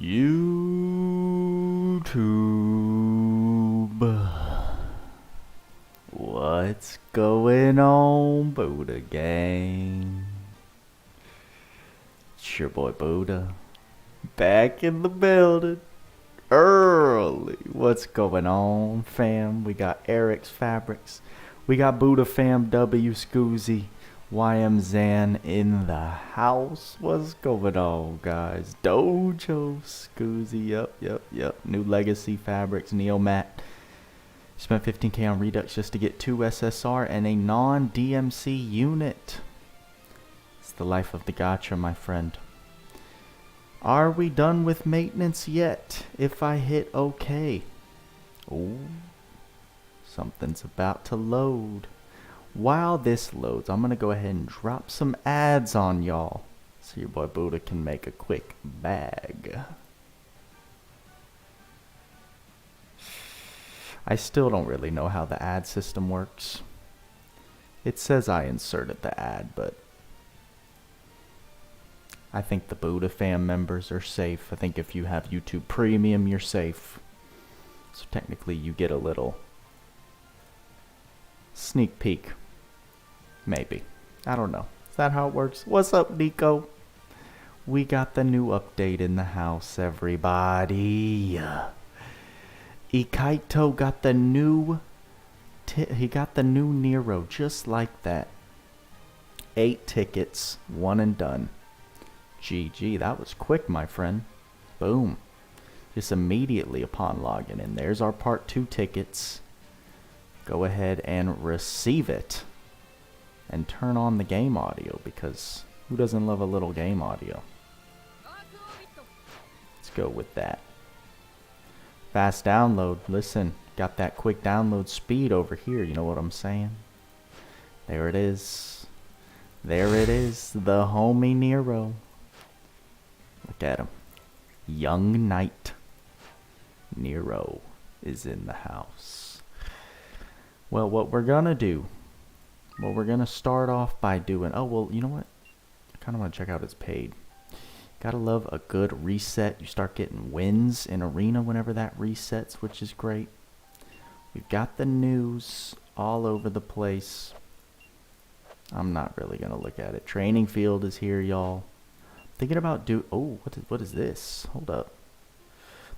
YouTube. What's going on, Buddha gang? It's your boy Buddha. Back in the building. Early. What's going on, fam? We got Eric's Fabrics. We got Buddha Fam W Scoozy. YM Zan in the house. What's going on, guys? Dojo Scoozy. Yep. New Legacy Fabrics. Neomat. Spent 15k on Redux just to get 2 SSR and a non-DMC unit. It's the life of the gacha, my friend. Are we done with maintenance yet? If I hit OK. Oh, something's about to load. While this loads, I'm going to go ahead and drop some ads on y'all so your boy Buddha can make a quick bag. I still don't really know how the ad system works. It says I inserted the ad, but I think the Buddha fam members are safe. I think if you have YouTube Premium, you're safe. So technically you get a little sneak peek. Maybe. I don't know. Is that how it works? What's up, Nico? We got the new update in the house, everybody. Ikaito got the new Nero, just like that. 8 tickets, 1 and done. GG, that was quick, my friend. Boom. Just immediately upon logging in. There's our part 2 tickets. Go ahead and receive it. And turn on the game audio, because who doesn't love a little game audio? Let's go with that. Fast download. Listen, got that quick download speed over here. You know what I'm saying? There it is. There it is. The homie Nero. Look at him. Young Knight. Nero is in the house. Well, what we're gonna do. Well, we're gonna start off by doing. Oh, well, you know what? I kind of want to check out his paid. Gotta love a good reset. You start getting wins in arena whenever that resets, which is great. We've got the news all over the place. I'm not really gonna look at it. Training field is here, y'all. Thinking about oh, what is this? Hold up.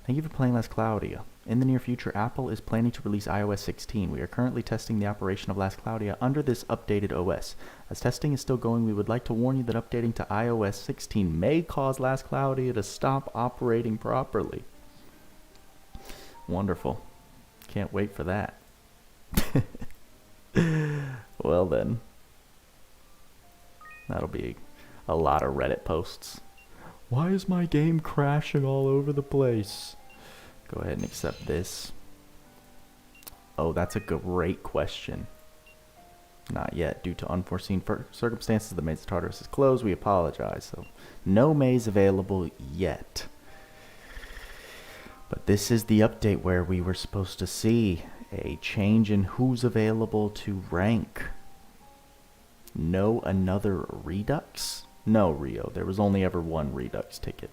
Thank you for playing Last Cloudia. In the near future, Apple is planning to release iOS 16. We are currently testing the operation of Last Cloudia under this updated OS. As testing is still going, we would like to warn you that updating to iOS 16 may cause Last Cloudia to stop operating properly. Wonderful. Can't wait for that. Well then. That'll be a lot of Reddit posts. Why is my game crashing all over the place? Go ahead and accept this. Oh, that's a great question. Not yet. Due to unforeseen circumstances, the Maze of Tartarus is closed. We apologize. So, no maze available yet. But this is the update where we were supposed to see a change in who's available to rank. No another Redux? No, Rio. There was only ever one Redux ticket.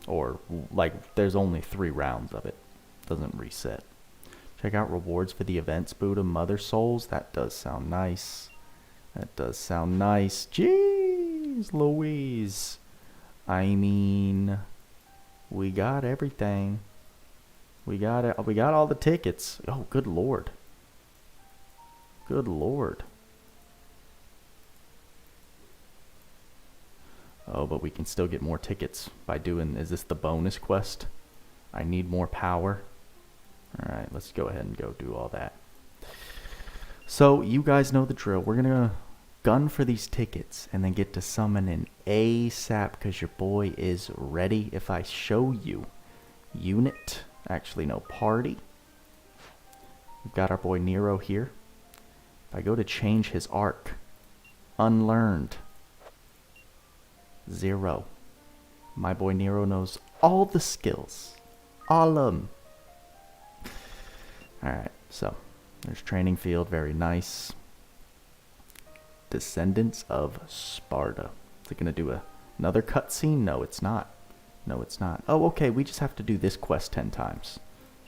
Or, like, there's only 3 rounds of it. Doesn't reset. Check out rewards for the events, Buddha. Mother Souls. That does sound nice. That does sound nice. Jeez Louise. I mean, we got everything. We got it. We got all the tickets. Oh, good lord. Good lord. Oh, but we can still get more tickets by doing, is this the bonus quest? I need more power. Alright, let's go ahead and go do all that. So, you guys know the drill. We're going to gun for these tickets and then get to summon an ASAP because your boy is ready. If I show you unit, actually no, party. We've got our boy Nero here. If I go to change his arc, unlearned. 0. My boy Nero knows all the skills. All of them. Alright, so there's training field. Very nice. Descendants of Sparta. Is it going to do another cutscene? No, it's not. No, it's not. Oh, okay, we just have to do this quest 10 times.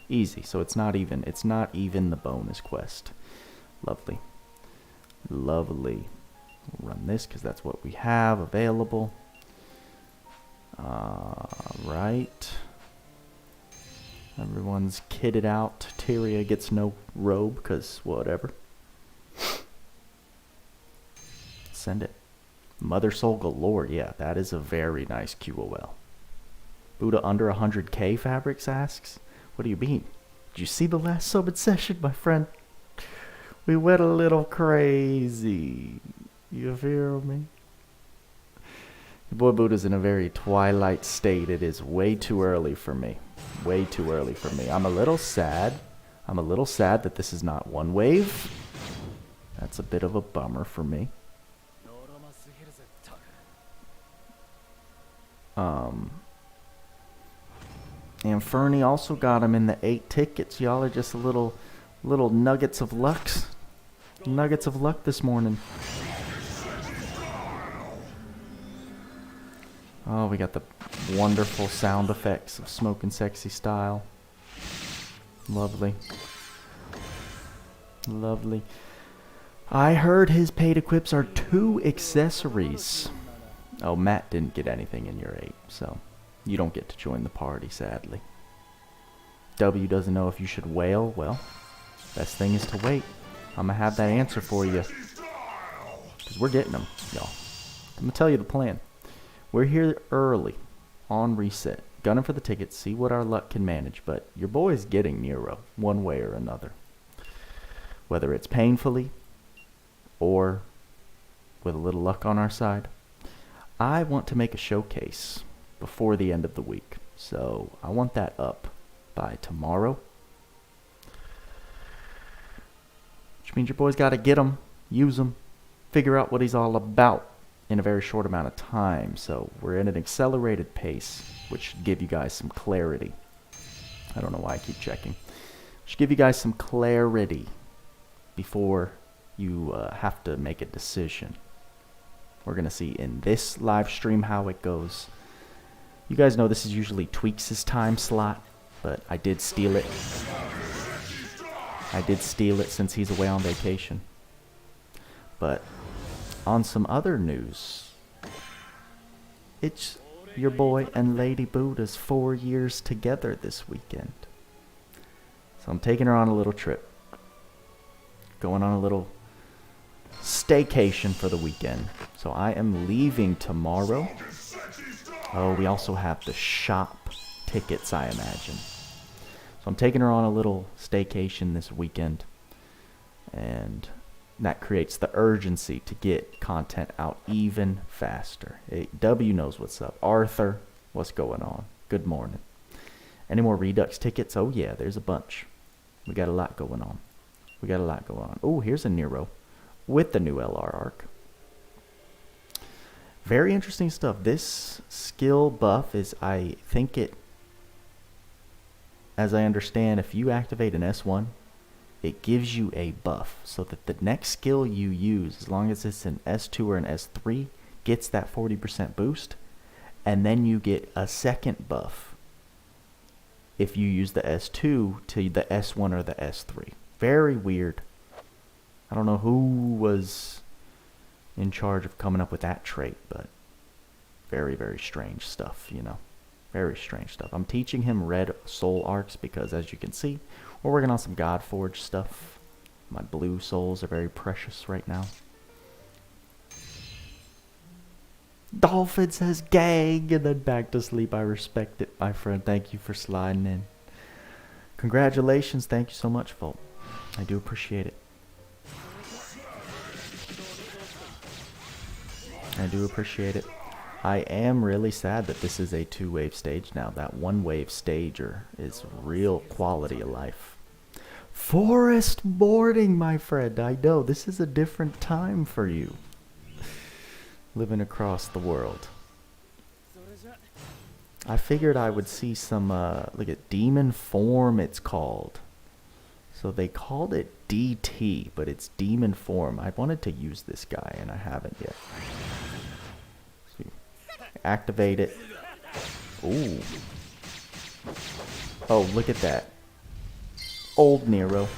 Easy, so it's not even the bonus quest. Lovely. Lovely. We'll run this because that's what we have available. Right. Everyone's kitted out. Tyria gets no robe because whatever. Send it. Mother Soul Galore. Yeah, that is a very nice QOL. Buddha under 100k fabrics asks. What do you mean? Did you see the last summit session, my friend? We went a little crazy. You feel me? Your boy Buddha's in a very twilight state. It is way too early for me. Way too early for me. I'm a little sad. I'm a little sad that this is not one wave. That's a bit of a bummer for me. And Fernie also got him in the 8 tickets. Y'all are just little nuggets of luck. Nuggets of luck this morning. Oh, we got the wonderful sound effects of Smoking Sexy Style. Lovely. Lovely. I heard his paid equips are 2 accessories. Oh, Matt didn't get anything in your 8, so you don't get to join the party, sadly. W doesn't know if you should wail. Well, best thing is to wait. I'm going to have that answer for you. Because we're getting them, y'all. I'm going to tell you the plan. We're here early, on reset. Gunning for the tickets, see what our luck can manage. But your boy's getting Nero, one way or another. Whether it's painfully, or with a little luck on our side. I want to make a showcase before the end of the week. So I want that up by tomorrow. Which means your boy's got to get him, use him, figure out what he's all about in a very short amount of time. So we're in an accelerated pace, which should give you guys some clarity. I don't know why I keep checking. Should give you guys some clarity before you have to make a decision. We're going to see in this live stream how it goes. You guys know this is usually Tweaks' time slot, but I did steal it. I did steal it since he's away on vacation. But on some other news, it's your boy and Lady Buddha's 4 years together this weekend. So I'm taking her on a little trip. Going on a little staycation for the weekend. So I am leaving tomorrow. Oh, we also have the shop tickets, I imagine. So I'm taking her on a little staycation this weekend. And that creates the urgency to get content out even faster. W knows what's up. Arthur, what's going on? Good morning. Any more Redux tickets? Oh yeah, there's a bunch. We got a lot going on. We got a lot going on. Oh, here's a Nero with the new LR arc. Very interesting stuff. This skill buff is, I think it, as I understand, if you activate an S1, it gives you a buff so that the next skill you use, as long as it's an S2 or an S3, gets that 40% boost, and then you get a second buff if you use the S2 to the S1 or the S3. Very weird. I don't know who was in charge of coming up with that trait, but very, very strange stuff, you know. Very strange stuff. I'm teaching him red soul arcs because, as you can see, we're working on some Godforge stuff. My blue souls are very precious right now. Dolphin says gang and then back to sleep. I respect it, my friend. Thank you for sliding in. Congratulations. Thank you so much, Volt. I do appreciate it. I do appreciate it. I am really sad that this is a 2-wave stage now. That 1-wave stager is real quality of life. Forest boarding, my friend. I know, this is a different time for you. Living across the world. I figured I would see some, look at Demon Form it's called. So they called it DT, but it's Demon Form. I wanted to use this guy, and I haven't yet. So activate it. Ooh. Oh, look at that. Old Nero.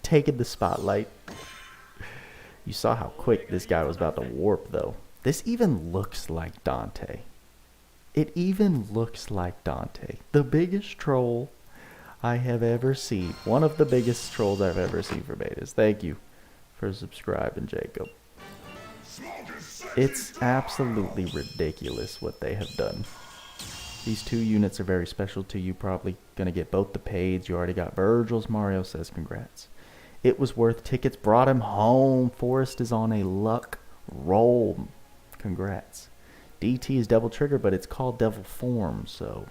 Taking the spotlight. You saw how quick this guy was about to warp, though. This even looks like Dante. It even looks like Dante. The biggest troll I have ever seen. One of the biggest trolls I've ever seen for betas. Thank you for subscribing, Jacob. It's absolutely ridiculous what they have done. These 2 units are very special to you. Probably going to get both the paids. You already got Virgil's. Mario says congrats. It was worth tickets. Brought him home. Forrest is on a luck roll. Congrats. DT is Devil Trigger, but it's called Devil Form, so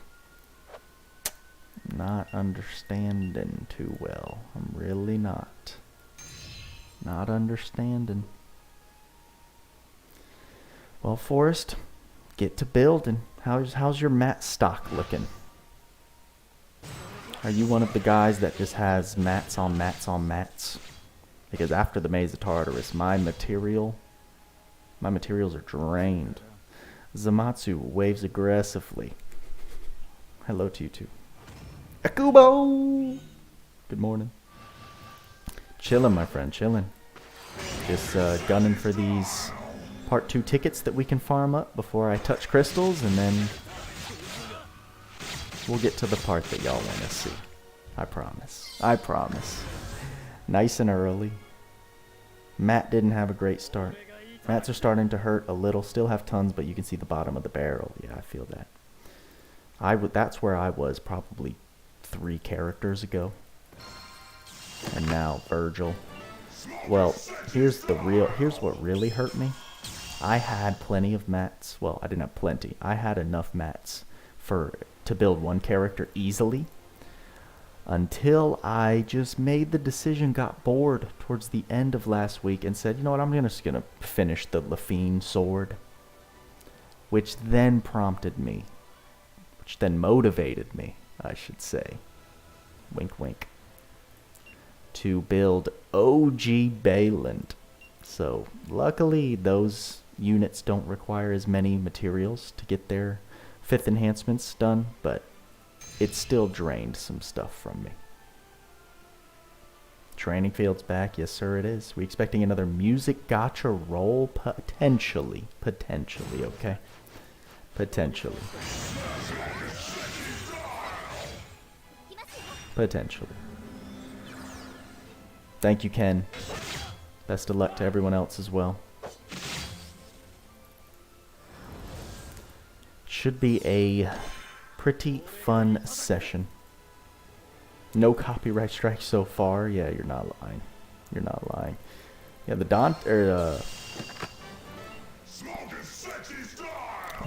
not understanding too well. I'm really not. Not understanding. Well, Forrest, get to building. How's your mat stock looking? Are you one of the guys that just has mats on mats on mats? Because after the Maze of Tartarus, my materials are drained. Zamatsu waves aggressively. Hello to you too. Akubo! Good morning. Chillin', my friend, chillin'. Just gunning for these part 2 tickets that we can farm up before I touch crystals, and then we'll get to the part that y'all want to see. I promise. I promise. Nice and early. Matt didn't have a great start. Mats are starting to hurt a little. Still have tons, but you can see the bottom of the barrel. Yeah, I feel that. That's where I was probably 3 characters ago. And now Virgil. Well, here's what really hurt me. I had plenty of mats. Well, I didn't have plenty. I had enough mats to build 1 character easily. Until I just made the decision, got bored towards the end of last week, and said, you know what, I'm just going to finish the Lafine sword. Which then motivated me, I should say. Wink, wink. To build OG Bayland. So, luckily, those units don't require as many materials to get their 5th enhancements done, but it still drained some stuff from me. Training field's back. Yes, sir, it is. We expecting another music gotcha roll? Potentially, okay? Potentially. Thank you, Ken. Best of luck to everyone else as well. Should be a pretty fun session. No copyright strikes so far. Yeah, you're not lying. You're not lying. Yeah, the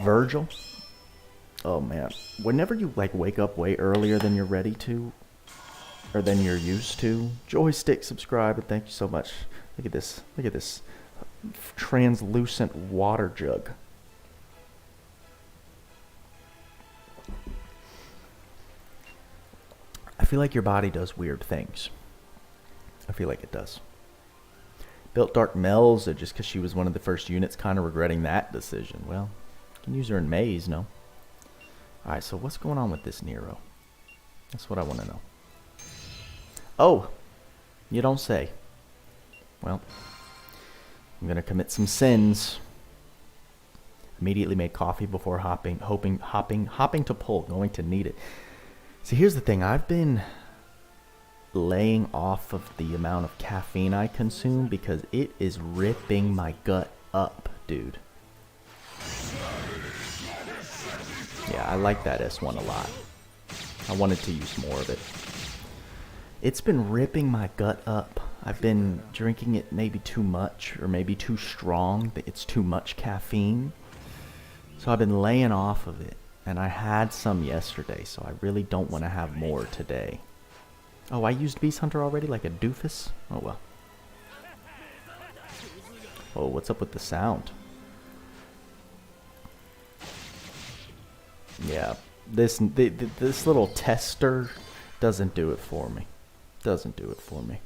Virgil. Oh man, whenever you wake up way earlier than you're ready to, or than you're used to, Joystick subscribe, and thank you so much. Look at this. Look at this translucent water jug. I feel like your body does weird things. I feel like it does. Built Dark Melza just because she was one of the first units, kind of regretting that decision. Well, you can use her in Maze, no? Alright, so what's going on with this Nero? That's what I want to know. Oh, you don't say. Well, I'm going to commit some sins. Immediately made coffee before hopping to pull, going to need it. See, here's the thing. I've been laying off of the amount of caffeine I consume because it is ripping my gut up, dude. Yeah, I like that S1 a lot. I wanted to use more of it. It's been ripping my gut up. I've been drinking it maybe too much or maybe too strong. It's too much caffeine. So I've been laying off of it. And I had some yesterday, so I really don't want to have more today. Oh, I used Beast Hunter already like a doofus? Oh well. Oh, what's up with the sound? Yeah, this little tester doesn't do it for me. Doesn't do it for me.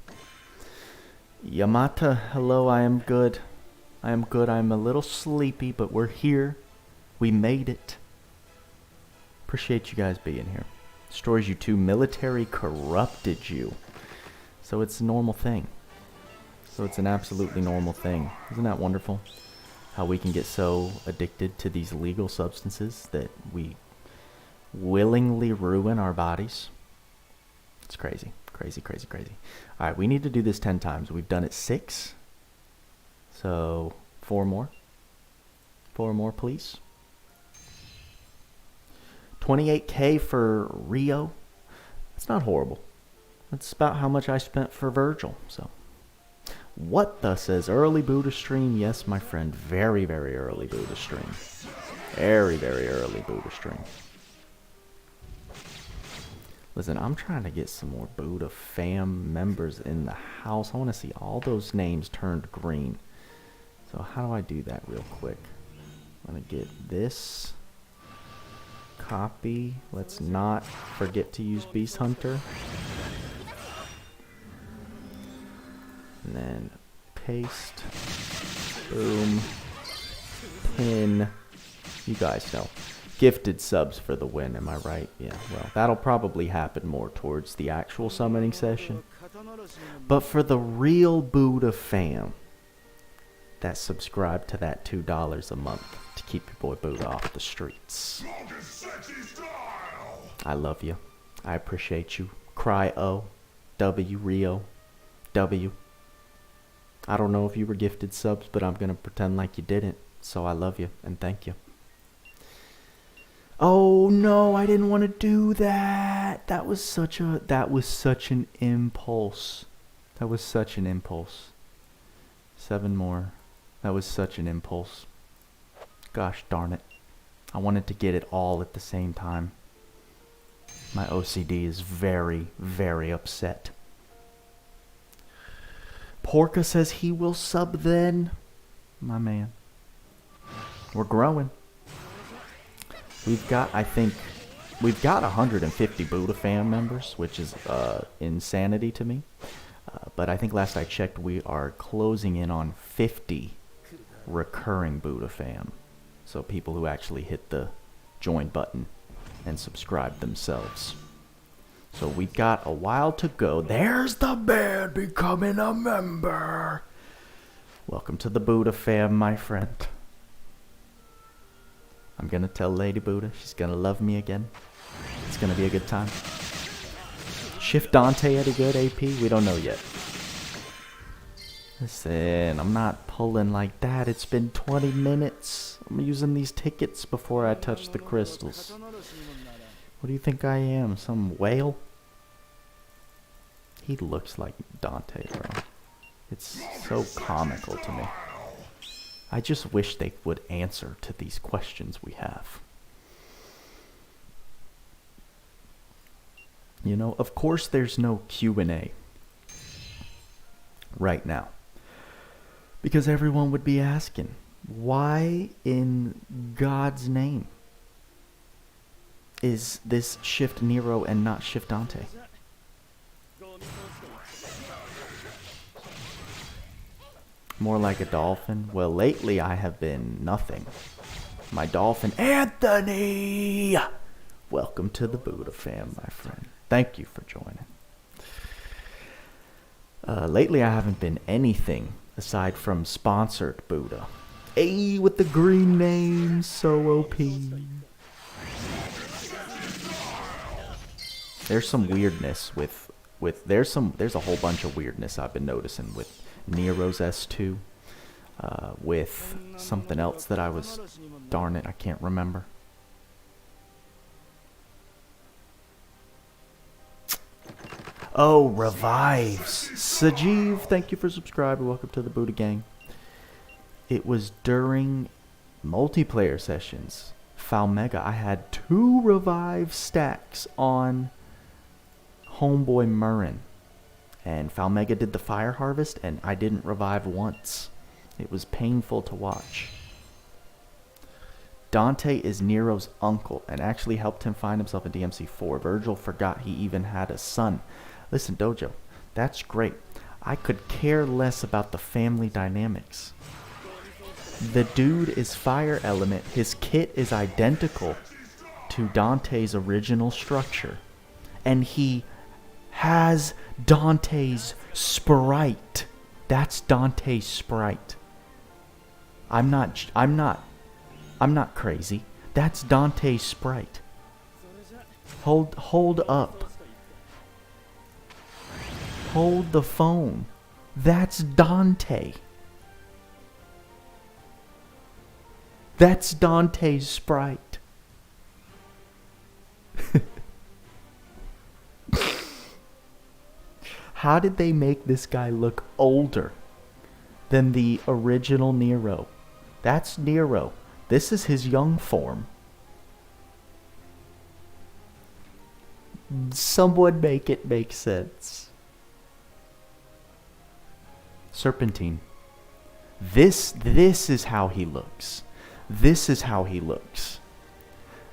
Yamata, hello, I am good. I am good. I'm a little sleepy, but we're here. We made it. Appreciate you guys being here. Destroys you too. Military corrupted you. So it's a normal thing. So it's an absolutely normal thing. Isn't that wonderful? How we can get so addicted to these legal substances that we willingly ruin our bodies. It's crazy. Crazy, crazy, crazy. Alright, we need to do this 10 times. We've done it 6. So, 4 more. 4 more, please. 28k for Rio. That's not horrible. That's about how much I spent for Virgil. So, what the says early Buddha stream? Yes, my friend. Very, very early Buddha stream. Very, very early Buddha stream. Listen, I'm trying to get some more Buddha fam members in the house. I want to see all those names turned green. So how do I do that real quick? I'm going to get this. Copy. Let's not forget to use Beast Hunter. And then paste. Boom. Pin. You guys know. Gifted subs for the win, am I right? Yeah, well, that'll probably happen more towards the actual summoning session. But for the real Buddha fam that subscribe to that $2 a month to keep your boy Buddha off the streets, I love you. I appreciate you. Cryo, W, Rio, W. I don't know if you were gifted subs, but I'm going to pretend like you didn't. So I love you and thank you. Oh no, I didn't want to do that. That was such an impulse. That was such an impulse. 7 more. That was such an impulse. Gosh darn it. I wanted to get it all at the same time. My OCD is very, very upset. Porca says he will sub then. My man. We're growing. We've got, I think, we've got 150 Buddha fam members, which is insanity to me. But I think last I checked, we are closing in on 50 recurring Buddha fam. So people who actually hit the join button and subscribe themselves. So we've got a while to go. There's the bear becoming a member. Welcome to the Buddha fam, my friend. I'm going to tell Lady Buddha she's going to love me again. It's going to be a good time. Shift Dante at a good AP? We don't know yet. Listen, I'm not pulling like that. It's been 20 minutes. I'm using these tickets before I touch the crystals. What do you think I am? Some whale? He looks like Dante, bro. It's so comical to me. I just wish they would answer to these questions we have. You know, of course there's no Q&A right now. Because everyone would be asking, why in God's name is this Shift Nero and not Shift Dante? More like a dolphin? Well, lately I have been nothing. My dolphin, Anthony! Welcome to the Buddha fam, my friend. Thank you for joining. Lately I haven't been anything aside from sponsored Buddha. A with the green name, so OP. There's some weirdness with there's a whole bunch of weirdness I've been noticing with Nero's S2, with something else that I was, darn it, I can't remember. Oh, revives. Sajeev, thank you for subscribing. Welcome to the Buddha gang. It was during multiplayer sessions. Falmega, I had 2 revive stacks on Homeboy Murrin. And Falmega did the fire harvest, and I didn't revive once. It was painful to watch. Dante is Nero's uncle, and actually helped him find himself in DMC4. Virgil forgot he even had a son. Listen, Dojo, that's great. I could care less about the family dynamics. The dude is fire element. His kit is identical to Dante's original structure. And he has Dante's sprite. That's Dante's sprite. I'm not crazy. That's Dante's sprite. Hold up. Hold the phone. That's Dante. That's Dante's sprite. How did they make this guy look older than the original Nero? That's Nero. This is his young form. Someone make it make sense. Serpentine. This is how he looks. This is how he looks.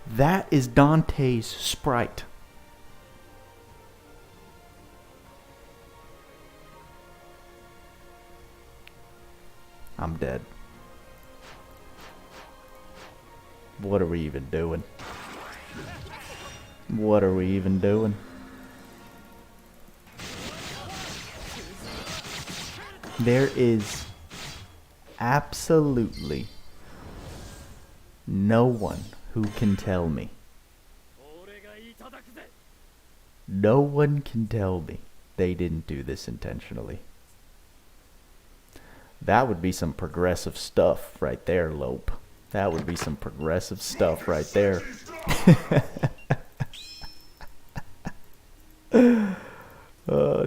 That is Dante's sprite. I'm dead. What are we even doing? What are we even doing? There is absolutely no one who can tell me. No one can tell me they didn't do this intentionally. That would be some progressive stuff right there, Lope. That would be some progressive stuff right there.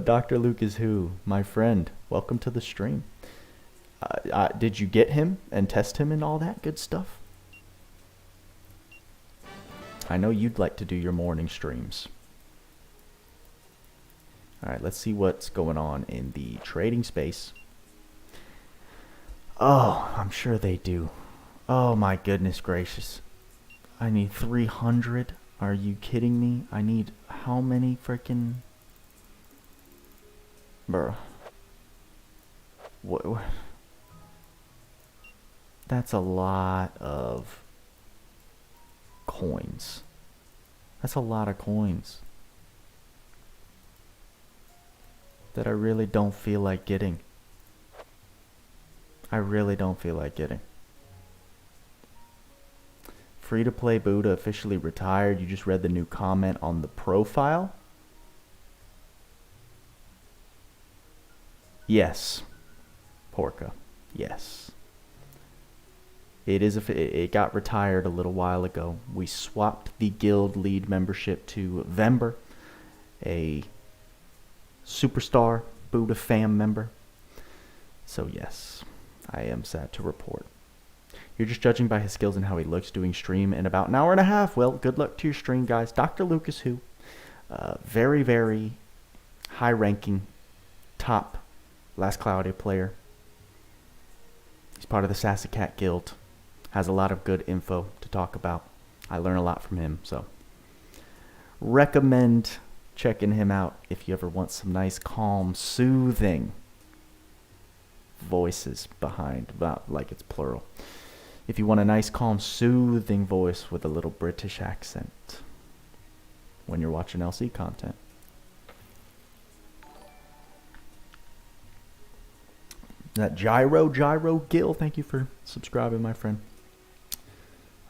Dr. Luke is who? My friend. Welcome to the stream. Did you get him and test him and all that good stuff? I know you'd like to do your morning streams. Alright, let's see what's going on in the trading space. Oh, I'm sure they do. Oh my goodness gracious. I need 300. Are you kidding me? I need how many freaking... Bruh. What? That's a lot of coins. That's a lot of coins that I really don't feel like getting. I really don't feel like getting. Free to play Buddha officially retired. You just read the new comment on the profile. Yes. Porca. Yes. It got retired a little while ago. We swapped the guild lead membership to Vember, a superstar Buddha fam member. So yes, I am sad to report. You're just judging by his skills and how he looks doing stream in about an hour and a half. Well, good luck to your stream, guys. Dr. Lucas, who very, very high-ranking, top Last Cloudia player. He's part of the Sassy Cat Guild. Has a lot of good info to talk about. I learn a lot from him, so recommend checking him out if you ever want some nice, calm, soothing voices behind, like it's plural. If you want a nice, calm, soothing voice with a little British accent when you're watching LC content. That Gyro Gil, thank you for subscribing, my friend.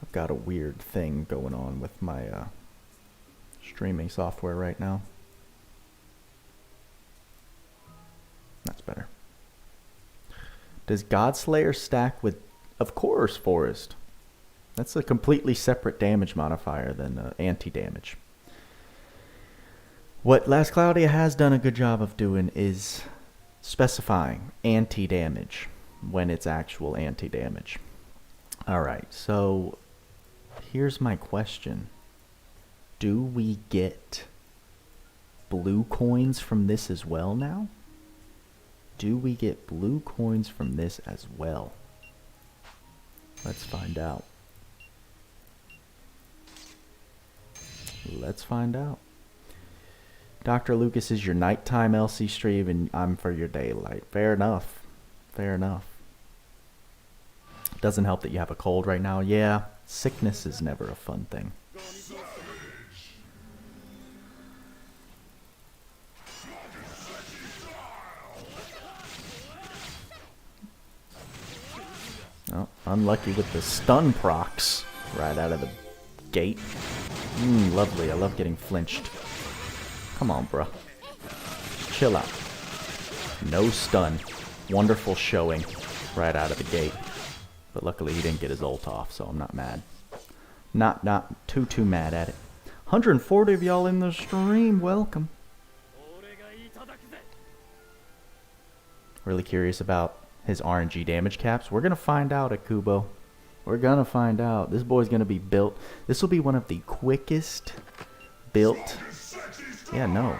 I've got a weird thing going on with my streaming software right now. That's better. Does Godslayer stack with... Of course, Forest. That's a completely separate damage modifier than anti-damage. What Last Cloudia has done a good job of doing is specifying anti-damage when it's actual anti-damage. Alright, so here's my question. Do we get blue coins from this as well now? Do we get blue coins from this as well? Let's find out. Let's find out. Dr. Lucas is your nighttime LC stream and I'm for your daylight. Fair enough. Fair enough. Doesn't help that you have a cold right now. Yeah, sickness is never a fun thing. Unlucky with the stun procs right out of the gate. Lovely. I love getting flinched. Come on, bruh. Just chill out. No stun. Wonderful showing right out of the gate. But luckily he didn't get his ult off, so I'm not mad. Not too mad at it. 140 of y'all in the stream. Welcome. Really curious about his RNG damage caps. We're going to find out at Kubo. We're going to find out. This boy's going to be built. This will be one of the quickest built. Yeah, no.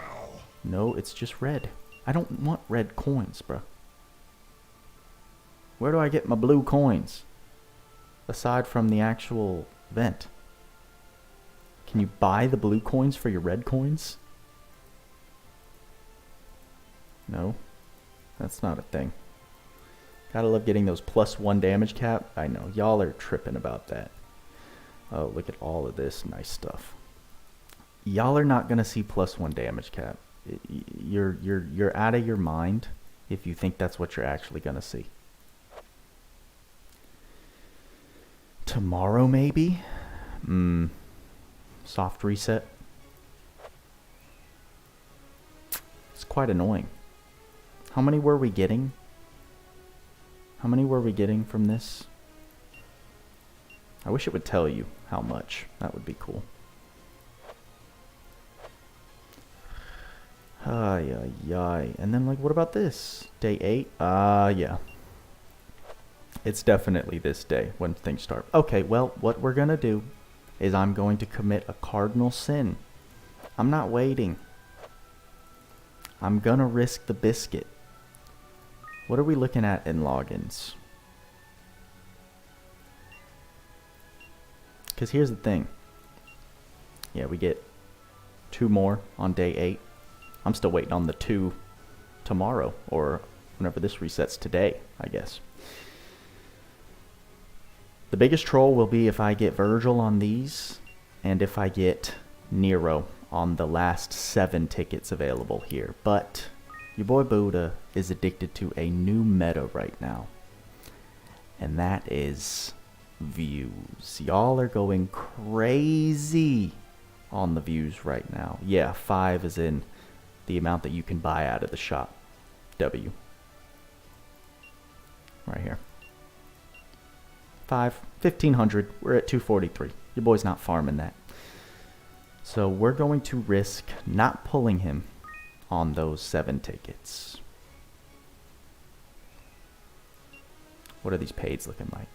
No, it's just red. I don't want red coins, bro. Where do I get my blue coins? Aside from the actual event. Can you buy the blue coins for your red coins? No. That's not a thing. Gotta love getting those +1 damage cap. I know, y'all are tripping about that. Oh, look at all of this nice stuff. Y'all are not gonna see +1 damage cap. You're out of your mind if you think that's what you're actually gonna see. Tomorrow maybe? Soft reset. It's quite annoying. How many were we getting? How many were we getting from this? I wish it would tell you how much. That would be cool. Ay, ay, ay. And then, like, what about this? Day 8? Yeah. It's definitely this day when things start. Okay, well, what we're gonna do is I'm going to commit a cardinal sin. I'm not waiting. I'm gonna risk the biscuit. What are we looking at in logins? Because here's the thing. Yeah, we get 2 more on day 8. I'm still waiting on the 2 tomorrow, or whenever this resets today, I guess. The biggest troll will be if I get Virgil on these, and if I get Nero on the last 7 tickets available here. But your boy Buddha is addicted to a new meta right now, and that is views. Y'all are going crazy on the views right now. Yeah, 5 is in the amount that you can buy out of the shop. W. Right here. 1,500. We're at 243. Your boy's not farming that. So we're going to risk not pulling him on those 7 tickets. What are these paids looking like?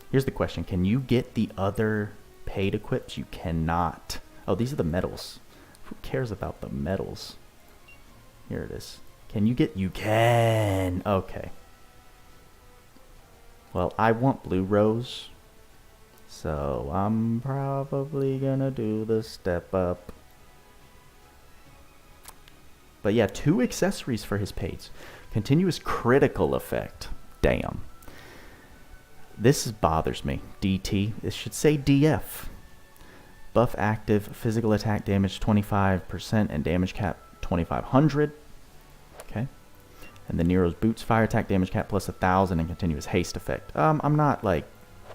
Here's the question. Can you get the other paid equips? You cannot. Oh, these are the medals. Who cares about the medals? Here it is. Can you get... You can. Okay. Well, I want blue rose. So I'm probably gonna do the step up. But yeah, 2 accessories for his paids. Continuous critical effect. Damn. This bothers me. DT. It should say DF. Buff active, physical attack damage 25% and damage cap 2,500. Okay. And the Nero's boots, fire attack damage cap plus 1,000 and continuous haste effect. I'm not like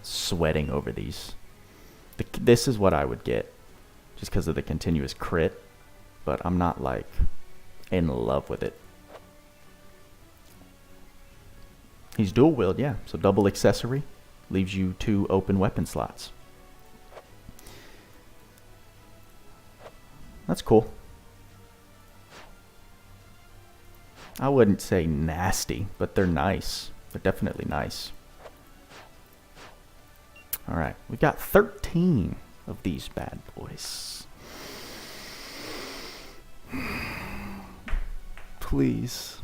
sweating over these. This is what I would get just because of the continuous crit, but I'm not like in love with it. He's dual wield, yeah. So double accessory leaves you 2 open weapon slots. That's cool. I wouldn't say nasty, but they're nice. They're definitely nice. Alright, we've got 13 of these bad boys. Please.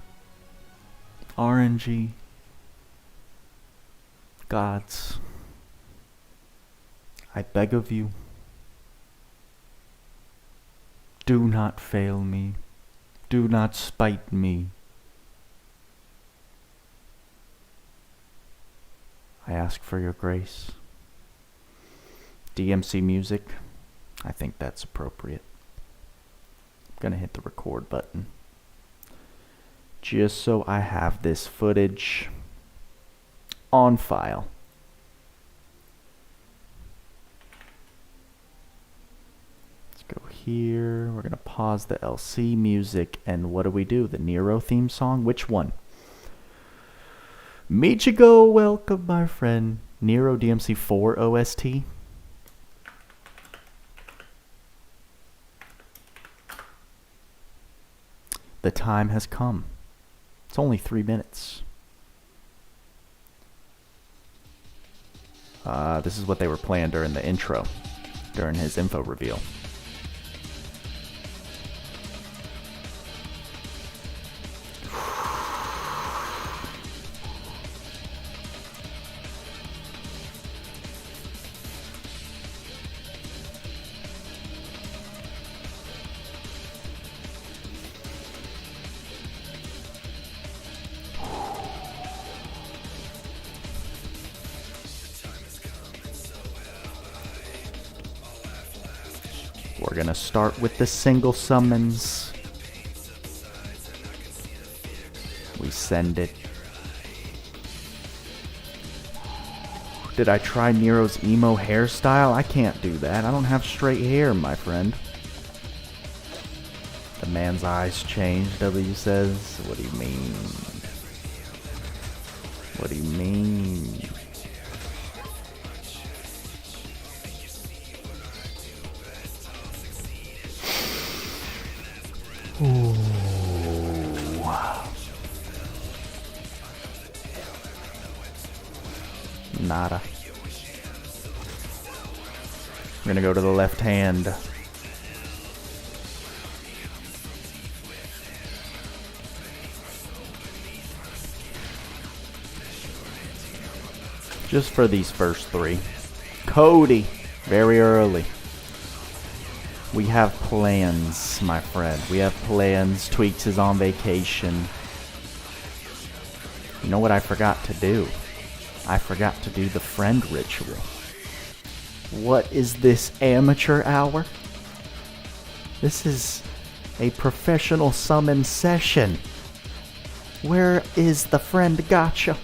RNG. Gods. I beg of you. Do not fail me. Do not spite me. I ask for your grace. DMC music. I think that's appropriate. I'm gonna hit the record button. Just so I have this footage on file. here. We're gonna pause the LC music, and what do? The Nero theme song? Which one? Michigo, welcome my friend. Nero DMC4 OST. The time has come. It's only 3 minutes. This is what they were playing during the intro, during his info reveal. We're gonna start with the single summons. We send it. Did I try Nero's emo hairstyle? I can't do that. I don't have straight hair, my friend. The man's eyes changed, W says. What do you mean? What do you mean? Ooh. Nada. We're gonna go to the left hand. Just for these first 3. Cody, very early. We have plans, my friend. We have plans. Tweaks is on vacation. You know what I forgot to do? I forgot to do the friend ritual. What is this, amateur hour? This is a professional summon session. Where is the friend gotcha?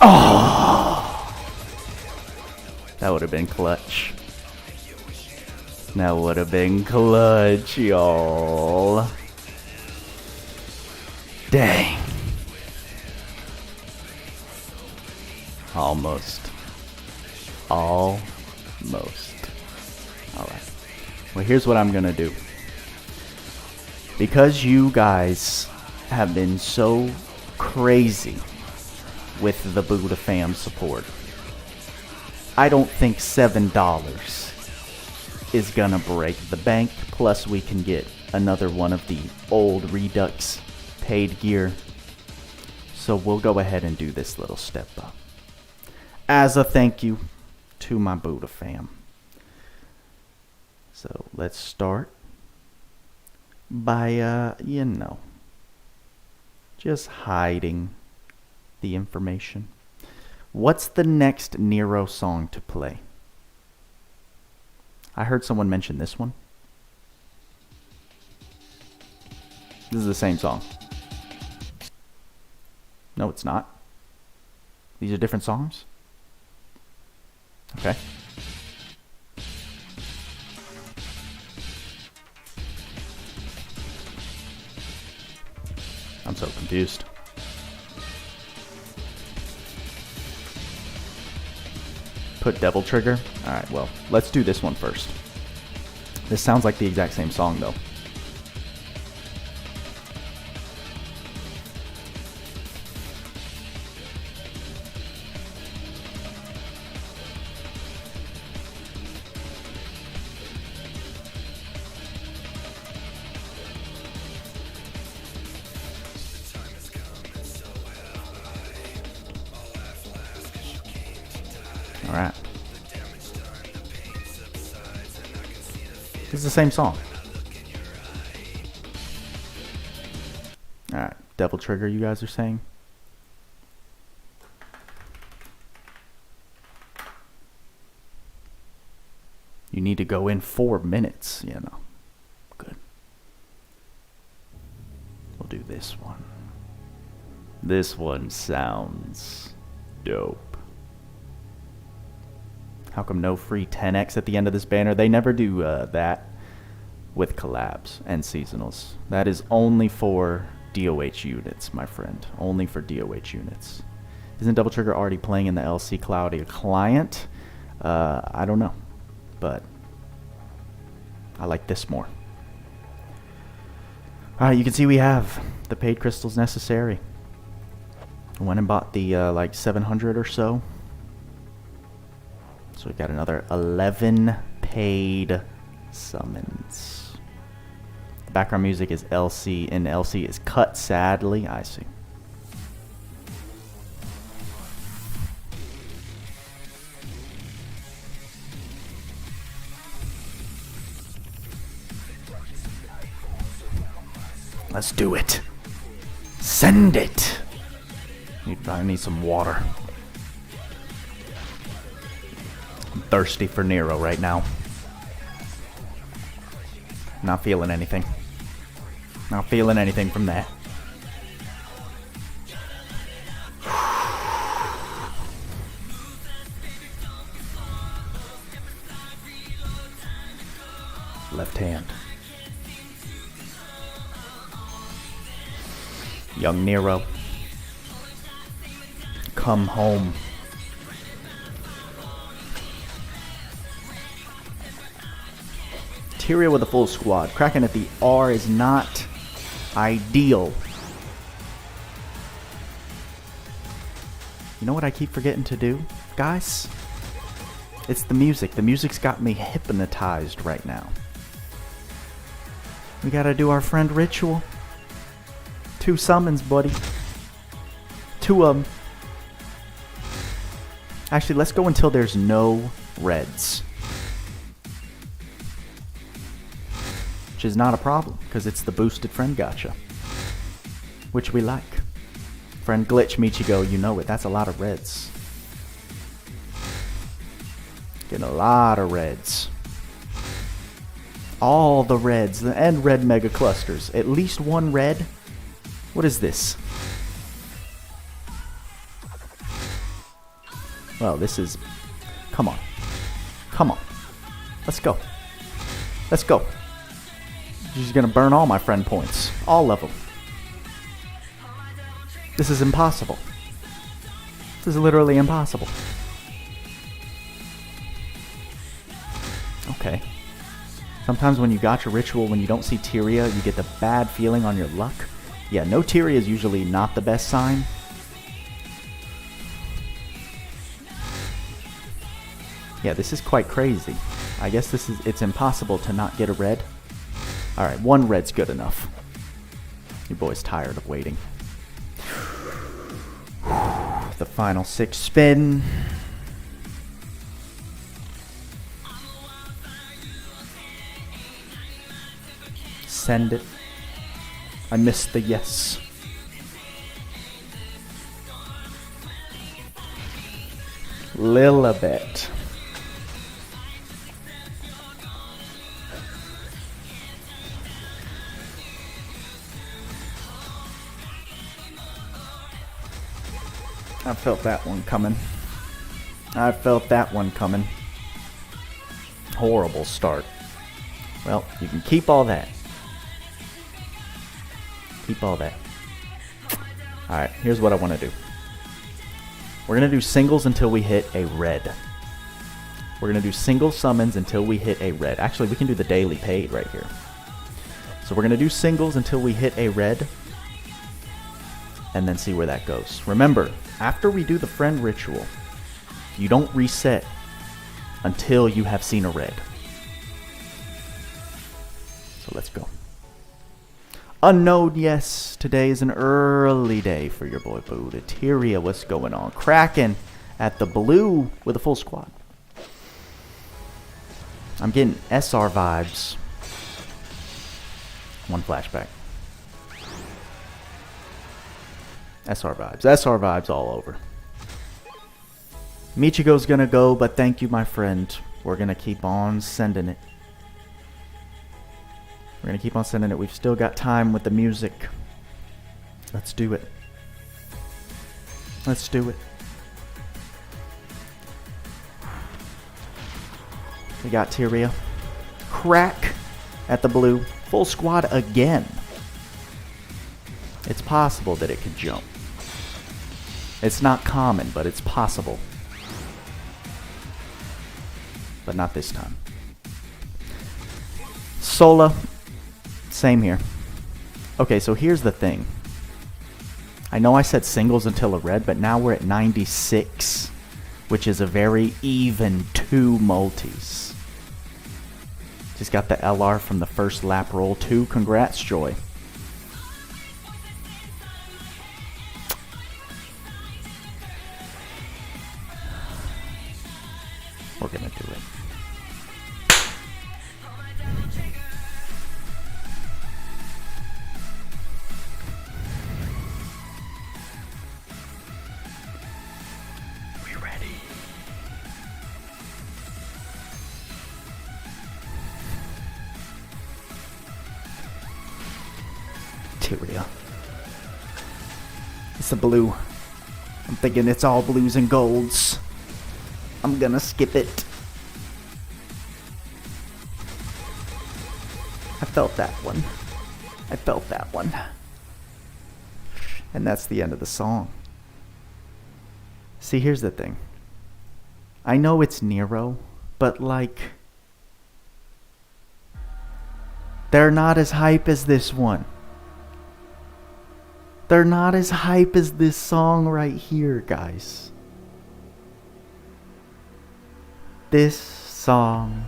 Oh! That would have been clutch. That would have been clutch, y'all. Dang. Almost. Almost. Alright. Well, here's what I'm gonna do. Because you guys have been so crazy with the Buddha fam support, I don't think $7 is gonna break the bank. Plus we can get another one of the old Redux paid gear. So we'll go ahead and do this little step up as a thank you to my Buddha fam. So let's start by you know, just hiding the information. What's the next Nero song to play? I heard someone mention this one. This is the same song. No, it's not. These are different songs? Okay. I'm so confused. Put Devil Trigger? Alright, well, let's do this one first. This sounds like the exact same song, though. Alright. It's the same song. Alright, Devil Trigger, you guys are saying? You need to go in 4 minutes, you know. Good. We'll do this one. This one sounds dope. How come no free 10x at the end of this banner? They never do that with collabs and seasonals. That is only for DOH units, my friend. Only for DOH units. Isn't Double Trigger already playing in the LC Cloudia client? I don't know. But I like this more. Alright, you can see we have the paid crystals necessary. I went and bought the like 700 or so. So we got another 11 paid summons. The background music is LC, and LC is cut sadly. I see. Let's do it. Send it. I need some water. I'm thirsty for Nero right now. Not feeling anything. Not feeling anything from that. Left hand. Young Nero. Come home. Tyria with a full squad. Cracking at the R is not ideal. You know what I keep forgetting to do, guys? It's the music. The music's got me hypnotized right now. We gotta do our friend ritual. 2 summons, buddy. 2 of them. Actually, let's go until there's no reds. Which is not a problem, because it's the boosted friend gacha. Which we like. Friend glitch, Michigo, you know it. That's a lot of reds. Getting a lot of reds. All the reds. And red mega clusters. At least 1 red. What is this? Well, this is... Come on. Come on. Let's go. Let's go. She's gonna burn all my friend points. All of them. This is impossible. This is literally impossible. Okay. Sometimes when you got your ritual, when you don't see Tyria, you get the bad feeling on your luck. Yeah, no Tyria is usually not the best sign. Yeah, this is quite crazy. I guess it's impossible to not get a red. Alright, 1 red's good enough. Your boy's tired of waiting. The final 6 spin. Send it. I missed the yes. Lilibet. I felt that one coming. I felt that one coming. Horrible start. Well, you can keep all that. Keep all that. Alright, here's what I want to do. We're going to do singles until we hit a red. We're going to do single summons until we hit a red. Actually, we can do the daily paid right here. So we're going to do singles until we hit a red. And then see where that goes. Remember, after we do the friend ritual, you don't reset until you have seen a red. So let's go. Unknown, yes. Today is an early day for your boy Buddha. Tyria, what's going on? Kraken at the blue with a full squad. I'm getting SR vibes. One flashback. SR vibes. SR vibes all over. Michiko's gonna go, but thank you, my friend. We're gonna keep on sending it. We're gonna keep on sending it. We've still got time with the music. Let's do it. Let's do it. We got Tyria. Crack at the blue. Full squad again. It's possible that it could jump. It's not common, but it's possible. But not this time. Sola. Same here. Okay, so here's the thing. I know I said singles until a red, but now we're at 96, which is a very even 2 multis. Just got the LR from the first lap roll too. Congrats, Joy. We're gonna do it. Tyria. It's a blue. I'm thinking it's all blues and golds. I'm gonna skip it. I felt that one. I felt that one. And that's the end of the song. See, here's the thing. I know it's Nero, but like, they're not as hype as this one. They're not as hype as this song right here, guys. This song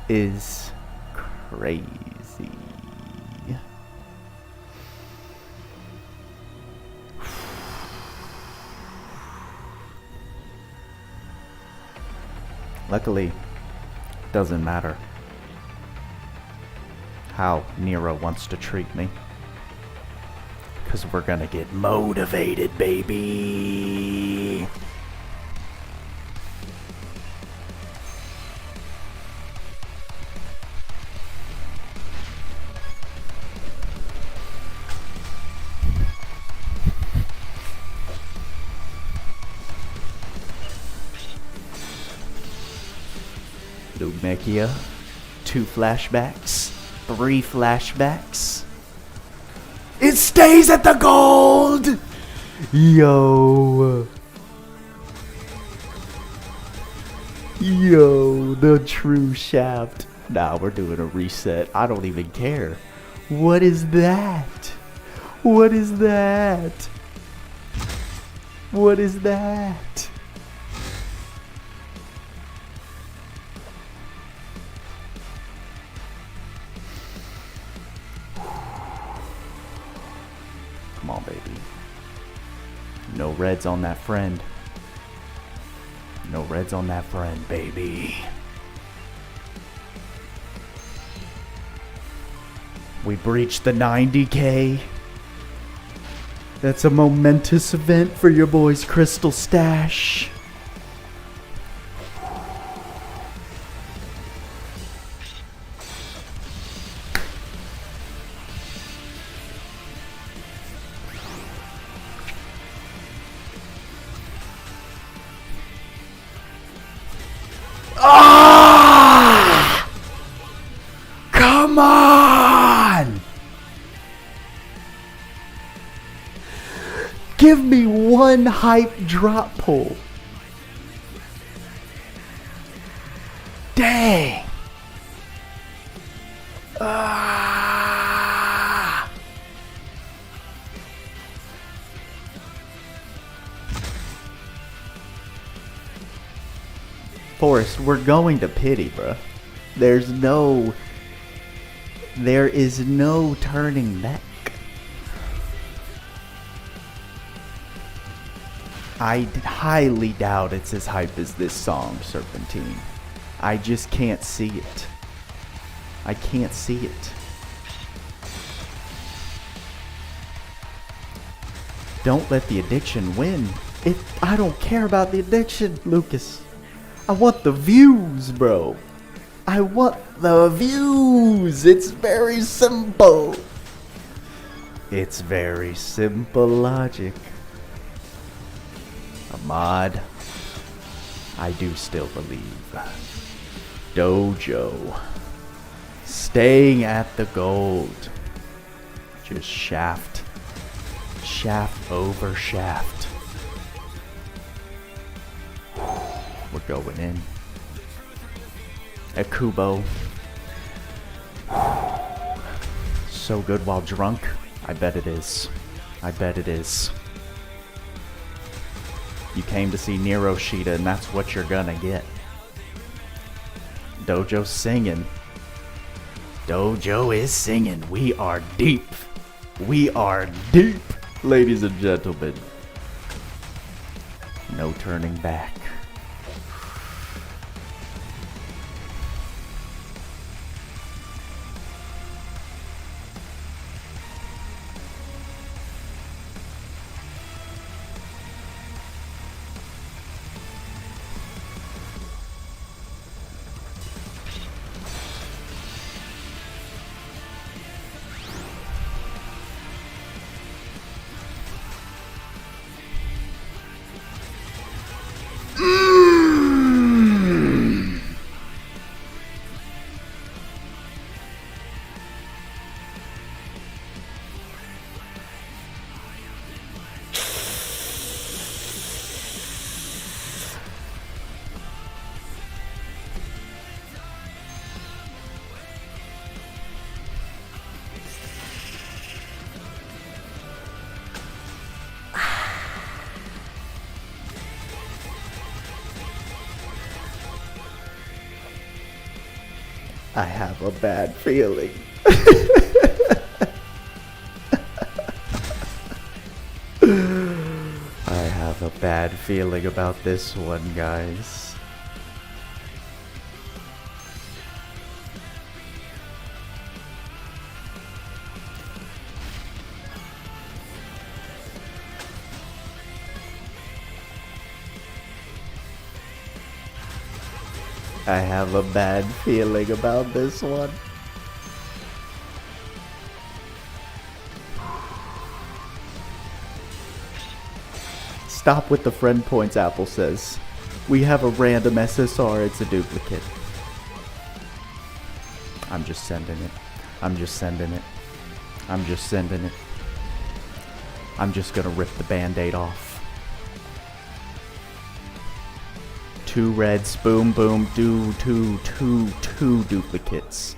is crazy. Luckily, doesn't matter how Nero wants to treat me. Because we're gonna get motivated, baby. Lumekia, 2 flashbacks, 3 flashbacks. It stays at the gold! Yo. Yo, the true shaft. Nah, we're doing a reset. I don't even care. What is that? What is that? What is that? Come on, baby. No reds on that friend. No reds on that friend, baby. We breached the 90K. That's a momentous event for your boy's crystal stash. Ah! Come on! Give me one hype drop pull. Dang. Ah. Forrest, we're going to pity, bruh. There is no turning back. I highly doubt it's as hype as this song, Serpentine. I just can't see it. I can't see it. Don't let the addiction win. I don't care about the addiction, Lucas. I want the views, bro. I want the views. It's very simple. It's very simple logic. Ahmad, I do still believe. Dojo. Staying at the gold. Just shaft. Shaft over shaft. We're going in. Akubo. So good while drunk. I bet it is. I bet it is. You came to see Nero Shida, and that's what you're gonna get. Dojo singing. Dojo is singing. We are deep. We are deep, ladies and gentlemen. No turning back. I have a bad feeling. I have a bad feeling about this one, guys. I have a bad feeling about this one. Stop with the friend points, Apple says. We have a random SSR, it's a duplicate. I'm just sending it. I'm just sending it. I'm just sending it. I'm just gonna rip the band-aid off. 2 reds, boom, boom, two duplicates.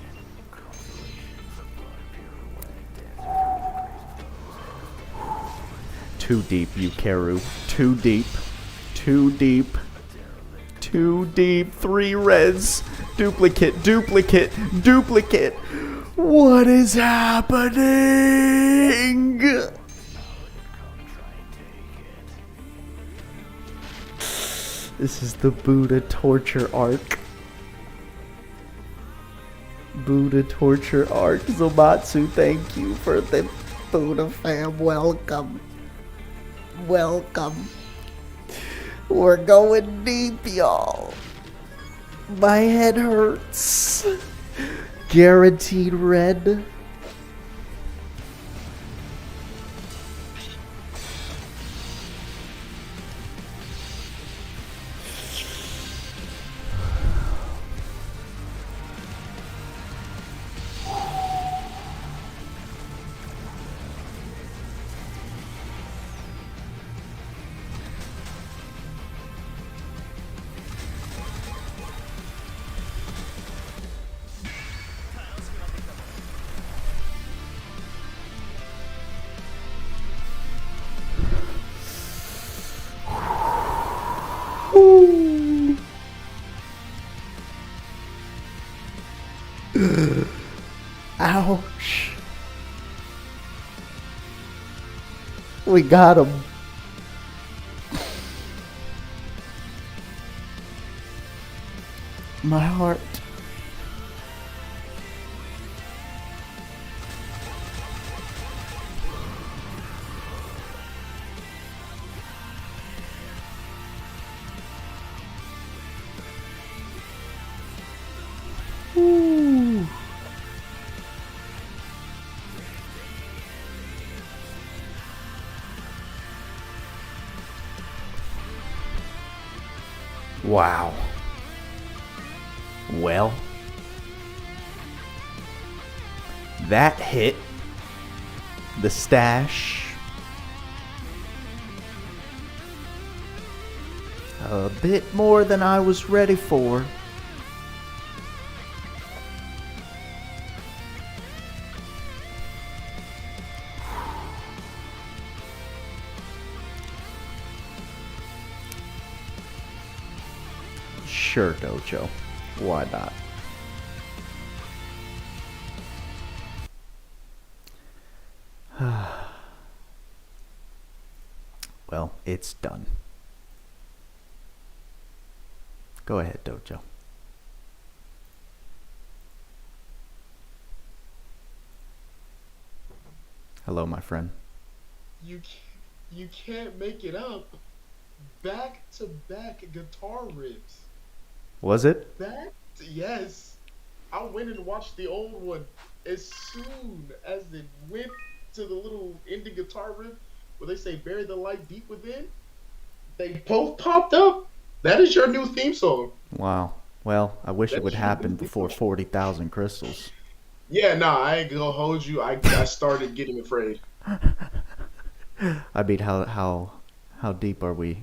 Too deep, Yukeru. Too deep. Too deep. Too deep. 3 reds. Duplicate, duplicate, duplicate. What is happening? This is the Buddha torture arc. Buddha torture arc. Zomatsu, thank you for the Buddha fam. Welcome. Welcome. We're going deep, y'all. My head hurts. Guaranteed red. Ouch. We got him. My heart. Ooh. Wow. Well, that hit the stash a bit more than I was ready for. Sure, Dojo. Why not? Well, it's done. Go ahead, Dojo. Hello, my friend. You can't make it up. Back to back guitar riffs. Was it? Yes. I went and watched the old one as soon as it went to the little ending guitar riff where they say "bury the light deep within." They both popped up. That is your new theme song. Wow. Well, I wish it That would is your happen new theme before song. 40,000 crystals. Yeah, nah, I ain't gonna hold you. I started getting afraid. I mean, how deep are we?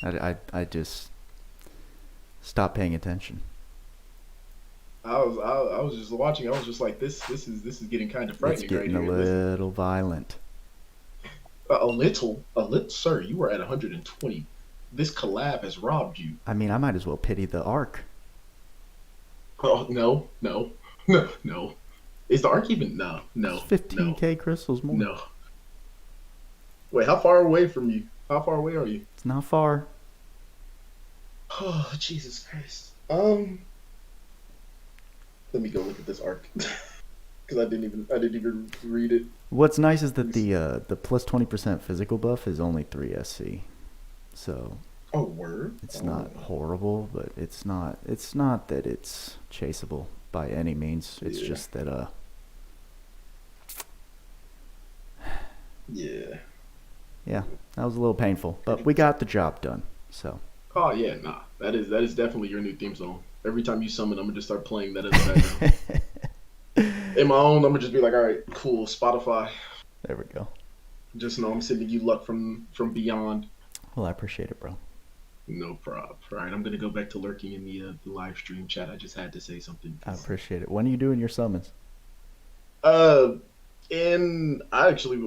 I just stopped paying attention. I was just watching. I was just like, this is getting kind of It's frightening right getting a here. This little violent. a little, sir. You were at 120. This collab has robbed you. I mean, I might as well pity the arc. Oh no, no, no, no. Is the arc even? No, It's no, no, 15k crystals more. no. Wait, how far away from you? How far away are you? It's not far. Oh, Jesus Christ. Let me go look at this arc because I didn't even read it. What's nice is Let that me see. the plus 20% physical buff is only 3 SC. So Oh, word. it's Oh, not horrible, but it's not that it's chaseable by any means. It's yeah, just that yeah. yeah, that was a little painful, but Pretty. we got the job done. So Oh yeah, nah. That is definitely your new theme song. Every time you summon, I'm gonna just start playing that in the background. In my own, I'm gonna just be like, all right, cool, Spotify. there we go. Just know I'm sending you luck from beyond. Well, I appreciate it, bro. No prob. All right, I'm gonna go back to lurking in the live stream chat. I just had to say something I because appreciate it. When are you doing your summons? uh, and I actually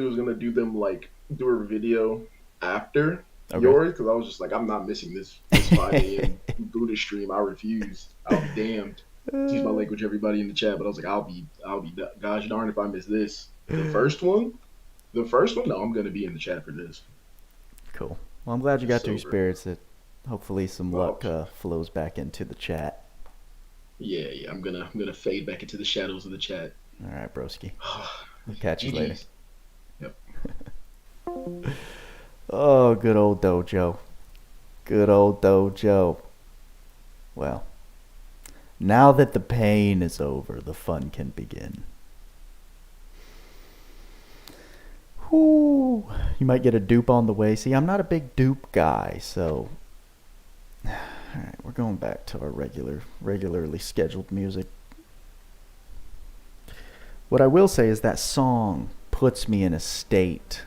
was gonna do them like do a video after Okay. yours because I was just like I'm not missing this 5 a.m. Buddha stream. I refuse. I'll be damned. Excuse my language, everybody in the chat, but I was like I'll be gosh darn if I miss this. The first one, the first one. No, I'm gonna be in the chat for this. Cool. Well, I'm glad you Just got to sober. experience it. Hopefully, some Well, luck flows back into the chat. yeah, yeah. I'm gonna fade back into the shadows of the chat. All right, broski. We'll catch you later. GG's. Yep. Oh, good old dojo. Good old dojo. Well, now that the pain is over, the fun can begin. Whoo! You might get a dupe on the way. See, I'm not a big dupe guy, so. Alright, we're going back to our regularly scheduled music. What I will say is that song puts me in a state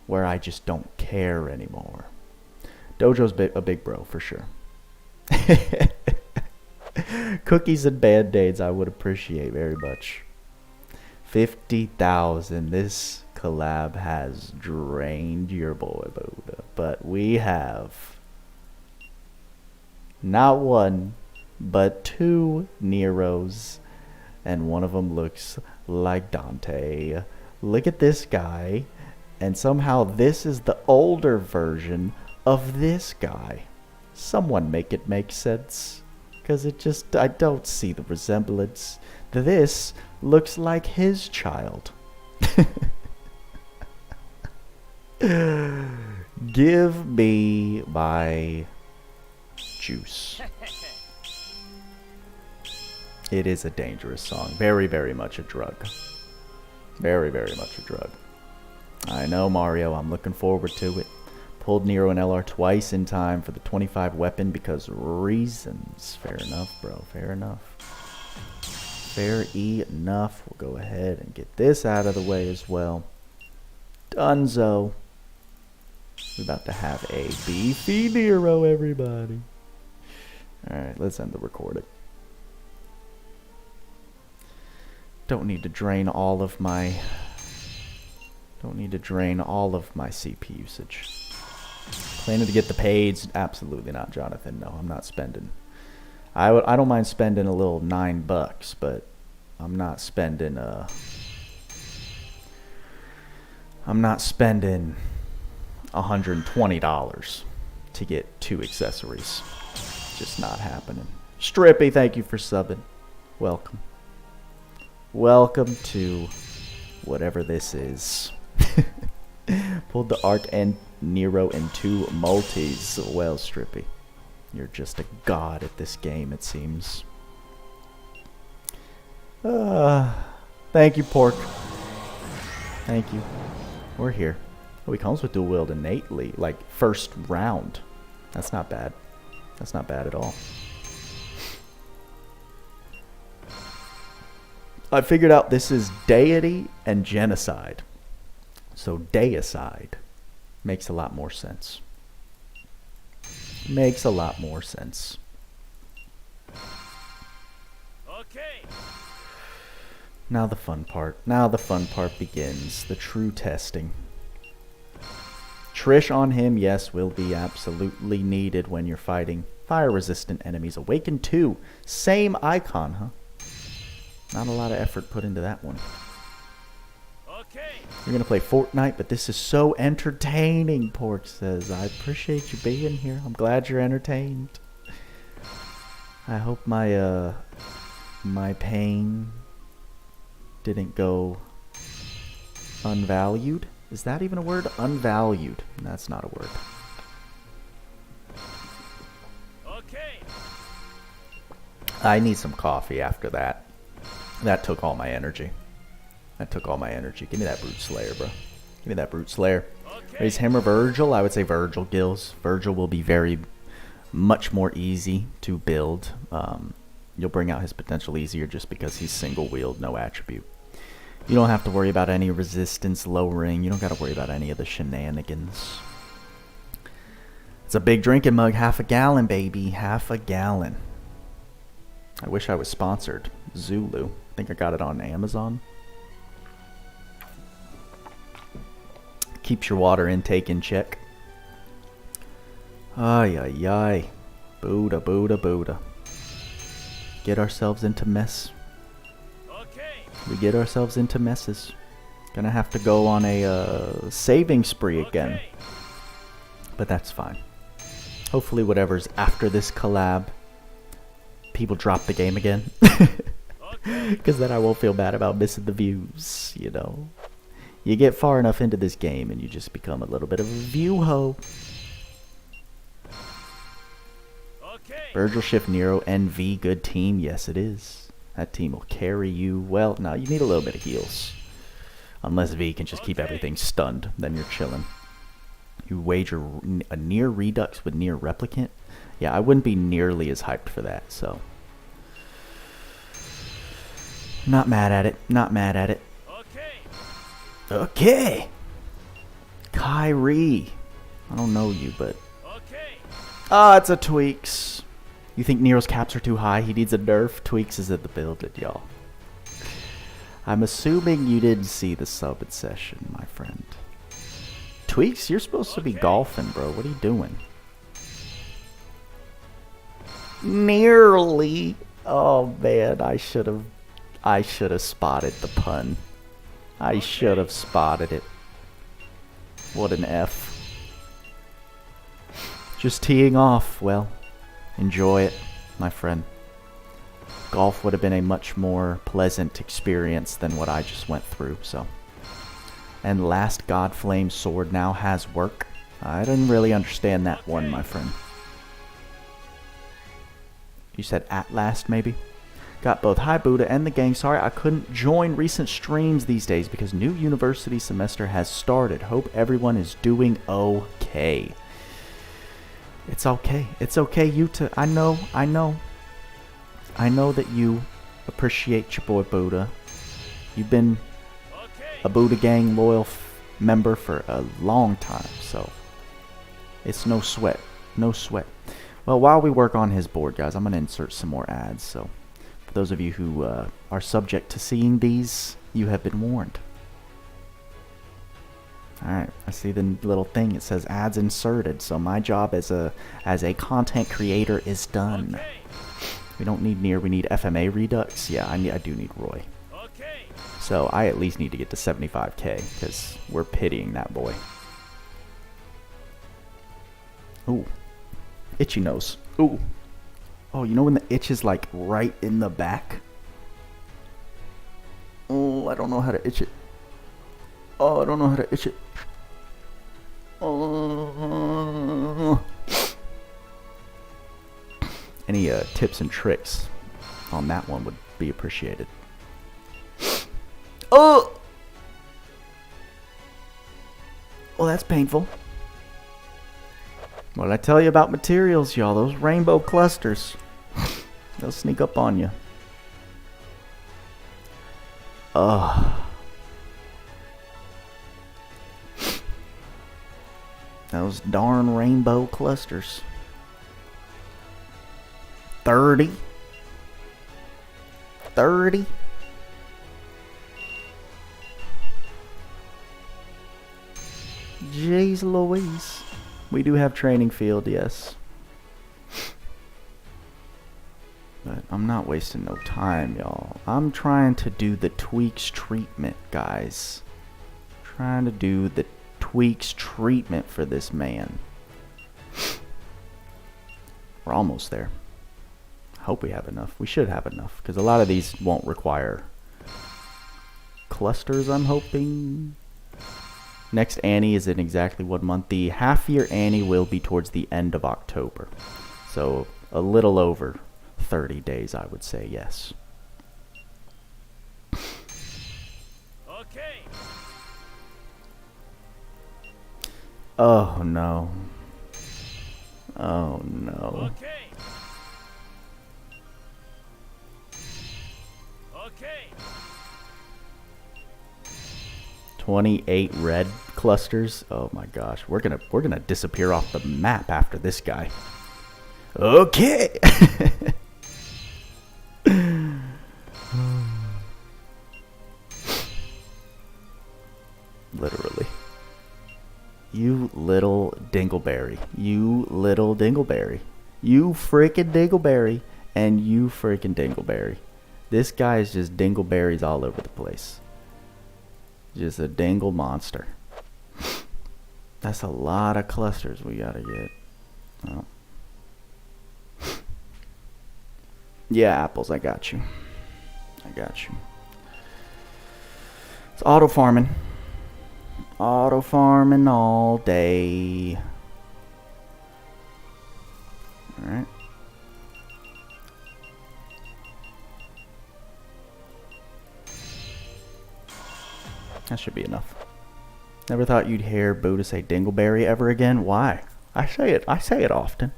where I just don't care anymore. Dojo's a big bro, for sure. Cookies and band-aids I would appreciate very much. 50,000. This collab has drained your boy, Buddha. But we have not one, but two Neros. And one of them looks like Dante. Look at this guy. And somehow this is the older version of this guy. Someone make it make sense. Because it just, I don't see the resemblance. This looks like his child. Give me my juice. It is a dangerous song. Very, very much a drug. Very, very much a drug. I know, Mario. I'm looking forward to it. Pulled Nero and LR twice in time for the 25 weapon because reasons. Fair enough, bro. Fair enough. Fair enough. We'll go ahead and get this out of the way as well. Dunzo. We're about to have a beefy Nero, everybody. Alright, let's end the recording. Don't need to drain all of my CP usage. Planning to get the paids? Absolutely not, Jonathan. No, I'm not spending. I don't mind spending a little $9, but I'm not spending $120 to get 2 accessories. Just not happening. Strippy, thank you for subbing. Welcome. Welcome to whatever this is. Pulled the Arc and Nero in 2 multis. Well, Strippy, you're just a god at this game, it seems. Thank you, Pork. Thank you. We're here. Oh, he comes with dual wield innately, like first round. That's not bad. That's not bad at all. I figured out this is deity and genocide. So deicide makes a lot more sense. Makes a lot more sense. Okay. Now the fun part. Now the fun part begins. The true testing. Trish on him, yes, will be absolutely needed when you're fighting fire-resistant enemies. Awaken 2. Same icon, huh? Not a lot of effort put into that one. Okay. You're going to play Fortnite, but this is so entertaining, Pork says. I appreciate you being here. I'm glad you're entertained. I hope my pain didn't go unvalued. Is that even a word? Unvalued. That's not a word. Okay. I need some coffee after that. That took all my energy. That took all my energy. Give me that Brute Slayer, bro. Give me that Brute Slayer. Okay. Raise him or Virgil? I would say Virgil gills. Virgil will be much more easy to build. You'll bring out his potential easier just because he's single wield, no attribute. You don't have to worry about any resistance lowering. You don't got to worry about any of the shenanigans. It's a big drinking mug. Half a gallon, baby. Half a gallon. I wish I was sponsored. Zulu. I think I got it on Amazon. Keeps your water intake in check. Ay, ay, ay. Booda, Booda, Booda. Get ourselves into mess. Okay. We get ourselves into messes. Gonna have to go on a saving spree again. Okay. But that's fine. Hopefully whatever's after this collab, people drop the game again. Because then I won't feel bad about missing the views, you know. You get far enough into this game and you just become a little bit of a view hoe. Okay. Virgil, Shift, Nero, NV, good team. Yes, it is. That team will carry you well. No, you need a little bit of heals. Unless V can just keep everything stunned, then you're chilling. You wager a near redux with near replicant. Yeah, I wouldn't be nearly as hyped for that, so. Not mad at it. Not mad at it. Okay. Okay. Kyrie. I don't know you, but. Okay. Ah, it's a Tweaks. You think Nero's caps are too high? He needs a nerf? Tweaks is at the building, y'all. I'm assuming you didn't see the sub session, my friend. Tweaks, you're supposed to be golfing, bro. What are you doing? Nearly. Oh man, I should have spotted the pun. I should have spotted it. What an F. Just teeing off. Well, enjoy it, my friend. golf would have been a much more pleasant experience than what I just went through, so. And last Godflame sword now has work. I didn't really understand that one, my friend. You said at last, maybe? Got both Hi Buddha and the gang. Sorry I couldn't join recent streams these days because new university semester has started. Hope everyone is doing okay. It's okay. It's okay, Yuta. I know. I know that you appreciate your boy Buddha. You've been a Buddha gang loyal member for a long time, so it's no sweat. No sweat. Well, while we work on his board, guys, I'm going to insert some more ads, so for those of you who are subject to seeing these, you have been warned. Alright, I see the little thing. It says ads inserted, so my job as a content creator is done. Okay. We don't need Nero, we need FMA Redux. Yeah, I do need Roy. Okay. So I at least need to get to 75k, because we're pitying that boy. Ooh. Itchy nose. Ooh. Oh, you know when the itch is like right in the back? Oh, I don't know how to itch it. Oh, I don't know how to itch it. Oh. Any tips and tricks on that one would be appreciated. Oh! Well, that's painful. What did I tell you about materials, y'all? Those rainbow clusters. They'll sneak up on you. Ugh. Those darn rainbow clusters. 30. 30. Jeez Louise. We do have training field, yes. But I'm not wasting no time, y'all. I'm trying to do the tweaks treatment, guys. Trying to do the tweaks treatment for this man. We're almost there. Hope we have enough. We should have enough, because a lot of these won't require clusters, I'm hoping. Next Annie is in exactly 1 month. The half-year Annie will be towards the end of October. So a little over 30 days, I would say, yes. Okay. Oh, no. Oh, no. Okay. Okay. 28 red clusters. Oh my gosh, we're gonna disappear off the map after this guy. Okay. Literally. You little dingleberry. You little dingleberry. You freaking dingleberry. And you freaking dingleberry. This guy is just dingleberries all over the place. Just a dingle monster. That's a lot of clusters we gotta get. Oh. Yeah, apples, I got you. I got you. It's auto farming. Auto farming all day. Alright. That should be enough. Never thought you'd hear Buddha say dingleberry ever again. Why? I say it often.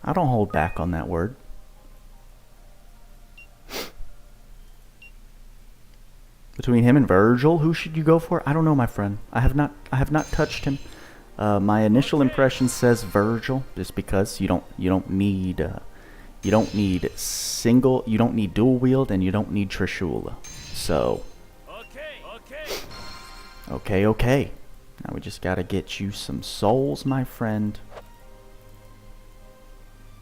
I don't hold back on that word. Between him and Virgil, who should you go for? I don't know, my friend. I have not touched him. My initial impression says Virgil, just because you don't need dual wield, and you don't need Trishula. So Okay. Now we just gotta get you some souls, my friend.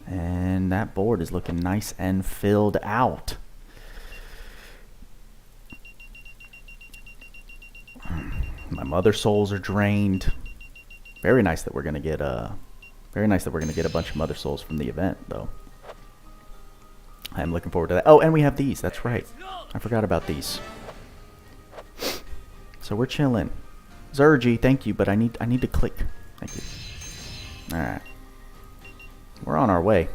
And that board is looking nice and filled out. My mother souls are drained. Very nice that we're gonna get a bunch of mother souls from the event, though. I'm looking forward to that. Oh, and we have these. That's right. I forgot about these. So we're chilling. Zergy, thank you, but I need to click. Thank you. Alright. We're on our way.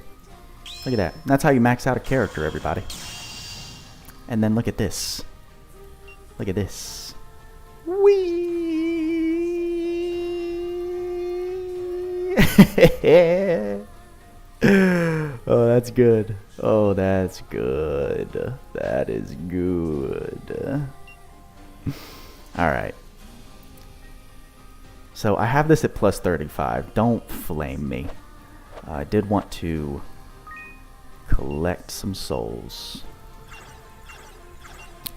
Look at that. That's how you max out a character, everybody. And then look at this. Look at this. Whee! Oh, that's good. Oh, that's good. That is good. Alright. So I have this at plus 35. Don't flame me. I did want to collect some souls,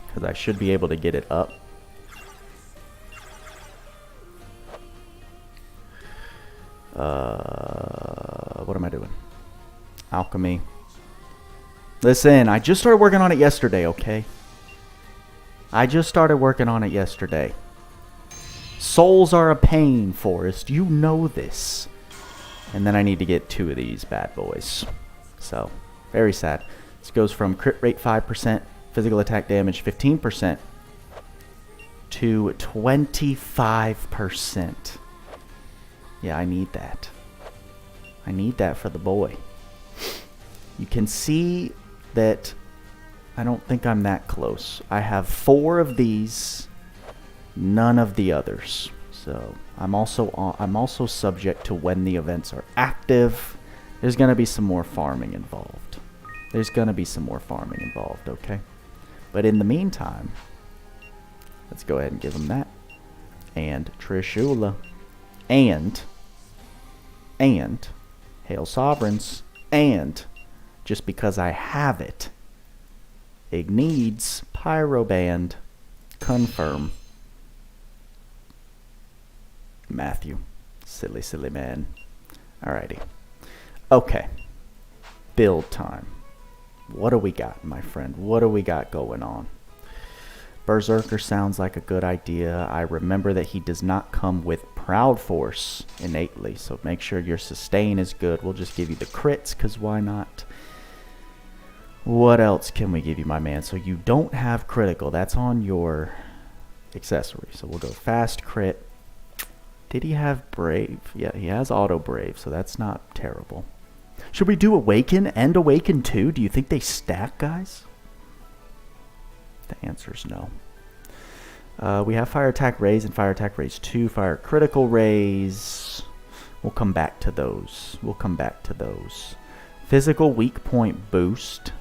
because I should be able to get it up. What am I doing? Alchemy. Listen, I just started working on it yesterday, okay? I just started working on it yesterday. Souls are a pain, Forrest. You know this. And then I need to get 2 of these bad boys. So, very sad. This goes from crit rate 5%, physical attack damage 15%, to 25%. Yeah, I need that. I need that for the boy. You can see that I don't think I'm that close. I have 4 of these, none of the others. So I'm also subject to when the events are active. There's gonna be some more farming involved. Okay? But in the meantime, let's go ahead and give him that. And Trishula. And Hail Sovereigns. And just because I have it, it needs Pyroband. Confirm. Matthew. Silly man. Alrighty. Okay. Build time. What do we got, my friend? What do we got going on? Berserker sounds like a good idea. I remember that he does not come with Proud Force innately, so make sure your sustain is good. We'll just give you the crits, because why not? What else can we give you, my man? So you don't have critical. That's on your accessory. So we'll go fast crit. Did he have brave? Yeah, he has auto brave, so that's not terrible. Should we do awaken and awaken too? Do you think they stack, guys? The answer's no. We have fire attack raise and fire attack raise 2, fire critical raise. We'll come back to those. Physical weak point boost.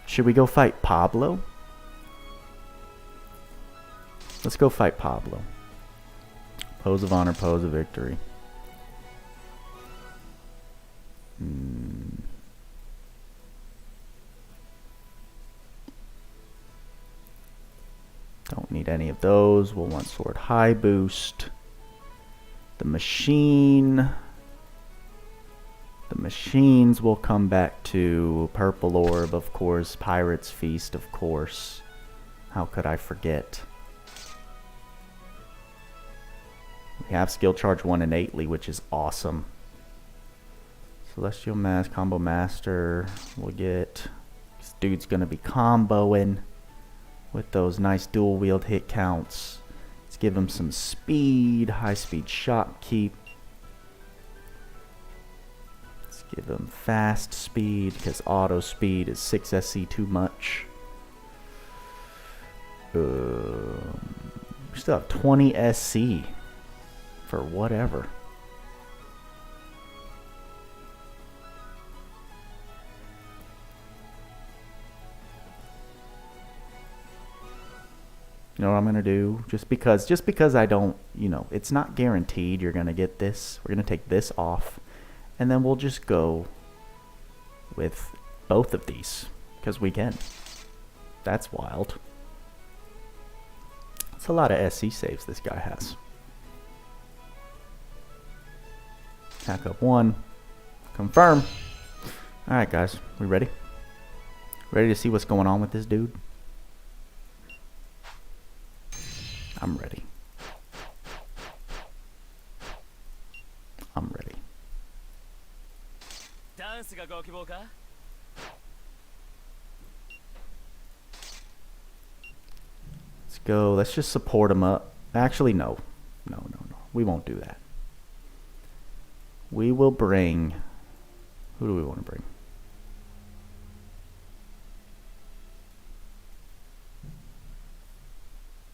Should we go fight Pablo? Let's go fight Pablo. Pose of honor, pose of victory. Don't need any of those. We'll want sword high boost. The machines will come back to purple orb, of course. Pirate's feast, of course. How could I forget? We have skill charge 1 innately, which is awesome. Celestial Mass, Combo Master. We'll get... This dude's going to be comboing with those nice dual wield hit counts. Let's give him some speed. High speed shot keep. Let's give him fast speed, because auto speed is 6 SC too much. We still have 20 SC. For whatever. You know what I'm gonna do? Just because I don't, you know, it's not guaranteed you're gonna get this. We're gonna take this off, and then we'll just go with both of these, because we can. That's wild. That's a lot of SC saves this guy has. Attack up 1. Confirm. Alright, guys. We ready? Ready to see what's going on with this dude? I'm ready. I'm ready. go. Let's just support him up. Actually, no. No. We won't do that. We will bring... Who do we want to bring?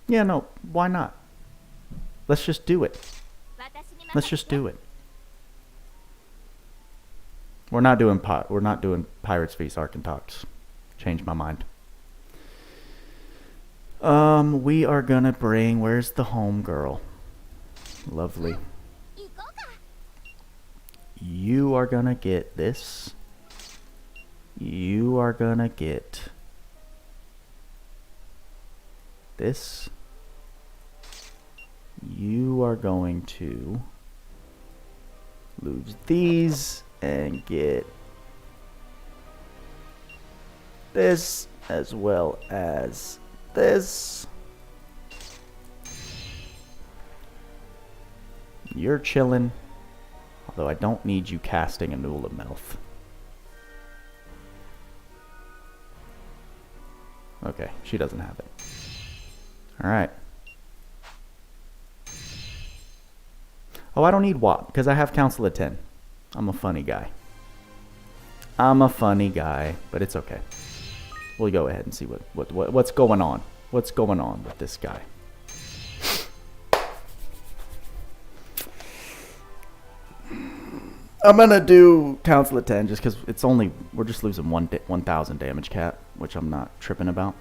Yeah, no. Why not? Let's just do it. Let's just do it. We're not doing Pirates v Archontox. Changed my mind. We are gonna bring... Where's the home girl? Lovely. You are gonna get this. You are gonna get this. You are going to lose these and get this as well as this. You're chilling. Although I don't need you casting a Nula Melth. Okay, she doesn't have it. Alright. Oh, I don't need WAP because I have Council of 10. I'm a funny guy. I'm a funny guy, but it's okay. We'll go ahead and see what's going on. What's going on with this guy? I'm gonna do Council of 10 just because it's only... We're just losing 1,000 damage cap, which I'm not tripping about.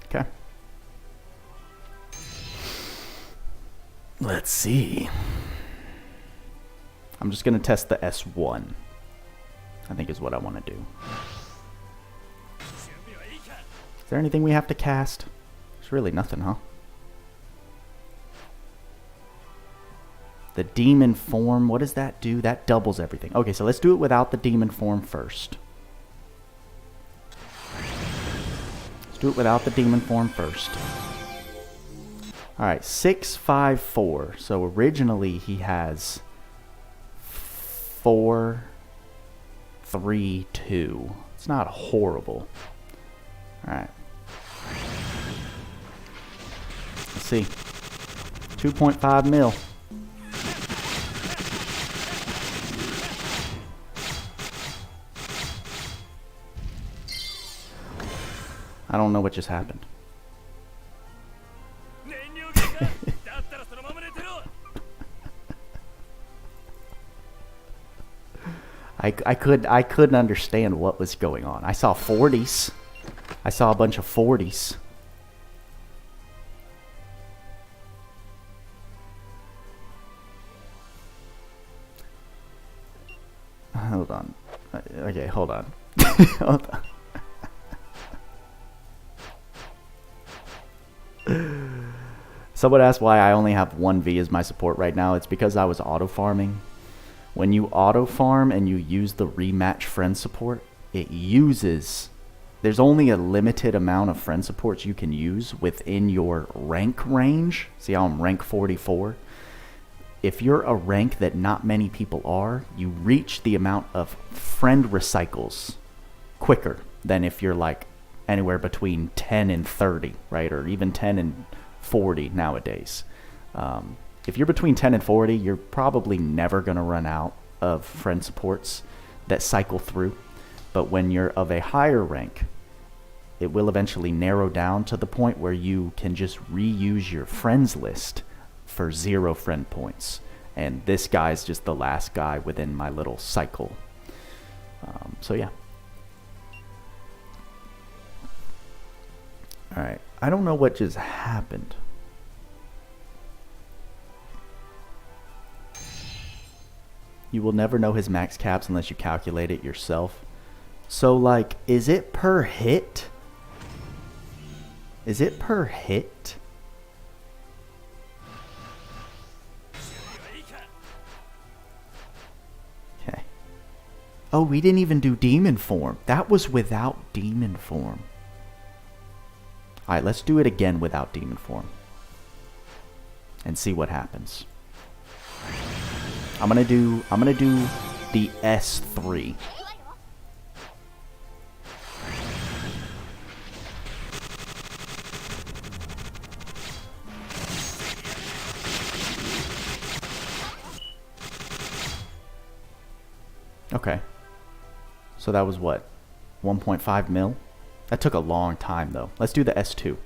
Okay. Let's see. I'm just gonna test the S1. I think is what I want to do. Is there anything we have to cast? There's really nothing, huh? The demon form, what does that do? That doubles everything. Okay, so let's do it without the demon form first. Let's do it without the demon form first. Alright, 6, 5, 4. So originally he has 4, 3, 2. It's not horrible. Alright. Let's see. 2.5 mil. I don't know what just happened. I couldn't understand what was going on. I saw 40s. I saw a bunch of 40s. Hold on. Okay, hold on. Hold on. Someone asked why I only have 1V as my support right now. It's because I was auto-farming. When you auto-farm and you use the rematch friend support, it uses... There's only a limited amount of friend supports you can use within your rank range. See how I'm rank 44? If you're a rank that not many people are, you reach the amount of friend recycles quicker than if you're like anywhere between 10 and 30, right? Or even 10 and 40 nowadays. If you're between 10 and 40, you're probably never going to run out of friend supports that cycle through. But when you're of a higher rank, it will eventually narrow down to the point where you can just reuse your friends list for 0 friend points. And this guy's just the last guy within my little cycle. So yeah. Alright, I don't know what just happened. You will never know his max caps unless you calculate it yourself. So like, is it per hit? Is it per hit? Okay. Oh, we didn't even do demon form. That was without demon form. Alright, let's do it again without demon form. And see what happens. I'm gonna do the S3. Okay. So that was what? 1.5 mil? That took a long time though. Let's do the S2.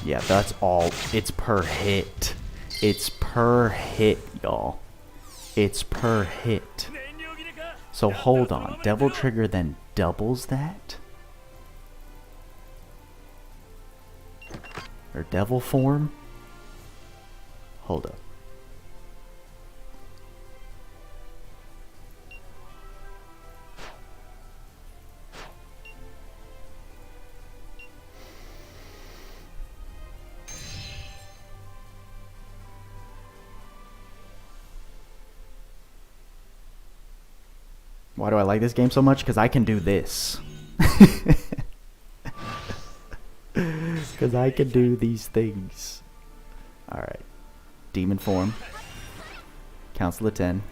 Yeah, that's all. It's per hit. It's per hit, y'all. It's per hit. So hold on. Devil Trigger then doubles that? Or Devil Form? Hold up. Why do I like this game so much? Because I can do this. Because I can do these things. Alright. Demon form. Council of 10.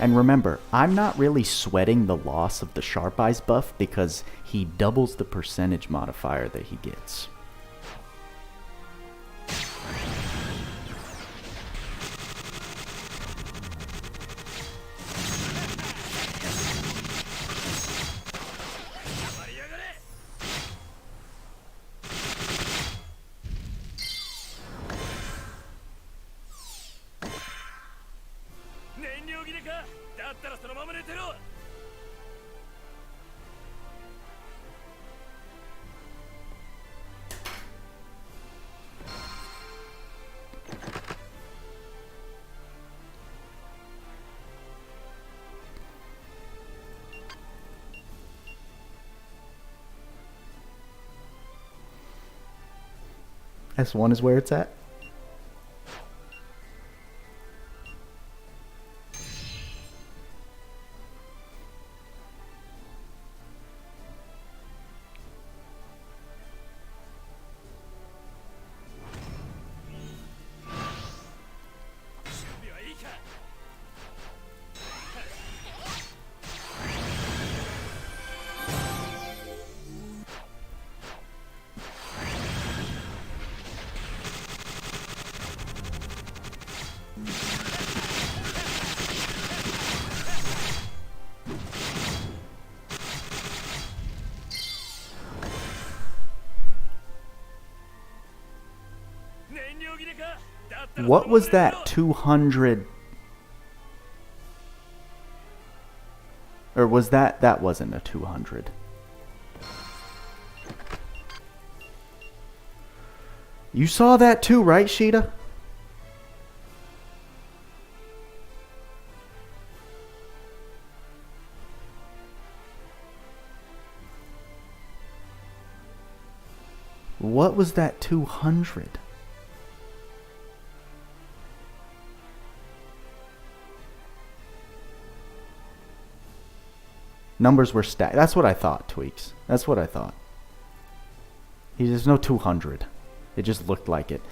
And remember, I'm not really sweating the loss of the Sharp Eyes buff because he doubles the percentage modifier that he gets. S1 is where it's at. What was that 200? Or was that wasn't a 200. You saw that too, right, Sheeta? What was that 200? Numbers were stacked. That's what I thought, Tweaks. That's what I thought. There's no 200. It just looked like it.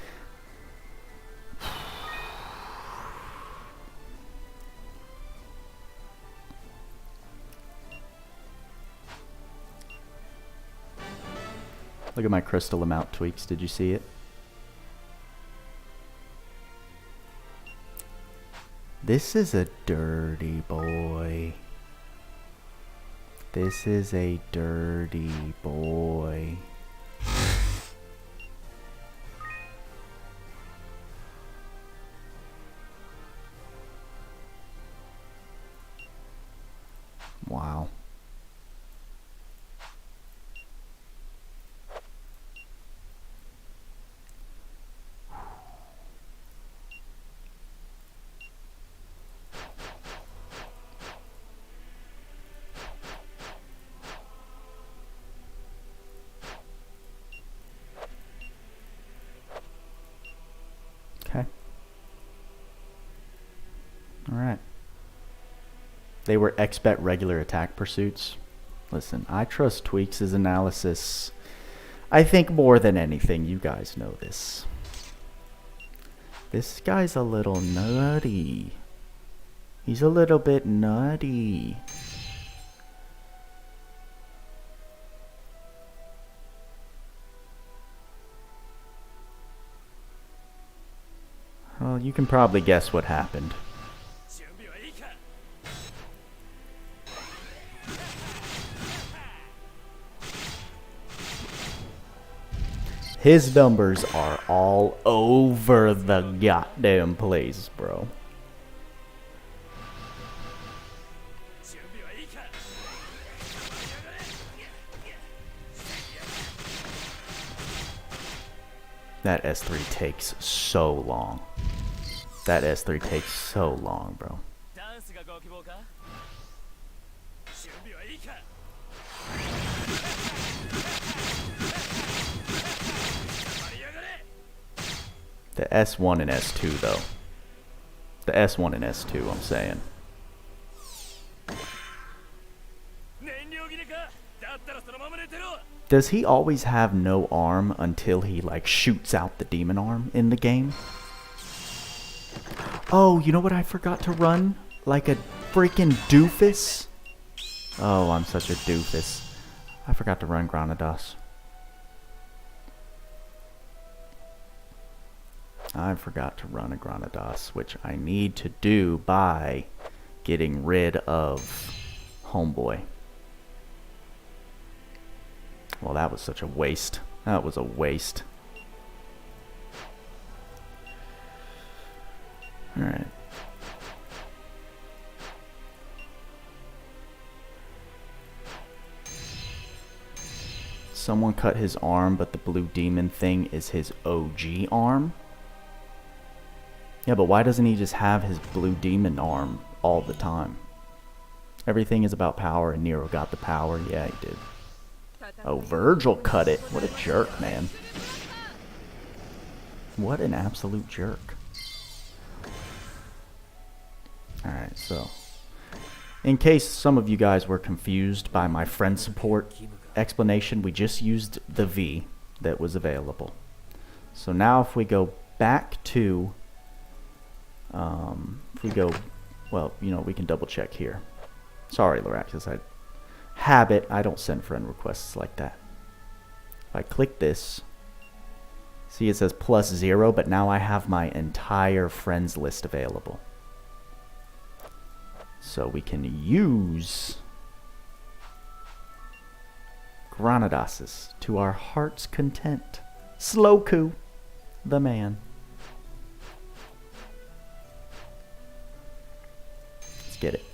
Look at my crystal amount, Tweaks. Did you see it? This is a dirty boy. This is a dirty boy. Wow. Okay. All right. They were expect regular attack pursuits. Listen, I trust Tweaks' analysis. I think more than anything, you guys know this. This guy's a little nutty. He's a little bit nutty. Well, you can probably guess what happened. His numbers are all over the goddamn place, bro. That S3 takes so long. That S3 takes so long, bro. The S1 and S2, though. The S1 and S2, I'm saying. Does he always have no arm until he, like, shoots out the demon arm in the game? Oh, you know what I forgot to run? Like a freaking doofus? Oh, I'm such a doofus. I forgot to run Granados. I forgot to run a Granados, which I need to do by getting rid of Homeboy. Well, that was such a waste. That was a waste. Alright. Someone cut his arm, but the blue demon thing is his OG arm. Yeah, but why doesn't he just have his blue demon arm all the time? Everything is about power, and Nero got the power. Yeah, he did. Oh, Virgil cut it. What a jerk, man. What an absolute jerk. Alright, so. In case some of you guys were confused by my friend support explanation, we just used the V that was available. So now if we go back to... if we go... Well, you know, we can double check here. Sorry, Loraxis, habit, I don't send friend requests like that. If I click this, see it says +0, but now I have my entire friends list available. So we can use Granados to our heart's content. Sloku, the man. Let's get it.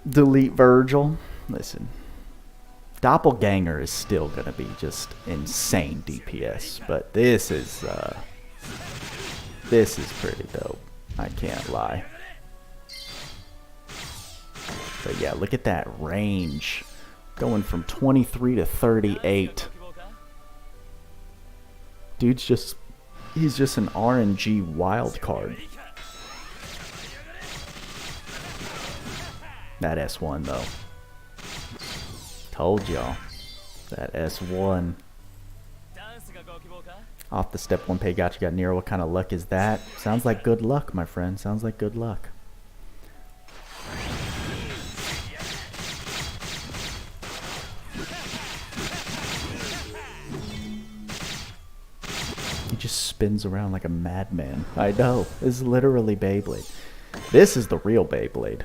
Delete Virgil. Listen, Doppelganger is still gonna be just insane DPS, but this is pretty dope. I can't lie. But yeah, look at that range, going from 23 to 38. Dude's just, he's just an RNG wild card. That S1 though. Told y'all. That S1. Off the step 1 pay gotcha got Nero. What kind of luck is that? Sounds like good luck, my friend. Sounds like good luck. He just spins around like a madman. I know. This is literally Beyblade. This is the real Beyblade.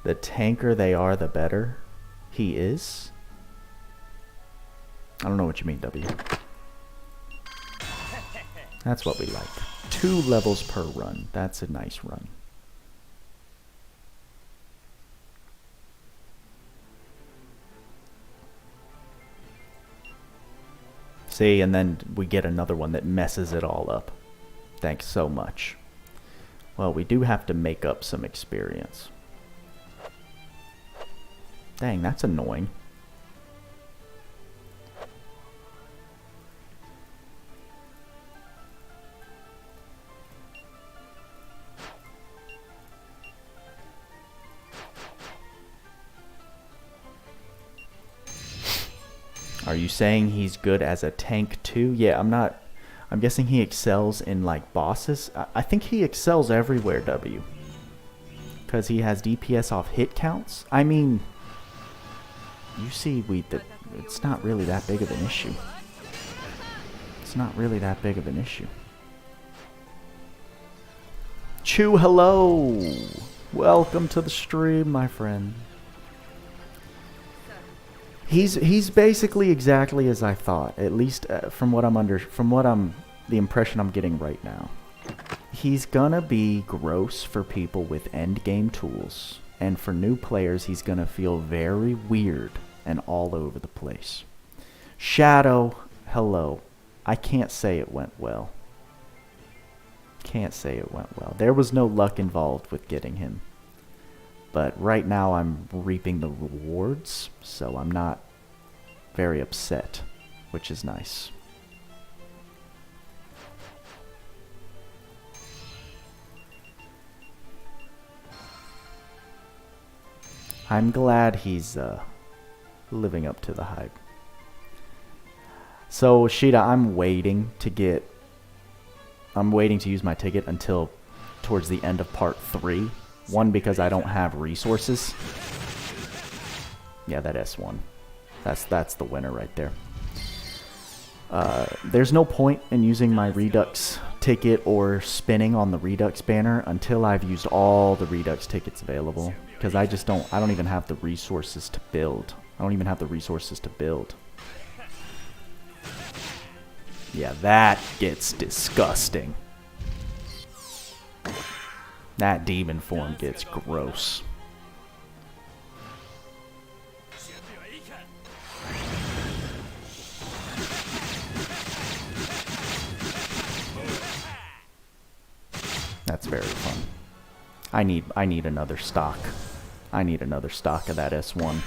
The tanker they are, the better he is. I don't know what you mean, W. That's what we like. 2 levels per run. That's a nice run. See, and then we get another one that messes it all up. Thanks so much. Well, we do have to make up some experience. Dang, that's annoying. Are you saying he's good as a tank too? Yeah, I'm guessing he excels in like bosses. I think he excels everywhere, W. Because he has DPS off hit counts. I mean, you see it's not really that big of an issue. It's not really that big of an issue. Chew, hello! Welcome to the stream, my friend. He's basically exactly as I thought, at least from the impression I'm getting right now. He's gonna be gross for people with endgame tools, and for new players, he's gonna feel very weird and all over the place. Shadow, hello. I can't say it went well. Can't say it went well. There was no luck involved with getting him. But right now I'm reaping the rewards, so I'm not very upset, which is nice. I'm glad he's living up to the hype. So Sheeta, I'm waiting to use my ticket until towards the end of part 3. One, because I don't have resources. Yeah, that S1. That's the winner right there. There's no point in using my Redux ticket or spinning on the Redux banner until I've used all the Redux tickets available. Because I don't even have the resources to build. Yeah, that gets disgusting. That demon form gets gross. That's very fun. I need another stock. I need another stock of that S1.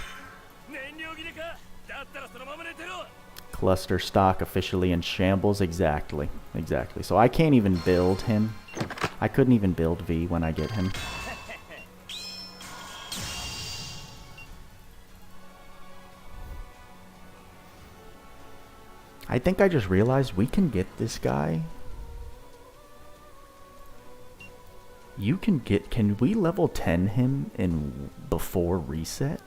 Cluster stock officially in shambles. Exactly. So I can't even build him. I couldn't even build V when I get him. I think I just realized we can get this guy. Can we level 10 him before reset?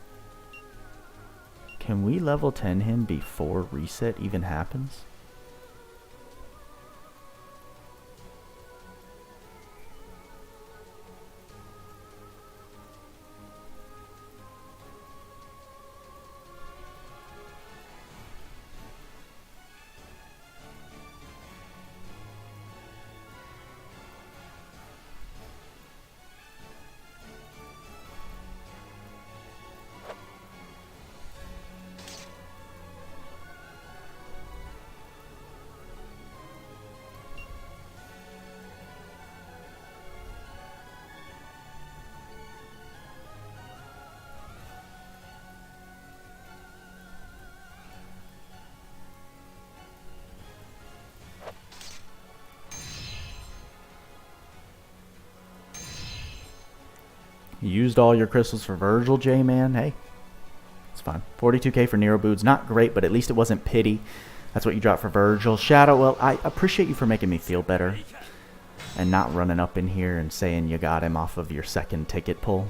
Can we level 10 him before reset even happens? You used all your crystals for Virgil, J-Man. Hey, it's fine. 42k for Nero Boots. Not great, but at least it wasn't pity. That's what you dropped for Virgil. Shadow, well, I appreciate you for making me feel better. And not running up in here and saying you got him off of your second ticket pull.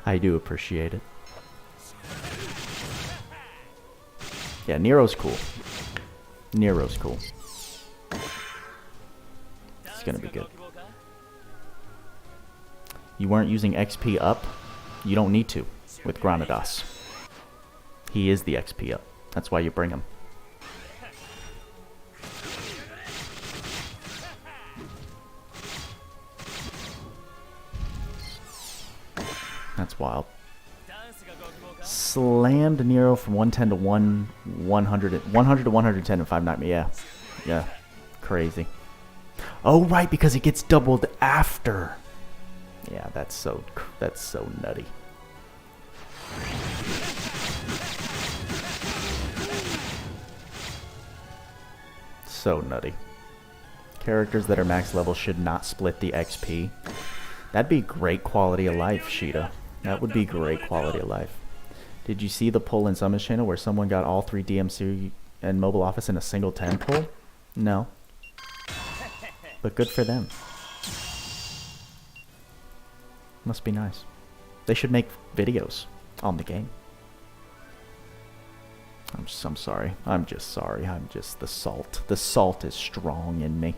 I do appreciate it. Yeah, Nero's cool. Nero's cool. It's gonna be good. You weren't using XP up? You don't need to with Granados. He is the XP up. That's why you bring him. That's wild. Slammed Nero from 110 to 100 to 110 and 590. Yeah. Crazy. Oh, right, because it gets doubled after. Yeah, that's so nutty. So nutty. Characters that are max level should not split the XP. That'd be great quality of life, Sheeta. That would be great quality of life. Did you see the pull in Summons Channel where someone got all 3 DMC and mobile office in a single 10 pull? No. But good for them. Must be nice. They should make videos on the game. I'm sorry. I'm just sorry. I'm just the salt. The salt is strong in me.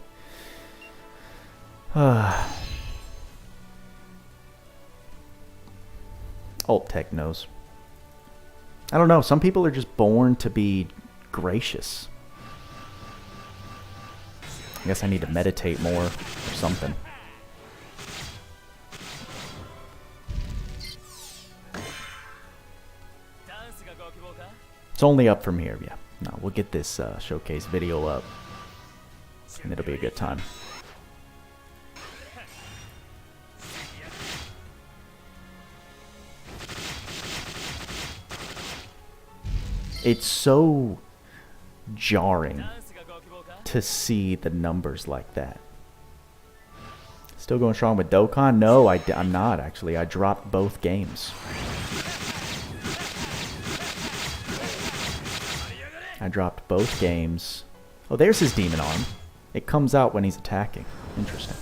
Alt tech knows. I don't know. Some people are just born to be gracious. I guess I need to meditate more or something. It's only up from here, yeah. No, we'll get this showcase video up, and it'll be a good time. It's so jarring to see the numbers like that. Still going strong with Dokkan? No, I'm not, actually. I dropped both games. I dropped both games. Oh, there's his demon arm. It comes out when he's attacking. Interesting.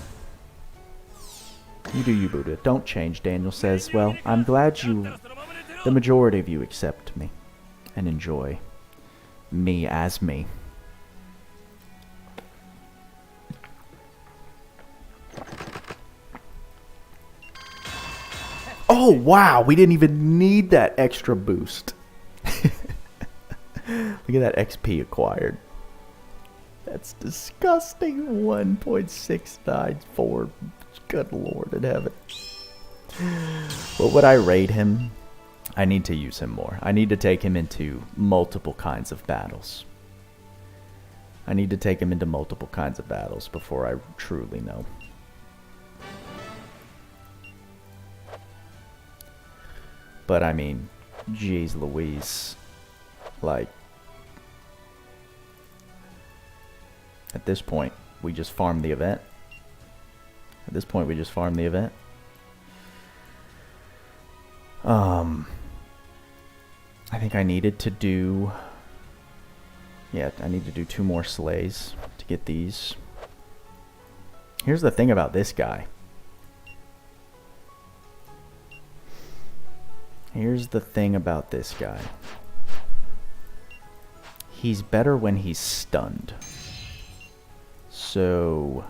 You do you, Buddha. Don't change, Daniel says. Well, I'm glad the majority of you accept me and enjoy me as me. Oh, wow. We didn't even need that extra boost. Look at that XP acquired. That's disgusting. 1.694. Good Lord in heaven. What would I rate him? I need to use him more. I need to take him into multiple kinds of battles. I need to take him into multiple kinds of battles before I truly know. But I mean, geez Louise. Like, at this point, we just farm the event. At this point, we just farm the event. I think I needed to do... Yeah, I need to do 2 more slays to get these. Here's the thing about this guy. Here's the thing about this guy. He's better when he's stunned. So...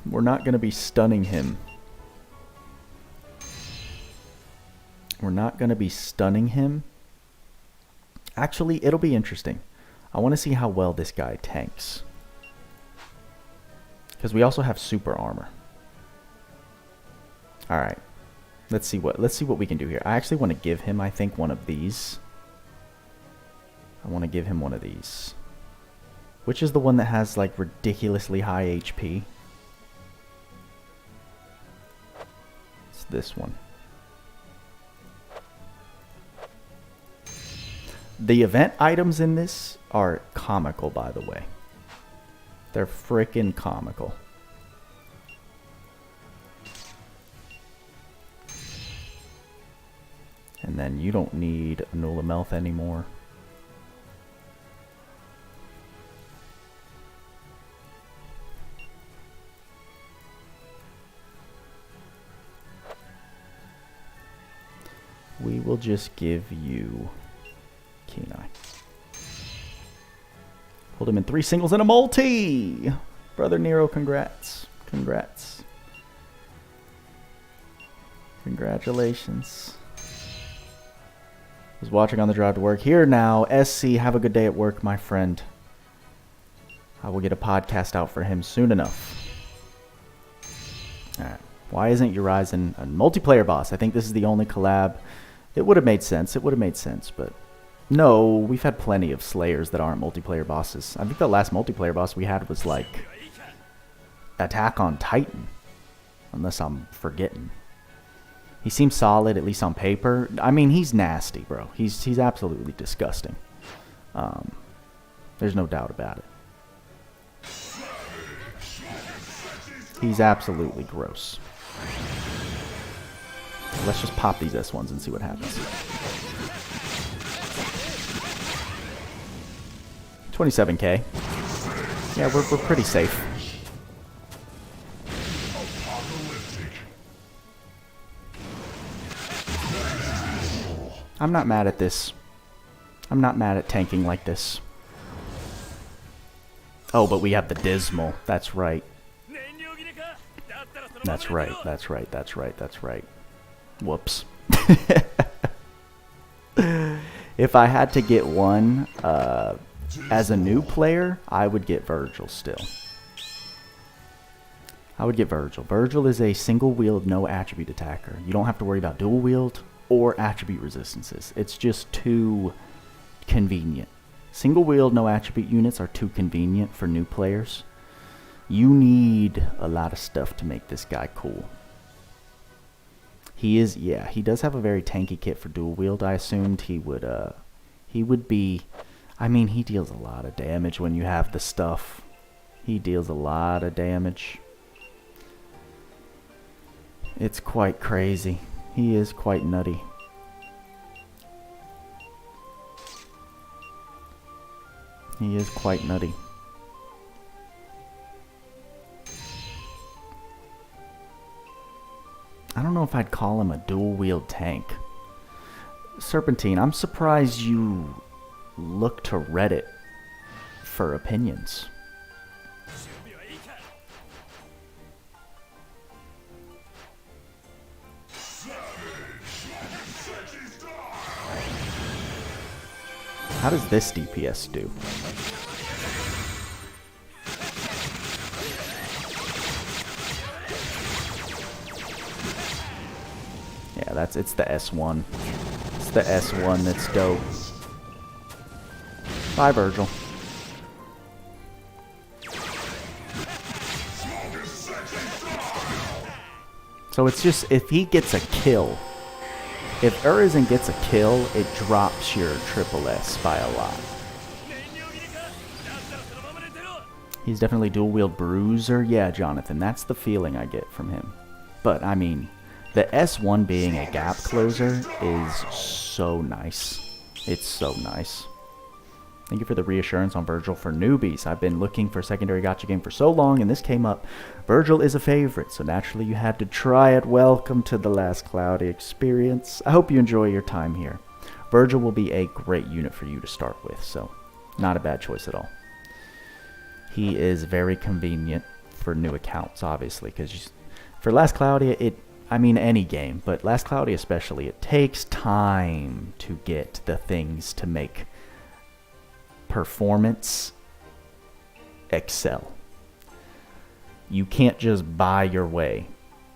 we're not going to be stunning him. We're not going to be stunning him. Actually, it'll be interesting. I want to see how well this guy tanks. Because we also have super armor. Alright. Let's see what we can do here. I actually want to give him, I think, one of these. I want to give him one of these. Which is the one that has like ridiculously high HP? It's this one. The event items in this are comical, by the way. They're frickin' comical. And then you don't need Nullamelth anymore. We will just give you Kenai. Pulled him in 3 singles and a multi! Brother Nero, congrats. Congrats. Congratulations. Was watching on the drive to work. Here now, SC, have a good day at work, my friend. I will get a podcast out for him soon enough. Alright. Why isn't Urizen a multiplayer boss? I think this is the only collab. It would have made sense. It would have made sense, but... No, we've had plenty of Slayers that aren't multiplayer bosses. I think the last multiplayer boss we had was like Attack on Titan. Unless I'm forgetting. He seems solid, at least on paper. I mean, he's nasty, bro. He's absolutely disgusting. There's no doubt about it. He's absolutely gross. Let's just pop these S1s and see what happens. 27k. Yeah, we're pretty safe. I'm not mad at this. I'm not mad at tanking like this. Oh, but we have the Dismal. That's right. That's right. That's right. That's right. That's right. Whoops. If I had to get one as a new player, I would get Virgil still. I would get Virgil. Virgil is a single wield, no attribute attacker. You don't have to worry about dual wield or attribute resistances. It's just too convenient. Single wield, no attribute units are too convenient for new players. You need a lot of stuff to make this guy cool. He is, yeah, he does have a very tanky kit for dual wield. I assumed he would be, I mean, he deals a lot of damage when you have the stuff. He deals a lot of damage. It's quite crazy. He is quite nutty. He is quite nutty. I don't know if I'd call him a dual wield tank. Serpentine, I'm surprised you look to Reddit for opinions. How does this DPS do? Yeah, it's the S1. It's the S1 that's dope. Bye, Virgil. So it's just, if he gets a kill, if Urizen gets a kill, it drops your triple S by a lot. He's definitely dual wield bruiser. Yeah, Jonathan, that's the feeling I get from him. But, I mean, the S1 being a gap closer is so nice. It's so nice. Thank you for the reassurance on Virgil for newbies. I've been looking for a secondary gacha game for so long, and this came up. Virgil is a favorite, so naturally you had to try it. Welcome to the Last Cloudy experience. I hope you enjoy your time here. Virgil will be a great unit for you to start with, so not a bad choice at all. He is very convenient for new accounts, obviously, because for Last Cloudy, I mean any game, but Last Cloudy especially, it takes time to get the things to make performance excel. You can't just buy your way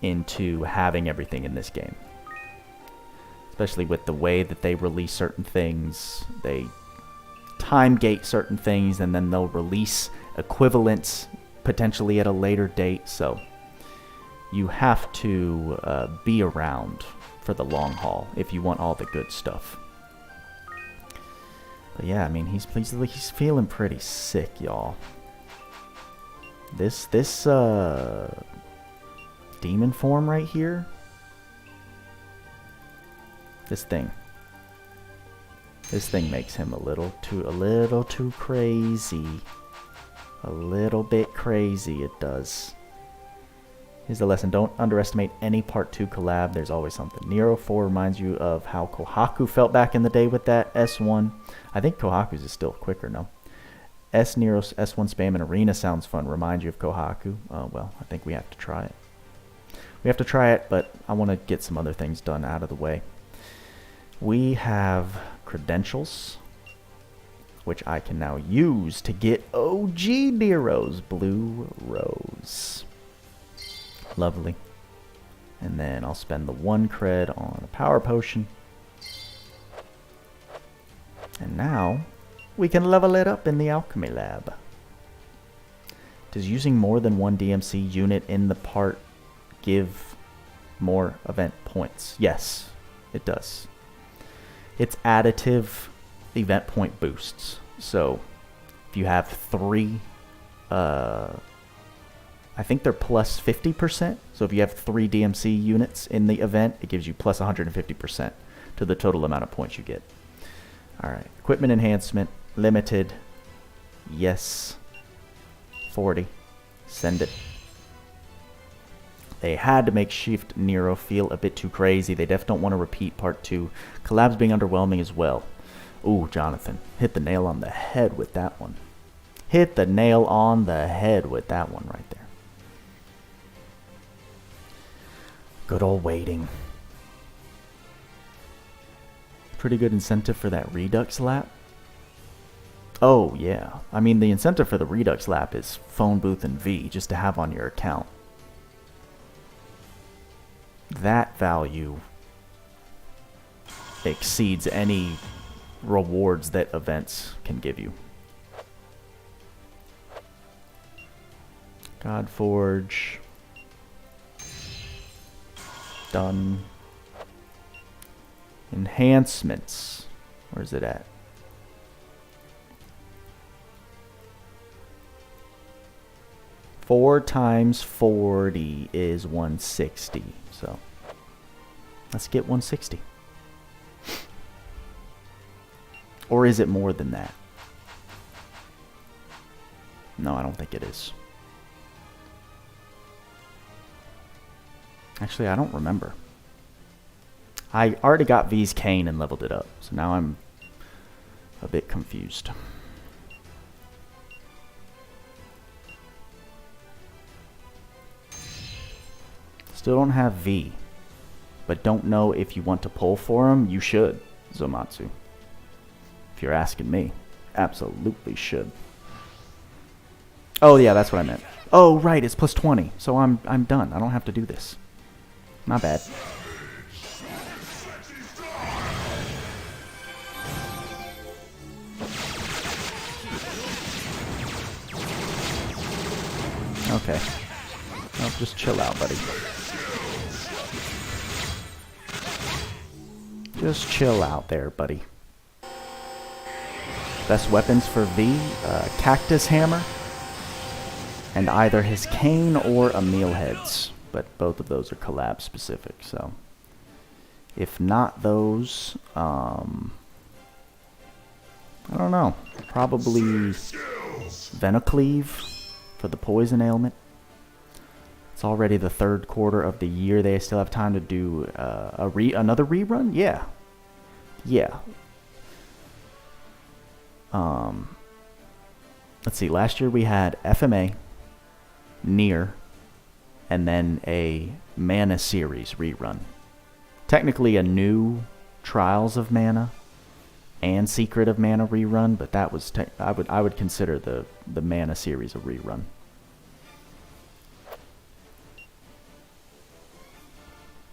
into having everything in this game. Especially with the way that they release certain things. They time gate certain things and then they'll release equivalents potentially at a later date. So you have to be around for the long haul if you want all the good stuff. But yeah, I mean, he's feeling pretty sick, y'all. This demon form right here. This thing makes him a little too crazy. A little bit crazy, it does. Here's the lesson. Don't underestimate any Part 2 collab. There's always something. Nero 4 reminds you of how Kohaku felt back in the day with that S1. I think Kohaku's is still quicker, no? Nero's S1 spam in Arena sounds fun. Remind you of Kohaku. Well, I think we have to try it. We have to try it, but I want to get some other things done out of the way. We have credentials, which I can now use to get OG Nero's Blue Rose. Lovely. And then I'll spend the 1 cred on a power potion. And now we can level it up in the alchemy lab. Does using more than one DMC unit in the part give more event points? Yes, it does. It's additive event point boosts. So if you have 3 I think they're plus 50%. So if you have 3 DMC units in the event, it gives you plus 150% to the total amount of points you get. Alright, equipment enhancement, limited, yes, 40, send it. They had to make Shift Nero feel a bit too crazy. They definitely don't want to repeat part 2. Collabs being underwhelming as well. Ooh, Jonathan. Hit the nail on the head with that one. Hit the nail on the head with that one right there. Good old waiting. Pretty good incentive for that Redux lap. Oh, yeah. I mean, the incentive for the Redux lap is phone booth and V, just to have on your account. That value exceeds any rewards that events can give you. Godforge. Done. Enhancements. Where's it at? Four times 40 is 160. So let's get 160. Or is it more than that? No, I don't think it is. Actually, I don't remember. I already got V's Cane and leveled it up, so now I'm a bit confused. Still don't have V, but don't know if you want to pull for him. You should, Zomatsu. If you're asking me, absolutely should. Oh yeah, that's what I meant. Oh right, it's plus 20, so I'm done. I don't have to do this. My bad. Okay. Well, just chill out, buddy. Just chill out there, buddy. Best weapons for V, Cactus Hammer, and either his cane or a Mealheads, but both of those are collab specific, so if not those, I don't know, probably Venocleave for the poison ailment. It's already the 3rd quarter of the year. They still have time to do another rerun? Yeah. Yeah. Let's see. Last year we had FMA, Nier, and then a Mana series rerun. Technically a new Trials of Mana and Secret of Mana rerun, but that was I would consider the Mana series a rerun.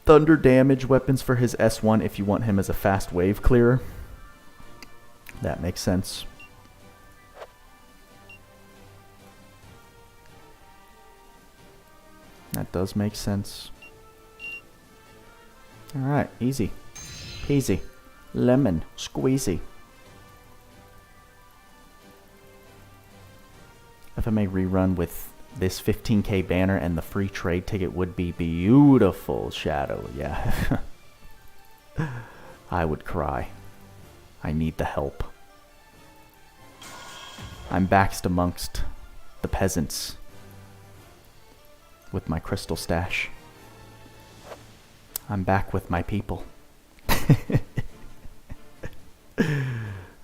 Thunder damage weapons for his S1 if you want him as a fast wave clearer. That makes sense. That does make sense. Alright, easy. Peasy. Lemon. Squeezy. FMA rerun with this 15k banner and the free trade ticket would be beautiful, Shadow. Yeah. I would cry. I need the help. I'm backed amongst the peasants with my crystal stash. I'm back with my people.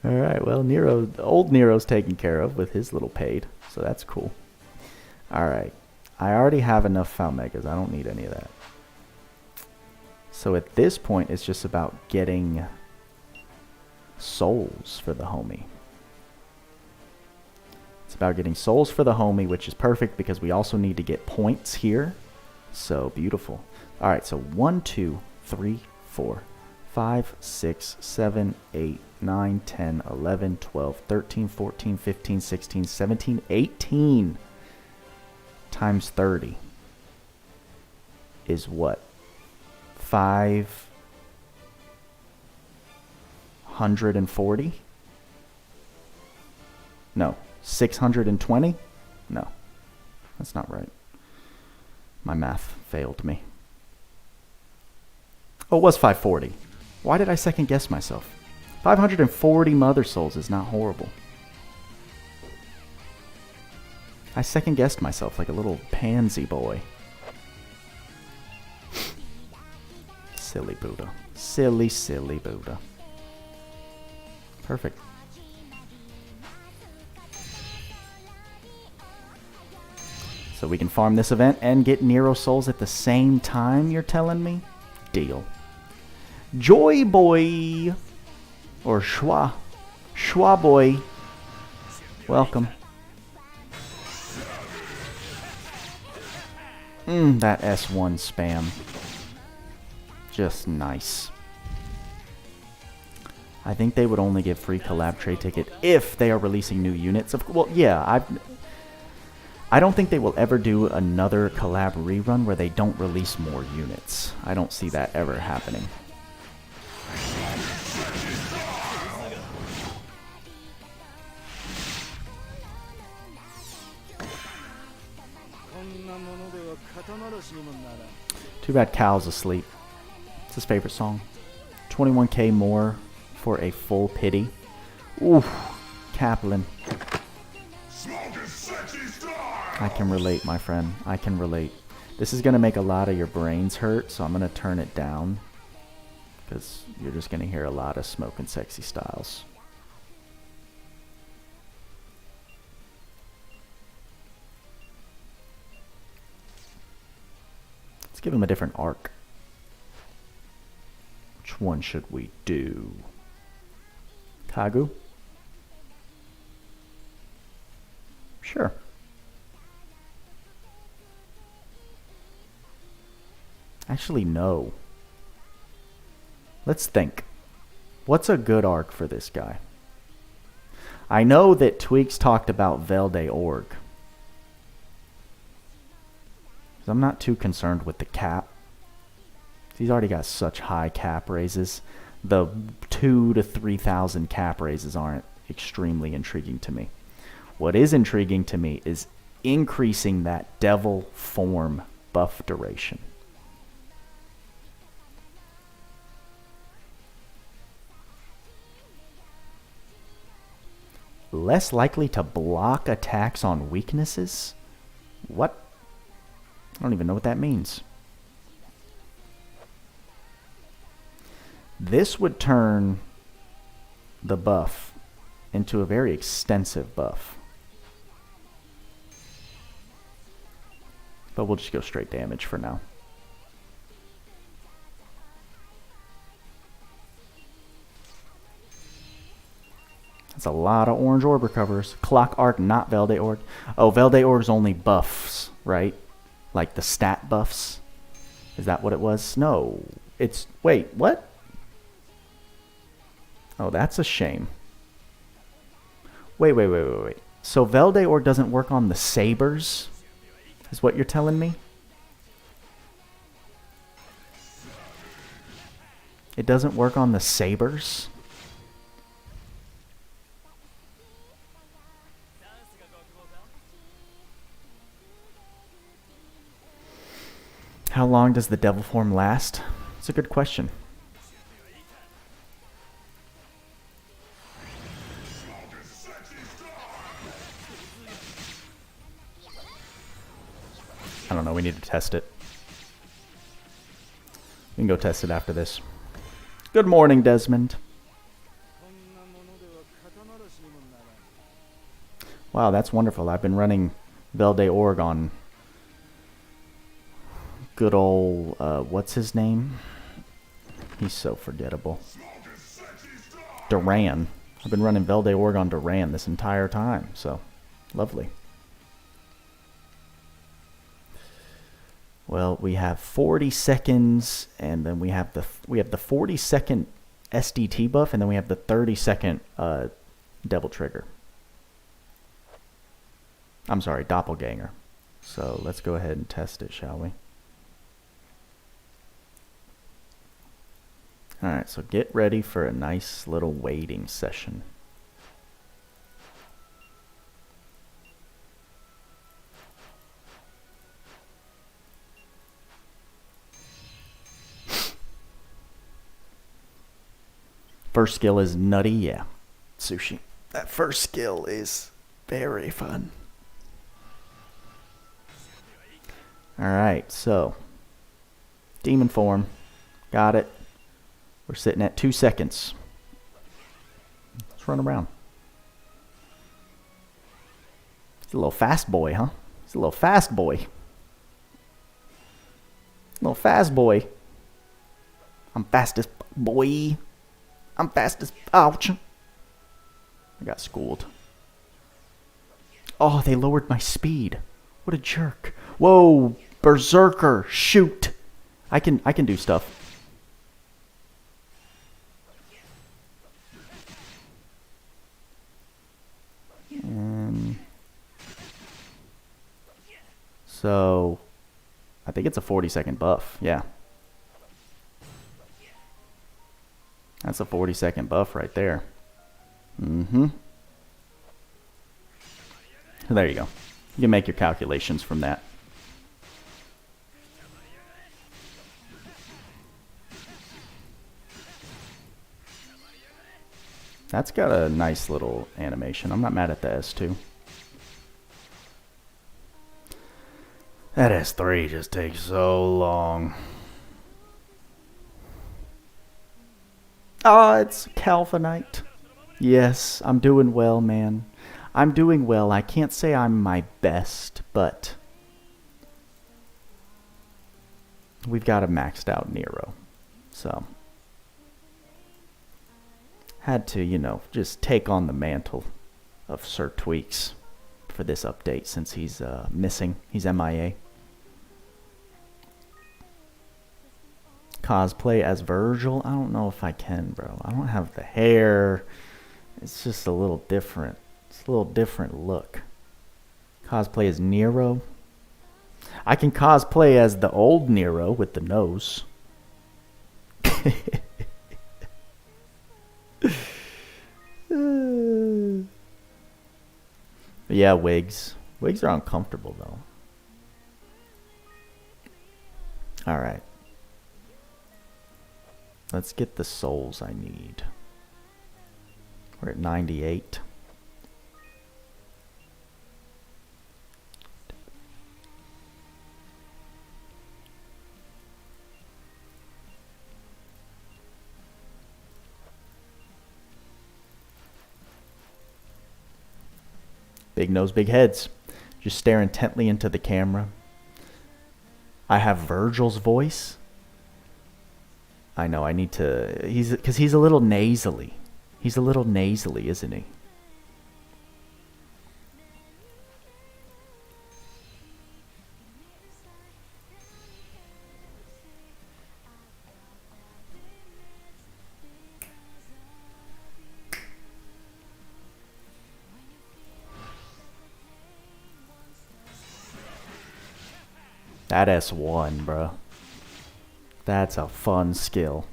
Alright, well, old Nero's taken care of with his little paid, so that's cool. Alright, I already have enough Falmegas. I don't need any of that. So at this point, it's just about getting souls for the homie. It's about getting souls for the homie, which is perfect because we also need to get points here. So beautiful. Alright, so 1, 2, 3, 4, 5, 6, 7, 8, 9, 10, 11, 12, 13, 14, 15, 16, 17, 18 times 30 is what? 540? No. 620? No. That's not right. My math failed me. Oh, it was 540. Why did I second guess myself? 540 Mother Souls is not horrible. I second guessed myself like a little pansy boy. Silly Buddha. Silly, silly Buddha. Perfect. So we can farm this event and get Nero souls at the same time, you're telling me? Deal. Joy Boy! Or Schwa. Schwa Boy. Welcome. That S1 spam. Just nice. I think they would only give free collab trade ticket if they are releasing new units. Well, yeah, I don't think they will ever do another collab rerun where they don't release more units. I don't see that ever happening. Too bad Cal's asleep. It's his favorite song. 21k more for a full pity. Oof, Kaplan. I can relate, my friend. I can relate. This is going to make a lot of your brains hurt, so I'm going to turn it down. Because you're just going to hear a lot of smoking sexy styles. Let's give him a different arc. Which one should we do? Kagu? Sure. Actually, no. Let's think. What's a good arc for this guy? I know that Tweaks talked about Velde Org. I'm not too concerned with the cap. He's already got such high cap raises. The 2,000 to 3,000 cap raises aren't extremely intriguing to me. What is intriguing to me is increasing that devil form buff duration. Less likely to block attacks on weaknesses? What? I don't even know what that means. This would turn the buff into a very extensive buff. But we'll just go straight damage for now. That's a lot of orange orb recovers. Clock Arc, not Velde Org. Oh, Velde Org's only buffs, right? Like the stat buffs. Is that what it was? No. It's... Wait, what? Oh, that's a shame. Wait. So Velde Org doesn't work on the sabers? Is what you're telling me? It doesn't work on the sabers? How long does the devil form last? It's a good question. I don't know, we need to test it. We can go test it after this. Good morning, Desmond. Wow, that's wonderful. I've been running Velde Org on good old, what's his name? He's so forgettable. Duran. I've been running Velde Org on Duran this entire time, so lovely. Well, we have 40 seconds, and then we have the 40-second SDT buff, and then we have the 30-second Devil Trigger. I'm sorry, Doppelganger. So let's go ahead and test it, shall we? Alright, so get ready for a nice little waiting session. First skill is nutty, yeah. Sushi. That first skill is very fun. Alright, so Demon form. Got it. We're sitting at 2 seconds. Let's run around. He's a little fast boy, huh? He's a little fast boy. Little fast boy. I'm fast as boy. I'm fast as ouch. I got schooled. Oh, they lowered my speed. What a jerk. Whoa, berserker, shoot. I can do stuff. So I think it's a 40-second buff. Yeah. That's a 40-second buff right there. Mm-hmm. So there you go. You can make your calculations from that. That's got a nice little animation. I'm not mad at the S2. That S3 just takes so long. Ah, it's Calvinite. Yes, I'm doing well, man. I'm doing well. I can't say I'm my best, but we've got a maxed out Nero. So had to, you know, just take on the mantle of Sir Tweaks for this update since he's missing. He's MIA. Cosplay as Virgil? I don't know if I can, bro. I don't have the hair. It's just a little different. It's a little different look. Cosplay as Nero? I can cosplay as the old Nero with the nose. Yeah, wigs. Wigs are uncomfortable, though. Alright. Let's get the souls I need. We're at 98. Big nose, big heads. Just stare intently into the camera. I have Virgil's voice. I know, I need to... Because he's a little nasally. He's a little nasally, isn't he? That S1, bro. That's a fun skill.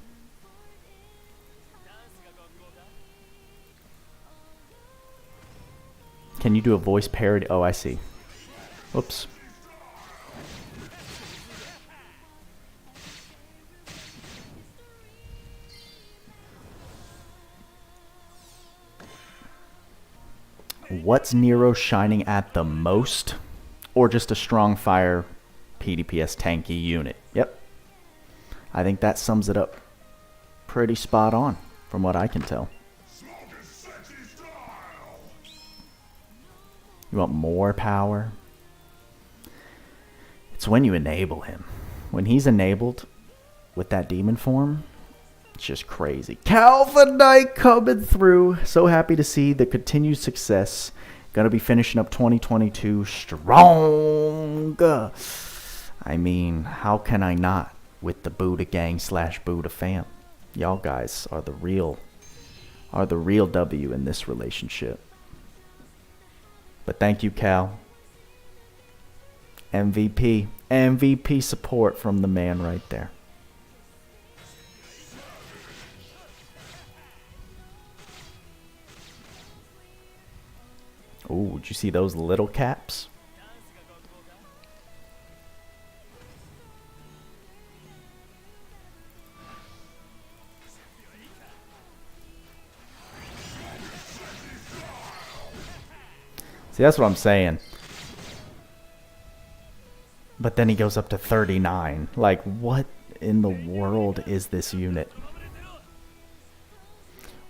Can you do a voice parody? Oh, I see. Whoops. What's Nero shining at the most? Or just a strong fire PDPS tanky unit? Yep. I think that sums it up pretty spot on from what I can tell. You want more power? It's when you enable him. When he's enabled with that demon form, it's just crazy. Calvinite coming through. So happy to see the continued success. Gonna be finishing up 2022 strong. I mean, how can I not with the Buddha gang / Buddha fam? Y'all guys are the real W in this relationship. But thank you, Cal. MVP support from the man right there. Ooh, did you see those little caps? See, that's what I'm saying. But then he goes up to 39. Like, what? in the world is this unit?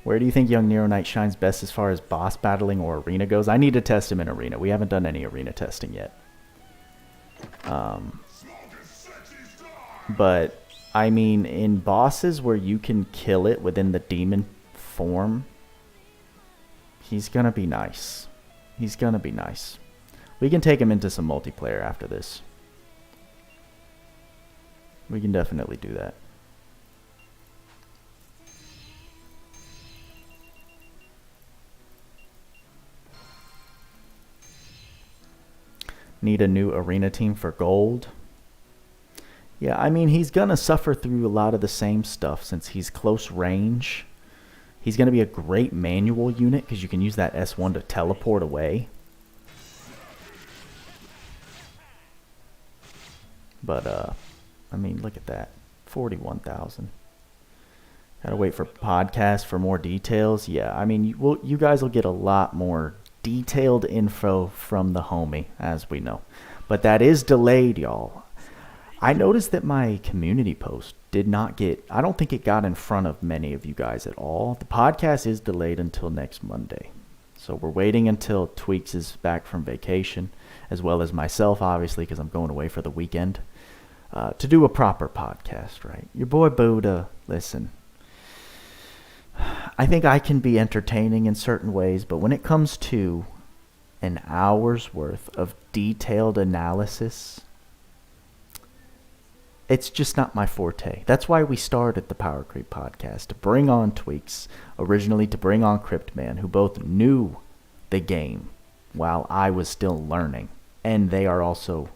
Where do you think young Nero Knight shines best as far as boss battling or arena goes? I need to test him in arena. We haven't done any arena testing yet. But, I mean, in bosses where you can kill it within the demon form, he's gonna be nice. He's gonna be nice. We can take him into some multiplayer after this. We can definitely do that. Need a new arena team for gold. Yeah, I mean, he's going to suffer through a lot of the same stuff since he's close range. He's going to be a great manual unit because you can use that S1 to teleport away. But, I mean, look at that. 41,000. Gotta wait for podcast for more details. Yeah, I mean, you guys will get a lot more detailed info from the homie, as we know. But that is delayed, y'all. I noticed that my community post did not get, I don't think it got in front of many of you guys at all. The podcast is delayed until next Monday. So we're waiting until Tweaks is back from vacation, as well as myself, obviously, because I'm going away for the weekend, to do a proper podcast, right? Your boy Buddha, listen. I think I can be entertaining in certain ways, but when it comes to an hour's worth of detailed analysis, it's just not my forte. That's why we started the Power Creep podcast, to bring on Tweaks, originally to bring on Cryptman, who both knew the game while I was still learning. And they are also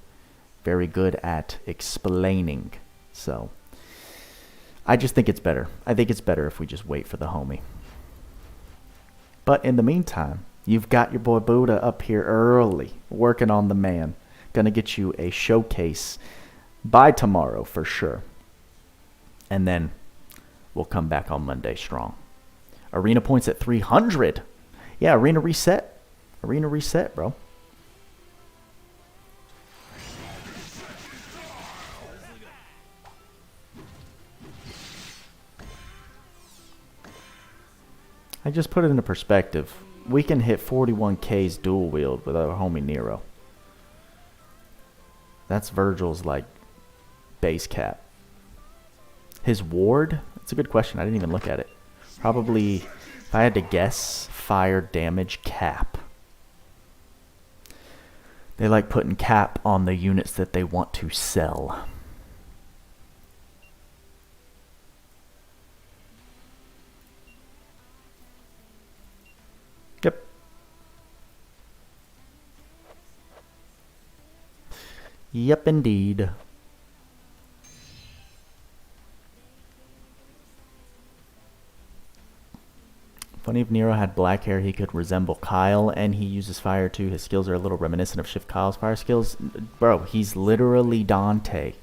very good at explaining. So, I just think it's better. I think it's better if we just wait for the homie. But in the meantime, you've got your boy Buddha up here early, working on the man. Gonna get you a showcase by tomorrow for sure. And then we'll come back on Monday strong. Arena points at 300. Yeah, arena reset. Arena reset, bro. I just put it into perspective. We can hit 41K's dual wield with our homie Nero. That's Virgil's, like, base cap. His ward? That's a good question. I didn't even look at it. Probably, if I had to guess, fire damage cap. They like putting cap on the units that they want to sell. Yep. Yep, indeed. Funny if Nero had black hair, he could resemble Kyle, and he uses fire too. His skills are a little reminiscent of Shift Kyle's fire skills. Bro, he's literally Dante.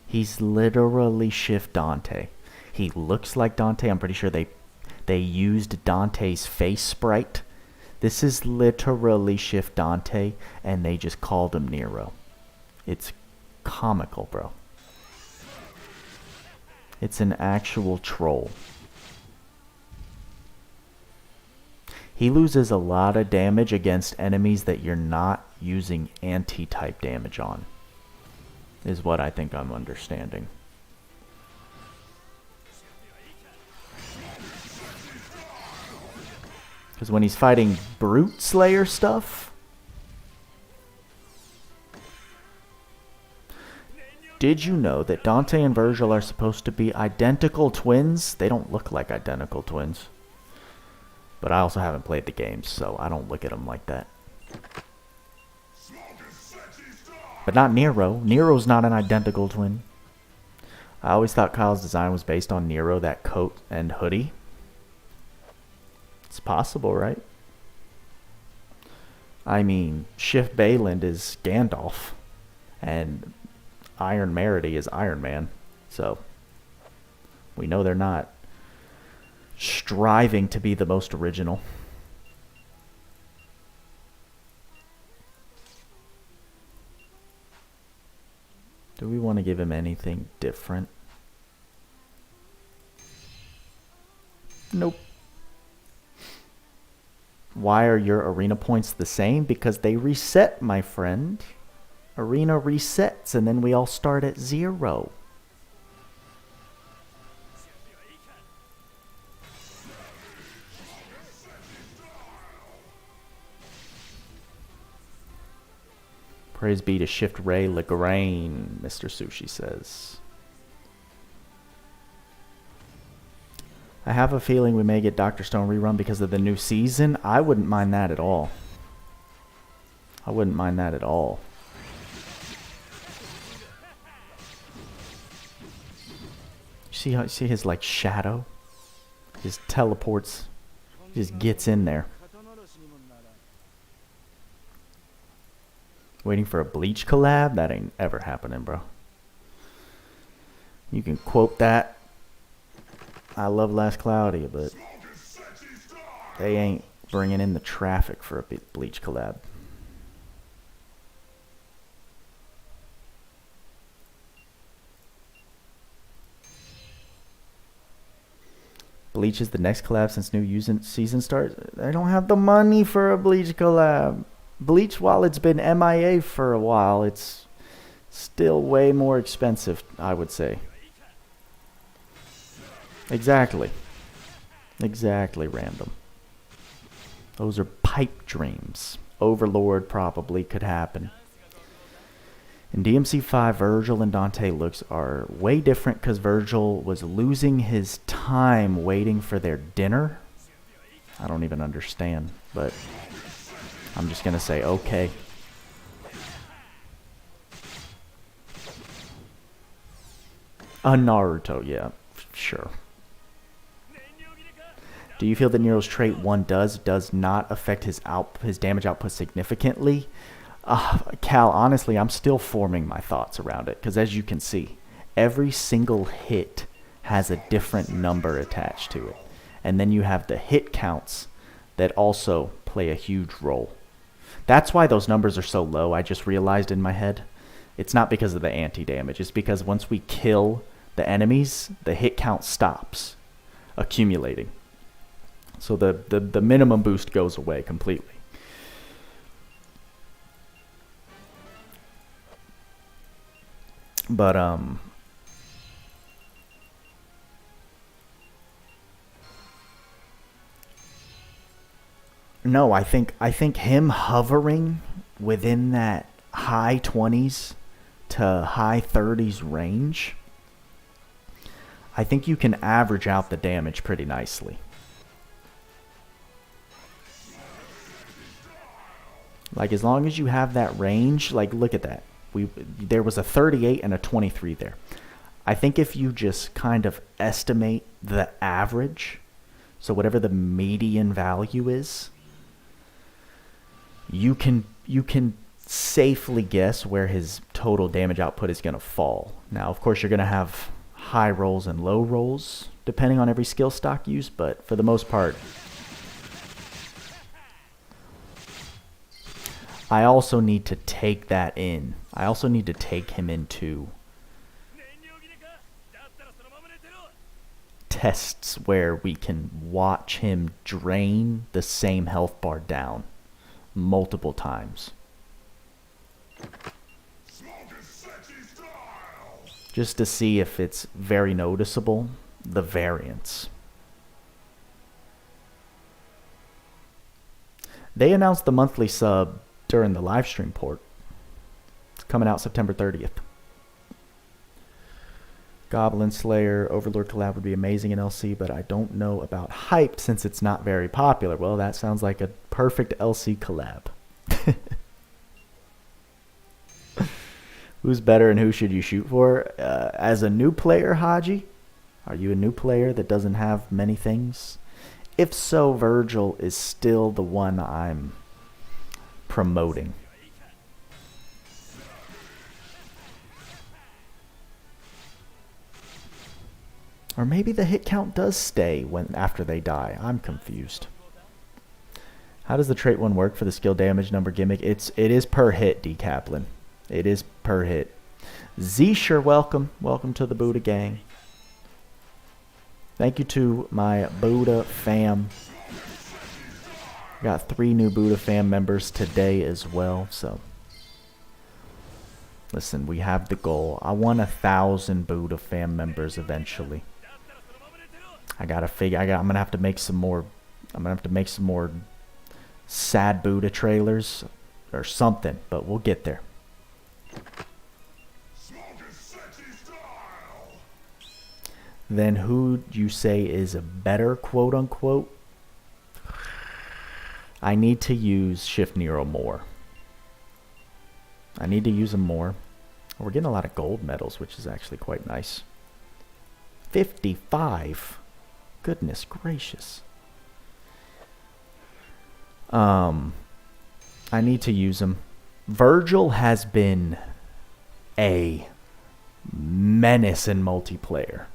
He's literally Shift Dante. He looks like Dante. I'm pretty sure they used Dante's face sprite. This is literally Shift Dante, and they just called him Nero. It's comical, bro. It's an actual troll. He loses a lot of damage against enemies that you're not using anti-type damage on, is what I think I'm understanding. Because when he's fighting Brute Slayer stuff, did you know that Dante and Virgil are supposed to be identical twins? They don't look like identical twins. But I also haven't played the games, so I don't look at them like that. But not Nero. Nero's not an identical twin. I always thought Kyle's design was based on Nero, that coat and hoodie. It's possible, right? I mean, Shift Bayland is Gandalf, and Iron Merity is Iron Man, so we know they're not striving to be the most original. Do we want to give him anything different? Nope. Why are your arena points the same? Because they reset, my friend. Arena resets, and then we all start at 0. Praise be to Shift Ray Legrain, Mr. Sushi says. I have a feeling we may get Dr. Stone rerun because of the new season. I wouldn't mind that at all. I wouldn't mind that at all. See his like shadow? Just teleports. Just gets in there. Waiting for a Bleach collab? That ain't ever happening, bro. You can quote that. I love Last Cloudia, but they ain't bringing in the traffic for a Bleach collab. Bleach is the next collab since new season starts. They don't have the money for a Bleach collab. Bleach, while it's been MIA for a while, it's still way more expensive, I would say. Exactly. Exactly, random. Those are pipe dreams. Overlord probably could happen. In DMC5, Virgil and Dante looks are way different because Virgil was losing his time waiting for their dinner. I don't even understand, but I'm just going to say okay. Naruto, yeah, sure. Do you feel that Nero's trait 1 does not affect his damage output significantly? Cal, honestly, I'm still forming my thoughts around it. Because as you can see, every single hit has a different number attached to it. And then you have the hit counts that also play a huge role. That's why those numbers are so low, I just realized in my head. It's not because of the anti-damage. It's because once we kill the enemies, the hit count stops accumulating. So the minimum boost goes away completely. But no, I think him hovering within that high 20s to high 30s range, I think you can average out the damage pretty nicely. Like, as long as you have that range, like, look at that. There was a 38 and a 23 there. I think if you just kind of estimate the average, so whatever the median value is, you can safely guess where his total damage output is going to fall. Now, of course, you're going to have high rolls and low rolls, depending on every skill stock used, but for the most part, I also need to take that in. I also need to take him into tests where we can watch him drain the same health bar down multiple times. Just to see if it's very noticeable, the variance. They announced the monthly sub during the live stream port. It's coming out September 30th. Goblin Slayer Overlord collab would be amazing in LC, but I don't know about hype since it's not very popular. Well, that sounds like a perfect LC collab. Who's better and who should you shoot for? As a new player, Haji, are you a new player that doesn't have many things? If so, Virgil is still the one I'm promoting. Or maybe the hit count does stay after they die. I'm confused. How does the trait 1 work for the skill damage number gimmick? It is per hit, D. Kaplan. It is per hit. Z, sure, welcome. Welcome to the Buddha gang. Thank you to my Buddha fam. Got 3 new Buddha fam members today as well, so. Listen, we have the goal. I want 1,000 Buddha fam members eventually. I gotta figure. I'm gonna have to make some more. I'm gonna have to make some more sad Buddha trailers or something, but we'll get there. Then who do you say is a better, quote unquote? I need to use Shift Nero more. I need to use him more. We're getting a lot of gold medals, which is actually quite nice. 55. Goodness gracious. I need to use him. Virgil has been a menace in multiplayer.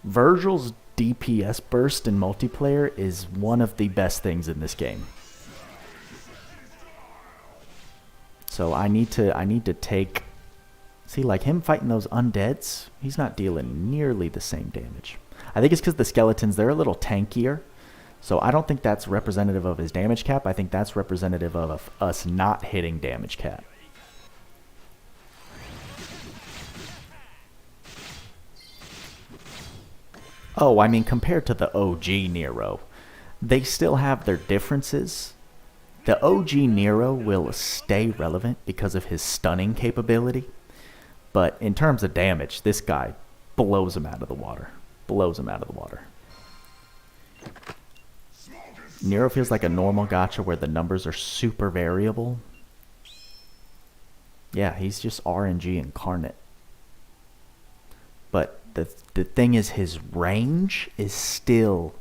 Virgil's DPS burst in multiplayer is one of the best things in this game. So I need to take, see, like him fighting those undeads, he's not dealing nearly the same damage. I think it's because the skeletons, they're a little tankier. So I don't think that's representative of his damage cap. I think that's representative of us not hitting damage cap. Oh, I mean, compared to the OG Nero, they still have their differences. The OG Nero will stay relevant because of his stunning capability. But in terms of damage, this guy blows him out of the water. Blows him out of the water. Nero feels like a normal gacha where the numbers are super variable. Yeah, he's just RNG incarnate. But the thing is, his range is still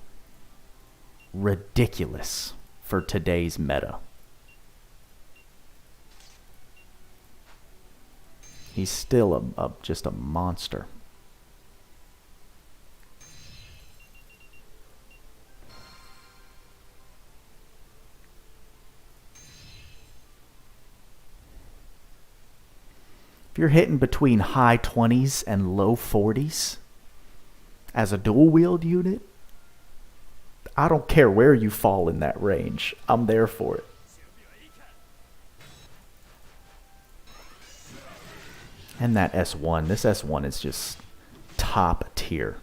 ridiculous for today's meta. He's still just a monster. If you're hitting between high 20s and low 40s as a dual wield unit, I don't care where you fall in that range. I'm there for it. And that S1. This S1 is just top tier.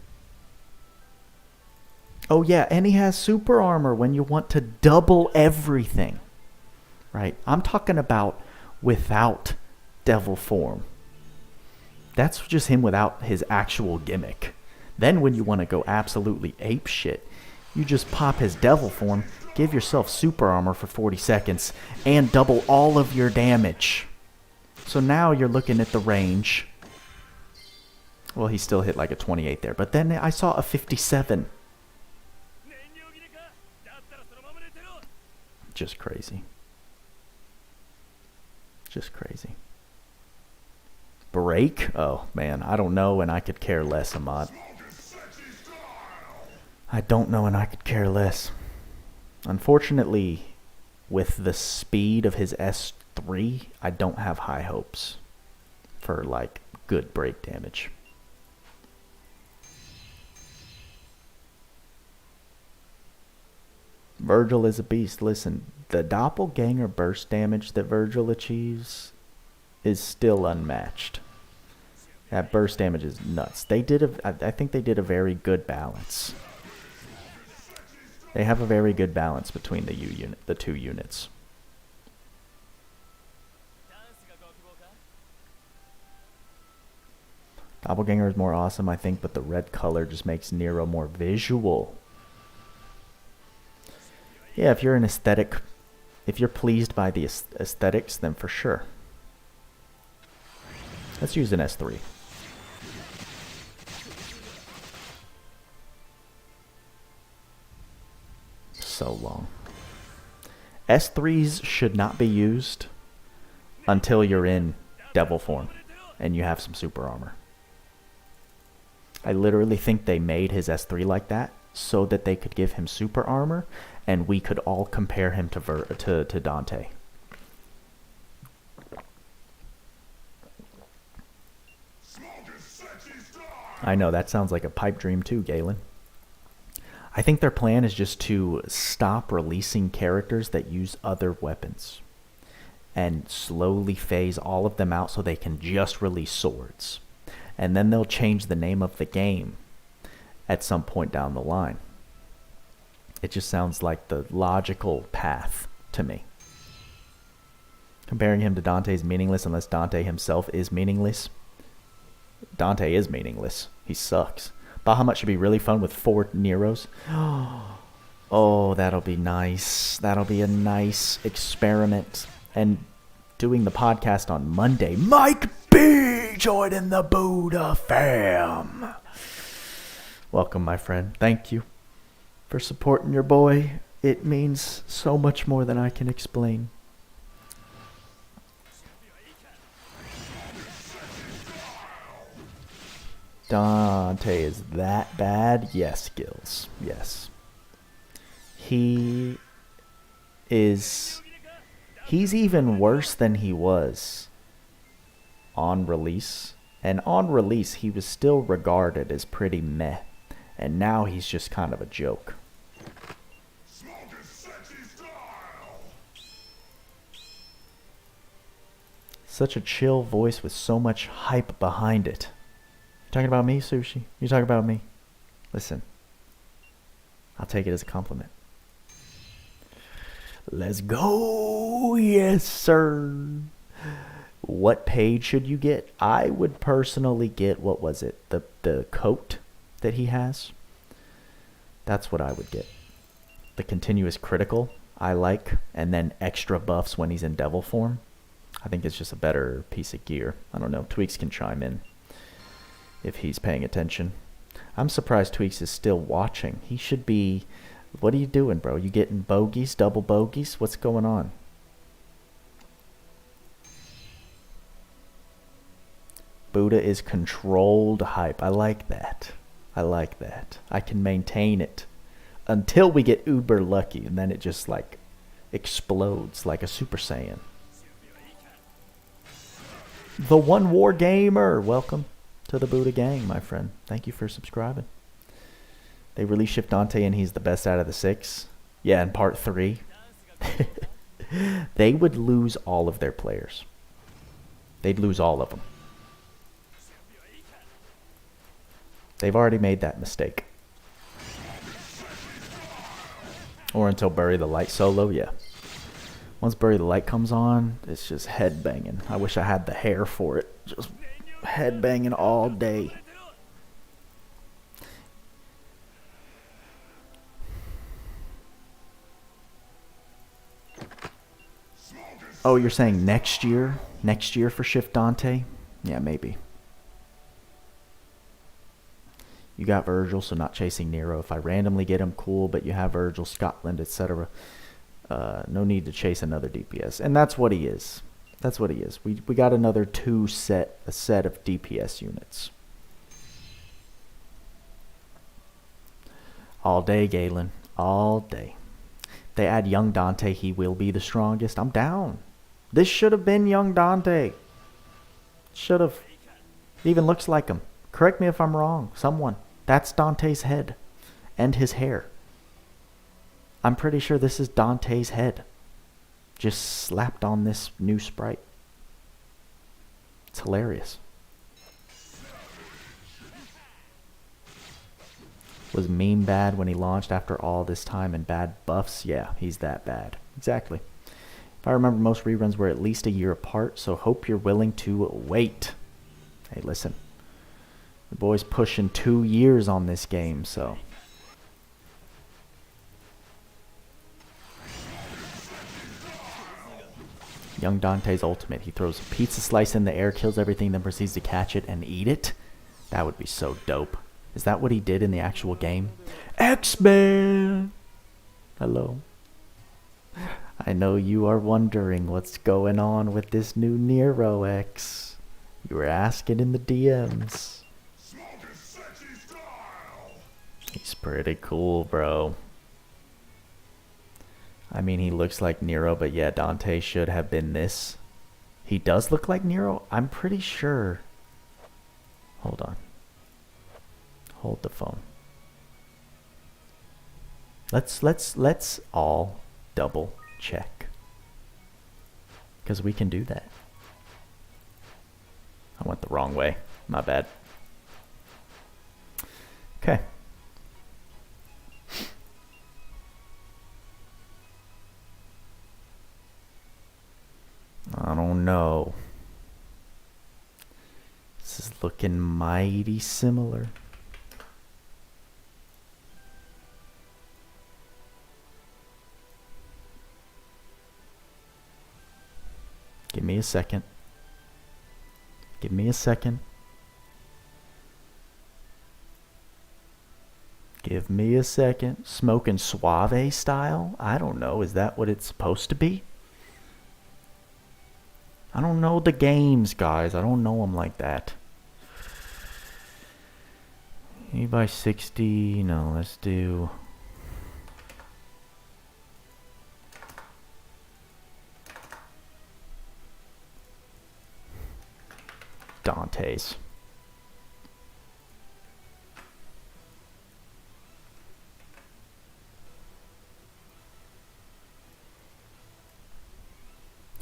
Oh yeah, and he has super armor when you want to double everything. Right? I'm talking about without devil form. That's just him without his actual gimmick. Then when you want to go absolutely ape shit, you just pop his devil form, give yourself super armor for 40 seconds, and double all of your damage. So now you're looking at the range. Well, he still hit like a 28 there, but then I saw a 57. Just crazy. Just crazy. Break? Oh, man, I don't know, and I could care less, Ahmad. I don't know, and I could care less. Unfortunately, with the speed of his S3, I don't have high hopes for, like, good break damage. Virgil is a beast. Listen, the doppelganger burst damage that Virgil achieves is still unmatched. That burst damage is nuts. They did I think they did a very good balance. They have a very good balance between the two units. Doppelganger is more awesome, I think, but the red color just makes Nero more visual. Yeah, if you're an aesthetic, if you're pleased by the aesthetics, then for sure. Let's use an S3. So long. S3s should not be used until you're in devil form and you have some super armor. I literally think they made his S3 like that so that they could give him super armor and we could all compare him to Dante. I know, that sounds like a pipe dream too, Galen. I think their plan is just to stop releasing characters that use other weapons and slowly phase all of them out so they can just release swords. And then they'll change the name of the game at some point down the line. It just sounds like the logical path to me. Comparing him to Dante is meaningless unless Dante himself is meaningless. Dante is meaningless. He sucks. Bahamut should be really fun with 4 Neros. Oh, that'll be nice. That'll be a nice experiment. And doing the podcast on Monday. Mike B joining the Buddha fam. Welcome, my friend. Thank you for supporting your boy. It means so much more than I can explain. Dante is that bad? Yes, Gills. Yes. He's even worse than he was on release. And on release, he was still regarded as pretty meh. And now he's just kind of a joke. Such a chill voice with so much hype behind it. You talking about me, Sushi? You talking about me? Listen, I'll take it as a compliment. Let's go. Yes, sir. What page should you get? I would personally get, what was it? The coat that he has. That's what I would get. The continuous critical I like, and then extra buffs when he's in devil form. I think it's just a better piece of gear. I don't know. Tweaks can chime in if he's paying attention. I'm surprised Tweaks is still watching. He should be... What are you doing, bro? You getting bogeys, double bogeys? What's going on? Buddha is controlled hype. I like that. I like that. I can maintain it until we get uber lucky, and then it just like explodes like a Super Saiyan. The One War Gamer, welcome to the Buddha gang, my friend. Thank you for subscribing. They release Shift Dante and he's the best out of the 6. Yeah, in part 3. They would lose all of their players. They'd lose all of them. They've already made that mistake. Or until Bury the Light solo, yeah. Once Bury the Light comes on, it's just head banging. I wish I had the hair for it. Just head banging all day. Oh, you're saying next year? Next year for Shift Dante? Yeah, maybe. You got Virgil, so not chasing Nero. If I randomly get him, cool, but you have Virgil, Scotland, etc. No need to chase another DPS. And that's what he is. That's what he is. We got another a set of DPS units. All day, Galen. All day. They add young Dante, he will be the strongest. I'm down. This should have been young Dante. Should have. It even looks like him. Correct me if I'm wrong. Someone. That's Dante's head. And his hair. I'm pretty sure this is Dante's head. Just slapped on this new sprite. It's hilarious. Was meme bad when he launched after all this time and bad buffs? Yeah, he's that bad. Exactly. If I remember, most reruns were at least a year apart, so hope you're willing to wait. Hey, listen. The boy's pushing 2 years on this game, so... Young Dante's ultimate. He throws a pizza slice in the air, kills everything, then proceeds to catch it and eat it. That would be so dope. Is that what he did in the actual game? X-Men! Hello. I know you are wondering what's going on with this new Nero X. You were asking in the DMs. He's pretty cool, bro. I mean, he looks like Nero, but yeah, Dante should have been this. He does look like Nero? I'm pretty sure. Hold on. Hold the phone. Let's all double check. Because we can do that. I went the wrong way. My bad. Okay. I don't know. This is looking mighty similar. Give me a second. Give me a second. Give me a second. Smoking suave style? I don't know. Is that what it's supposed to be? I don't know the games, guys. I don't know them like that. 8 by 60. No, let's do... Dante's.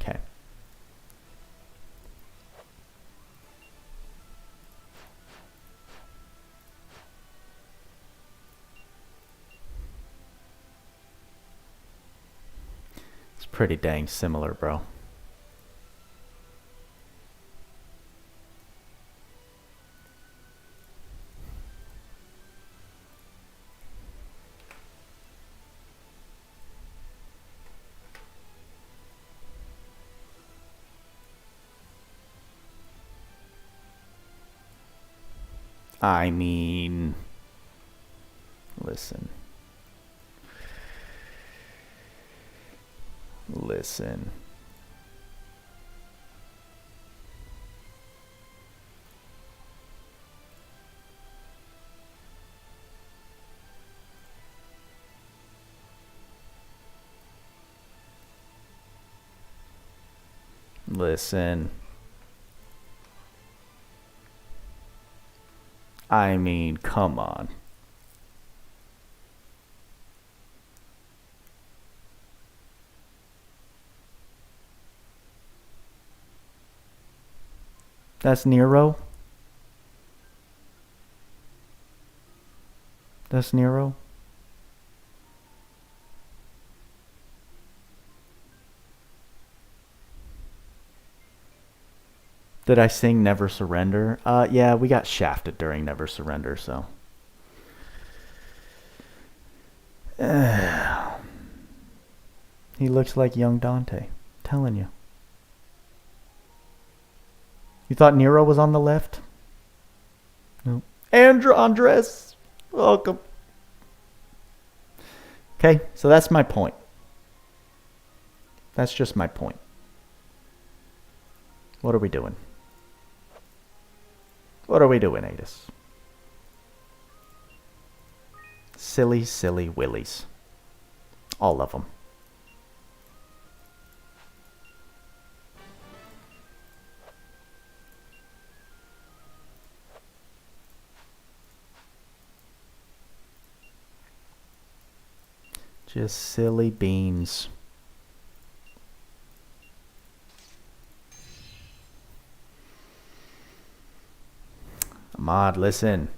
Okay. It's pretty dang similar, bro. I mean, listen. Listen. Listen. I mean, come on. That's Nero? That's Nero? Did I sing Never Surrender? Yeah, we got shafted during Never Surrender, so. He looks like young Dante. Telling you. You thought Nero was on the left? No. Andres, welcome. Okay, so that's my point. That's just my point. What are we doing? What are we doing, Adis? Silly, silly willies. All of them. Just silly beans. Ahmad, listen.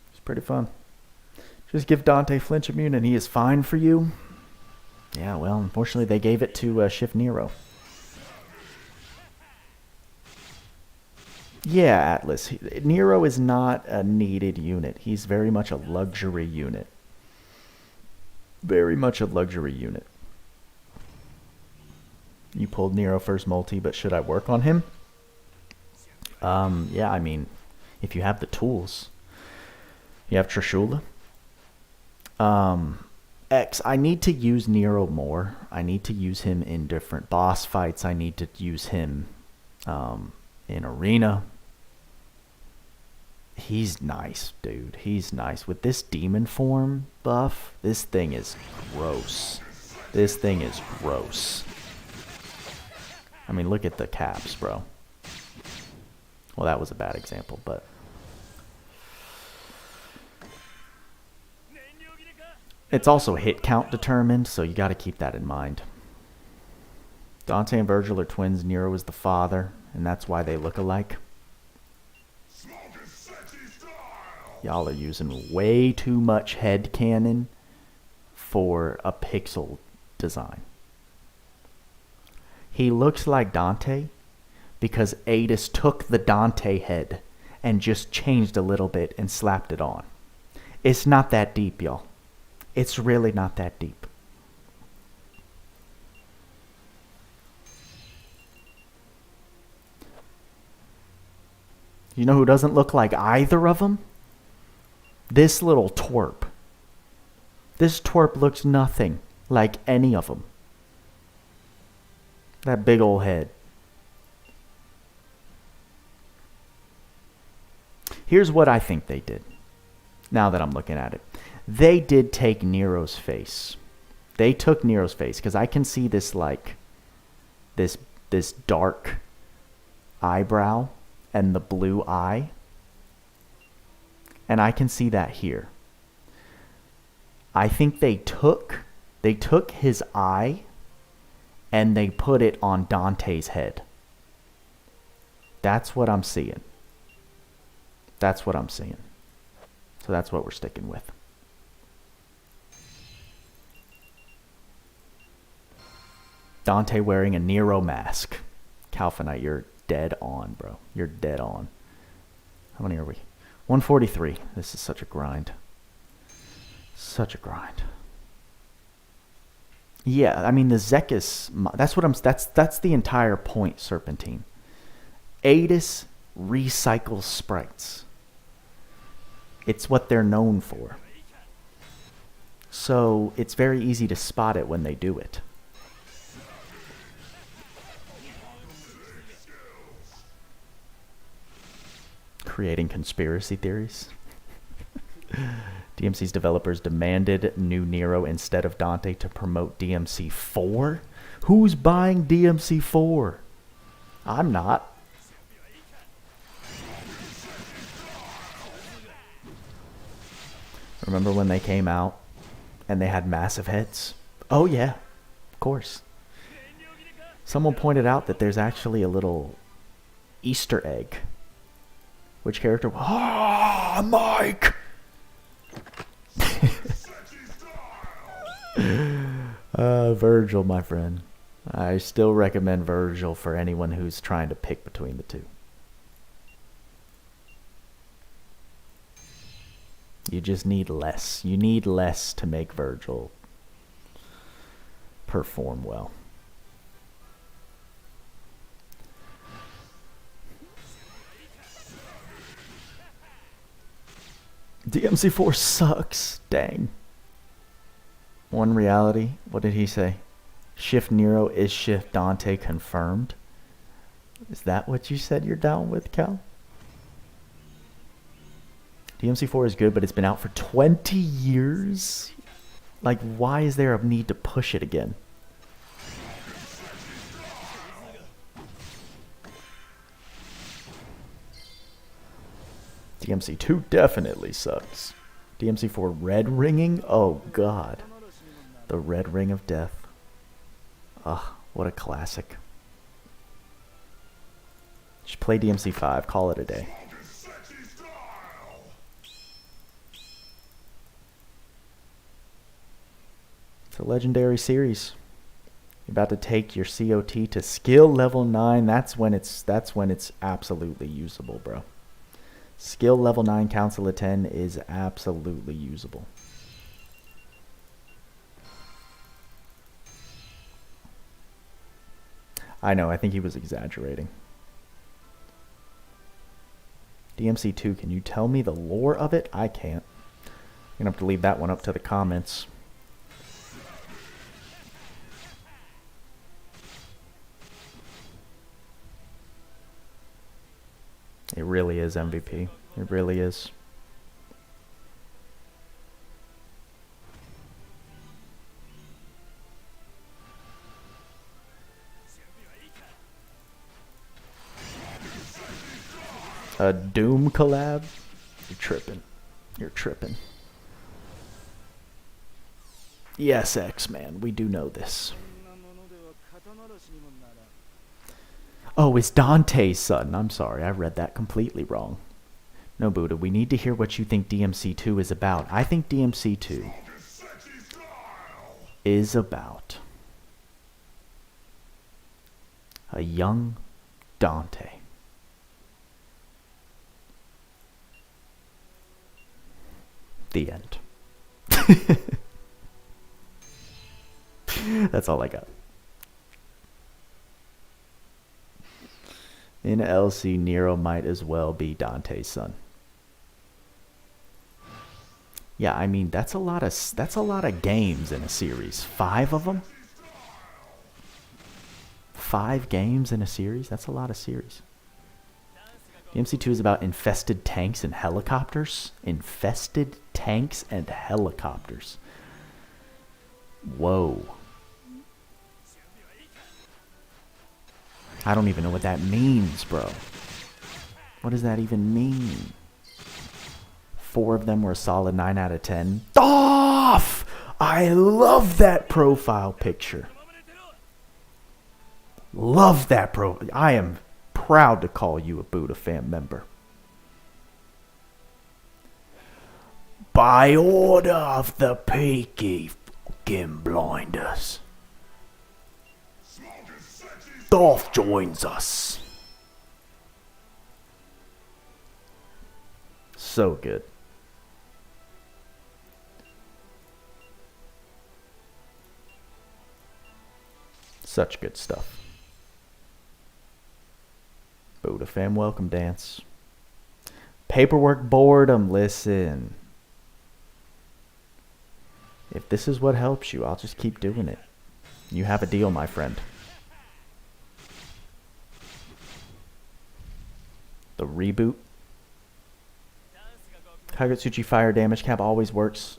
It's pretty fun. Just give Dante flinch immune and he is fine for you. Yeah, well, unfortunately they gave it to Shift Nero. Yeah, Atlas. Nero is not a needed unit. He's very much a luxury unit. Very much a luxury unit. You pulled Nero first multi, but should I work on him? Yeah, I mean, if you have the tools. You have Trishula. X, I need to use Nero more. I need to use him in different boss fights. I need to use him in arena. He's nice, dude. He's nice. With this demon form buff, this thing is gross. This thing is gross. I mean, look at the caps, bro. Well, that was a bad example, but... It's also hit count determined, so you got to keep that in mind. Dante and Virgil are twins. Nero is the father, and that's why they look alike. Y'all are using way too much headcanon for a pixel design. He looks like Dante because Adis took the Dante head and just changed a little bit and slapped it on. It's not that deep, y'all. It's really not that deep. You know who doesn't look like either of them? This little twerp. This twerp looks nothing like any of them. That big old head. Here's what I think they did. Now that I'm looking at it. They did take Nero's face. They took Nero's face because I can see this like this dark eyebrow and the blue eye. And I can see that here. I think they took his eye and they put it on Dante's head. That's what I'm seeing. That's what I'm seeing. So that's what we're sticking with. Dante wearing a Nero mask. Calphinite, you're dead on, bro. You're dead on. How many are we? 143. This is such a grind. Such a grind. Yeah, I mean the Zekis. That's the entire point, Serpentine. Adis recycles sprites. It's what they're known for. So it's very easy to spot it when they do it. Creating conspiracy theories. DMC's developers demanded new Nero instead of Dante to promote DMC 4? Who's buying DMC 4? I'm not. Remember when they came out and they had massive heads? Oh yeah, of course. Someone pointed out that there's actually a little Easter egg. Which character? Ah, Mike! Virgil, my friend. I still recommend Virgil for anyone who's trying to pick between the two. You just need less. You need less to make Virgil perform well. DMC4 sucks. Dang. One reality. What did he say? Shift Nero is Shift Dante confirmed. Is that what you said you're down with, Cal? DMC4 is good, but it's been out for 20 years? Like, why is there a need to push it again? DMC2 definitely sucks. DMC4 red ringing? Oh god. The red ring of death. Ugh, what a classic. Just play DMC5, call it a day. It's a legendary series. You're about to take your COT to skill level 9. That's when it's absolutely usable, bro. Skill level 9 Council of 10 is absolutely usable. I know, I think he was exaggerating. DMC2, can you tell me the lore of it? I can't. I'm gonna have to leave that one up to the comments. It really is MVP. It really is. A Doom collab? You're tripping. You're tripping. Yes, X-Man, we do know this. Oh, it's Dante's son. I'm sorry, I read that completely wrong. No, Buddha, we need to hear what you think DMC2 is about. I think DMC2 is about a young Dante. The end. That's all I got. In LC, Nero might as well be Dante's son. Yeah, I mean that's a lot of games in a series. 5 of them. 5 games in a series. That's a lot of series. DMC2 is about infested tanks and helicopters. Infested tanks and helicopters. Whoa. I don't even know what that means, bro. What does that even mean? 4 of them were a solid 9 out of 10. Off! I love that profile picture. Love that I am proud to call you a BoodaFam member. By order of the Peaky fucking Blinders, Dolph joins us. So good. Such good stuff. BoodaFam welcome dance. Paperwork boredom, listen. If this is what helps you, I'll just keep doing it. You have a deal, my friend. The reboot. Kagutsuchi fire damage cap always works.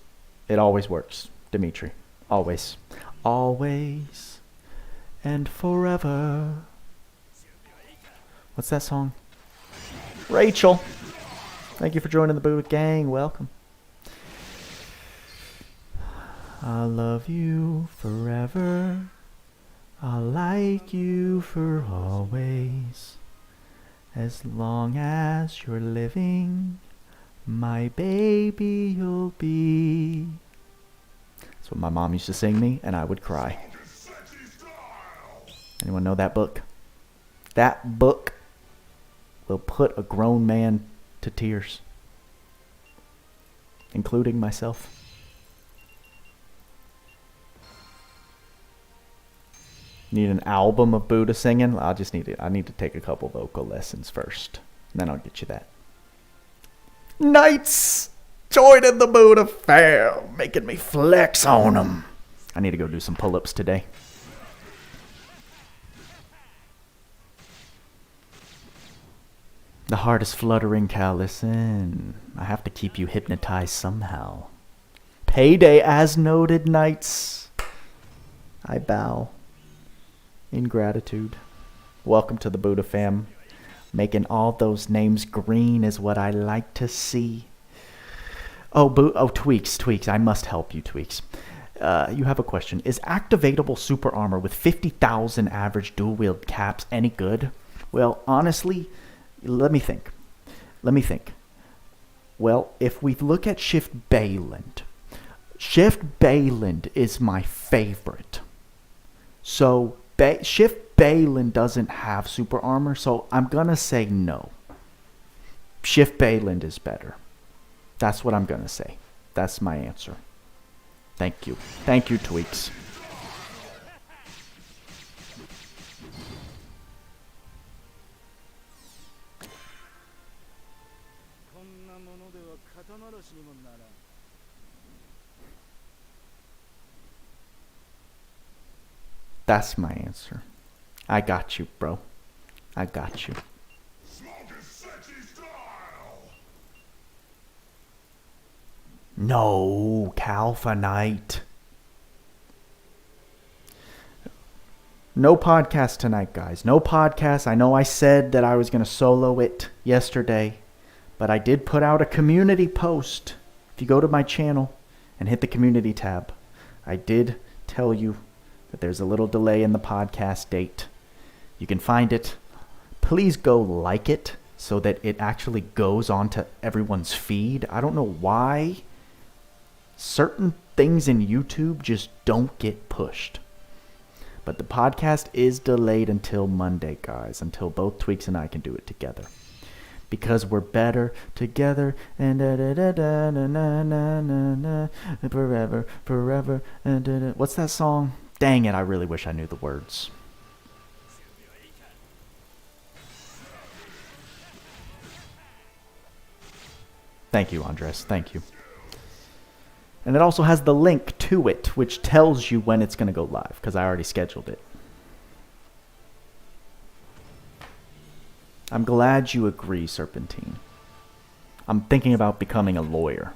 It always works, Dimitri. Always. Always. And forever. What's that song? Rachel. Thank you for joining the Buddha gang. Welcome. I love you forever. I like you for always. As long as you're living, my baby you'll be. That's what my mom used to sing me, and I would cry. Anyone know that book? That book will put a grown man to tears, including myself. Need an album of Buddha singing? I need to take a couple vocal lessons first. And then I'll get you that. Knights! Joining the Buddha fam, making me flex on them. I need to go do some pull-ups today. The heart is fluttering, Cal. Listen, I have to keep you hypnotized somehow. Payday as noted, Knights. I bow in gratitude. Welcome to the Buddha fam. Making all those names green is what I like to see. Tweaks. I must help you, Tweaks. You have a question. Is activatable super armor with 50,000 average dual wield caps any good? Well, honestly, let me think. Well, if we look at Shift Bayland is my favorite. So Shift Bayland doesn't have super armor, so I'm gonna say no. Shift Bayland is better. That's what I'm gonna say. That's my answer. Thank you. Thank you, Tweaks. That's my answer. I got you, bro. I got you. No, Calpha Knight. No podcast tonight, guys. No podcast. I know I said that I was going to solo it yesterday, but I did put out a community post. If you go to my channel and hit the community tab, I did tell you that there's a little delay in the podcast date. You can find it. Please go like it so that it actually goes onto everyone's feed. I don't know why certain things in YouTube just don't get pushed. But the podcast is delayed until Monday, guys, until both Tweaks and I can do it together. Because we're better together and forever, forever. What's that song? Dang it, I really wish I knew the words. Thank you, Andres. Thank you. And it also has the link to it, which tells you when it's going to go live, because I already scheduled it. I'm glad you agree, Serpentine. I'm thinking about becoming a lawyer.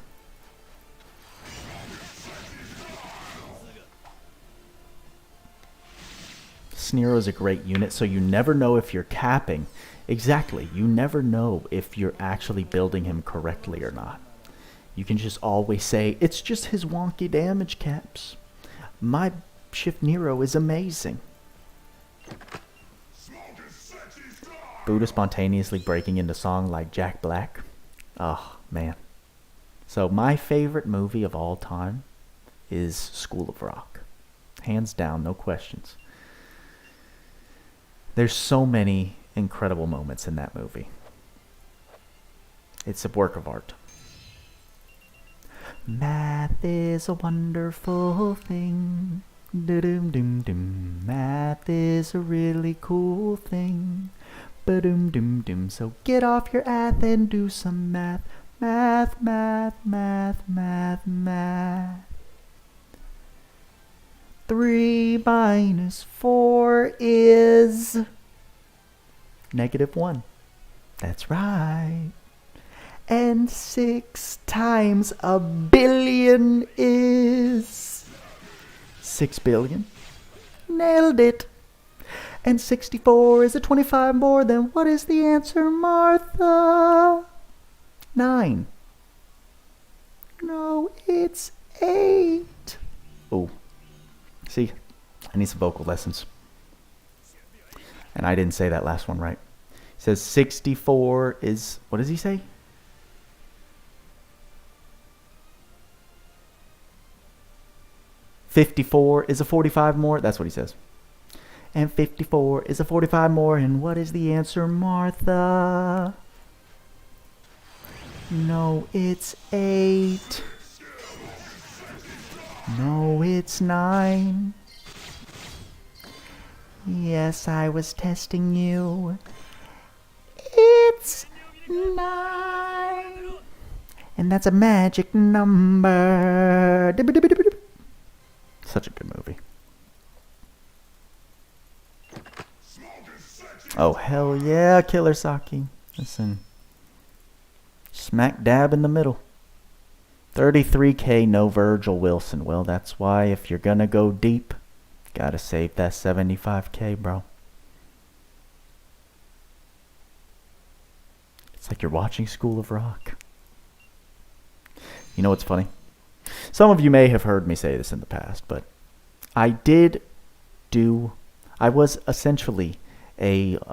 Nero is a great unit, so you never know if you're capping. Exactly, you never know if you're actually building him correctly or not. You can just always say, it's just his wonky damage caps. My Shift Nero is amazing. Buddha spontaneously breaking into song like Jack Black. Oh, man. So my favorite movie of all time is School of Rock. Hands down, no questions. There's so many incredible moments in that movie. It's a work of art. Math is a wonderful thing. Do-dum-dum-dum. Math is a really cool thing. Ba-dum-dum-dum. So get off your ass and do some math. Math, math, math, math, math. 3 minus 4 is -1. That's right. And 6 times 1,000,000,000 is 6 billion. Nailed it. And 64 is a 25 more than what is the answer, Martha? 9. No, it's 8. Oh. See, I need some vocal lessons. And I didn't say that last one right. He says 64 is, what does he say? "54 is a 45 more." That's what he says. And 54 is a 45 more. And what is the answer, Martha? No, it's 8. No, it's 9. Yes, I was testing you. It's 9. And that's a magic number. Such a good movie. Oh, hell yeah, Killer Saki. Listen. Smack dab in the middle. 33K, no Virgil Wilson. Well, that's why if you're gonna go deep, gotta save that 75K, bro. It's like you're watching School of Rock. You know what's funny? Some of you may have heard me say this in the past, but I was essentially an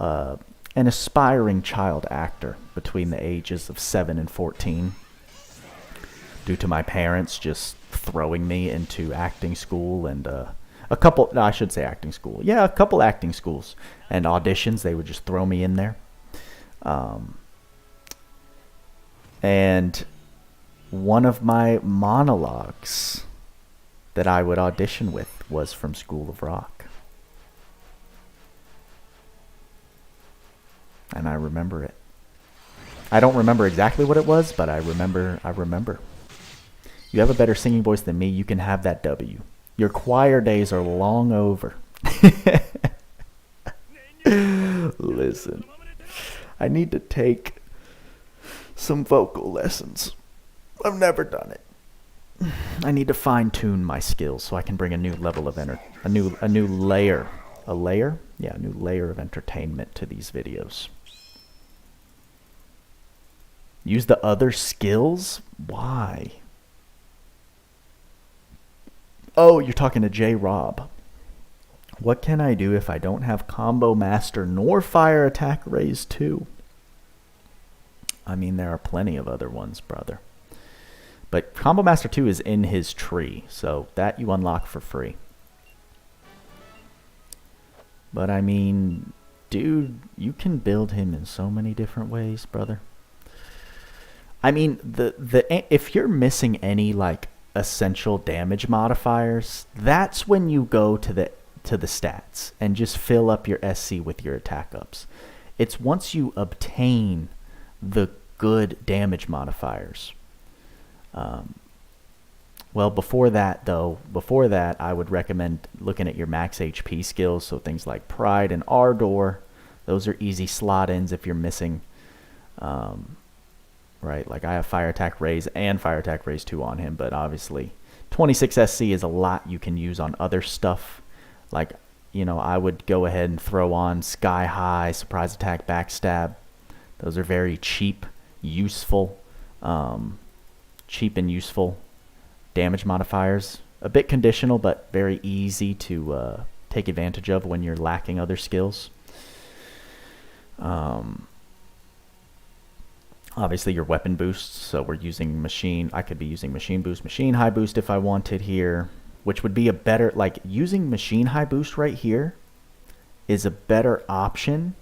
aspiring child actor between the ages of 7 and 14. Due to my parents just throwing me into acting school and a couple acting schools and auditions. They would just throw me in there. And one of my monologues that I would audition with was from School of Rock. And I remember it. I don't remember exactly what it was, but I remember. You have a better singing voice than me, you can have that W. Your choir days are long over. Listen, I need to take some vocal lessons. I've never done it. I need to fine-tune my skills so I can bring a new level of a new layer. A layer? Yeah, a new layer of entertainment to these videos. Use the other skills? Why? Oh, you're talking to J. Rob. What can I do if I don't have Combo Master nor Fire Attack Raise 2? I mean, there are plenty of other ones, brother. But Combo Master 2 is in his tree, so that you unlock for free. But I mean, dude, you can build him in so many different ways, brother. I mean, if you're missing any like essential damage modifiers, that's when you go to the stats and just fill up your SC with your attack ups. It's once you obtain the good damage modifiers. Well, before that, I would recommend looking at your max HP skills. So things like Pride and Ardor, those are easy slot-ins if you're missing. Right, like I have Fire Attack Raise and Fire Attack Raise 2 on him, but obviously 26 SC is a lot you can use on other stuff. Like, you know, I would go ahead and throw on Sky High, Surprise Attack, Backstab. Those are very cheap, useful, cheap and useful damage modifiers. A bit conditional, but very easy to take advantage of when you're lacking other skills. Obviously your weapon boosts, so we're using machine. I could be using machine boost, machine high boost if I wanted here, which would be a better, like using machine high boost right here is a better option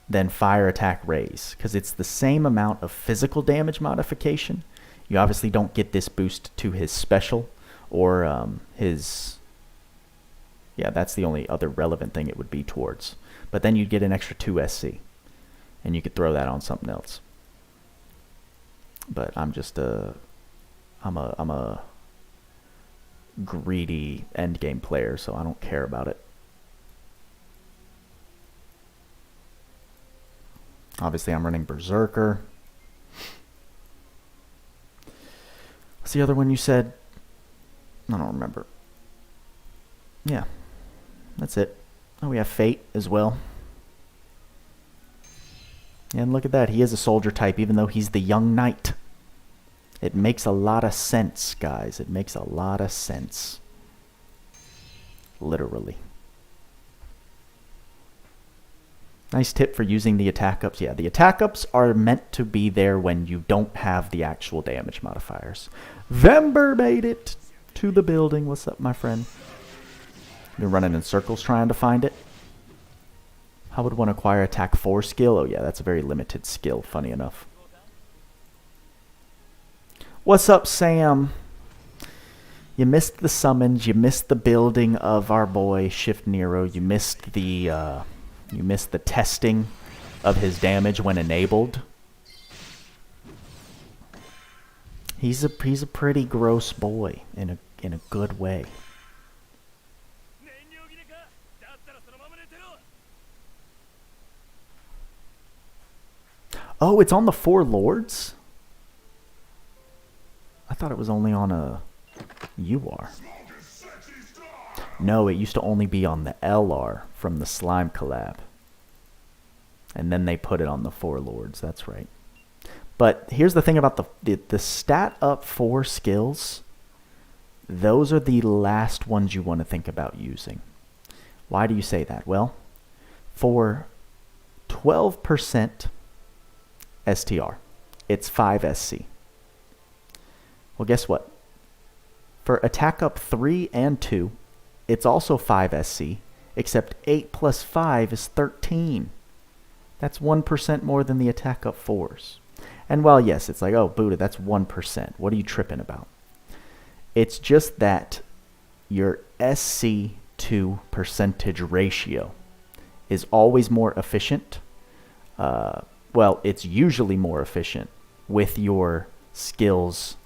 than Fire Attack Raise, because it's the same amount of physical damage modification. You obviously don't get this boost to his special or his, yeah, that's the only other relevant thing it would be towards. But then you'd get an extra 2 SC, and you could throw that on something else. But I'm just I'm a greedy endgame player, so I don't care about it. Obviously, I'm running Berserker. What's the other one you said? I don't remember. Yeah, that's it. Oh, we have Fate as well. And look at that. He is a soldier type, even though he's the young knight. It makes a lot of sense, guys. It makes a lot of sense. Literally. Nice tip for using the attack ups. Yeah, the attack ups are meant to be there when you don't have the actual damage modifiers. Vember made it to the building. What's up, my friend? Been running in circles trying to find it. How would one acquire attack 4 skill? Oh yeah, that's a very limited skill, funny enough. What's up, Sam? You missed the summons, you missed the building of our boy Shift Nero, you missed the testing of his damage when enabled. He's a pretty gross boy in a good way. Oh, it's on the 4 lords? I thought it was only on a UR. No, it used to only be on the LR from the Slime collab. And then they put it on the 4 lords, that's right. But here's the thing about the stat up 4 skills. Those are the last ones you want to think about using. Why do you say that? Well, for 12% STR, it's 5 SC. Well, guess what? For attack up 3 and 2, it's also 5 SC, except 8 plus 5 is 13. That's 1% more than the attack up 4s. And while, yes, it's like, oh, Buddha, that's 1%. What are you tripping about? It's just that your SC to percentage ratio is always more efficient. Well, it's usually more efficient with your skills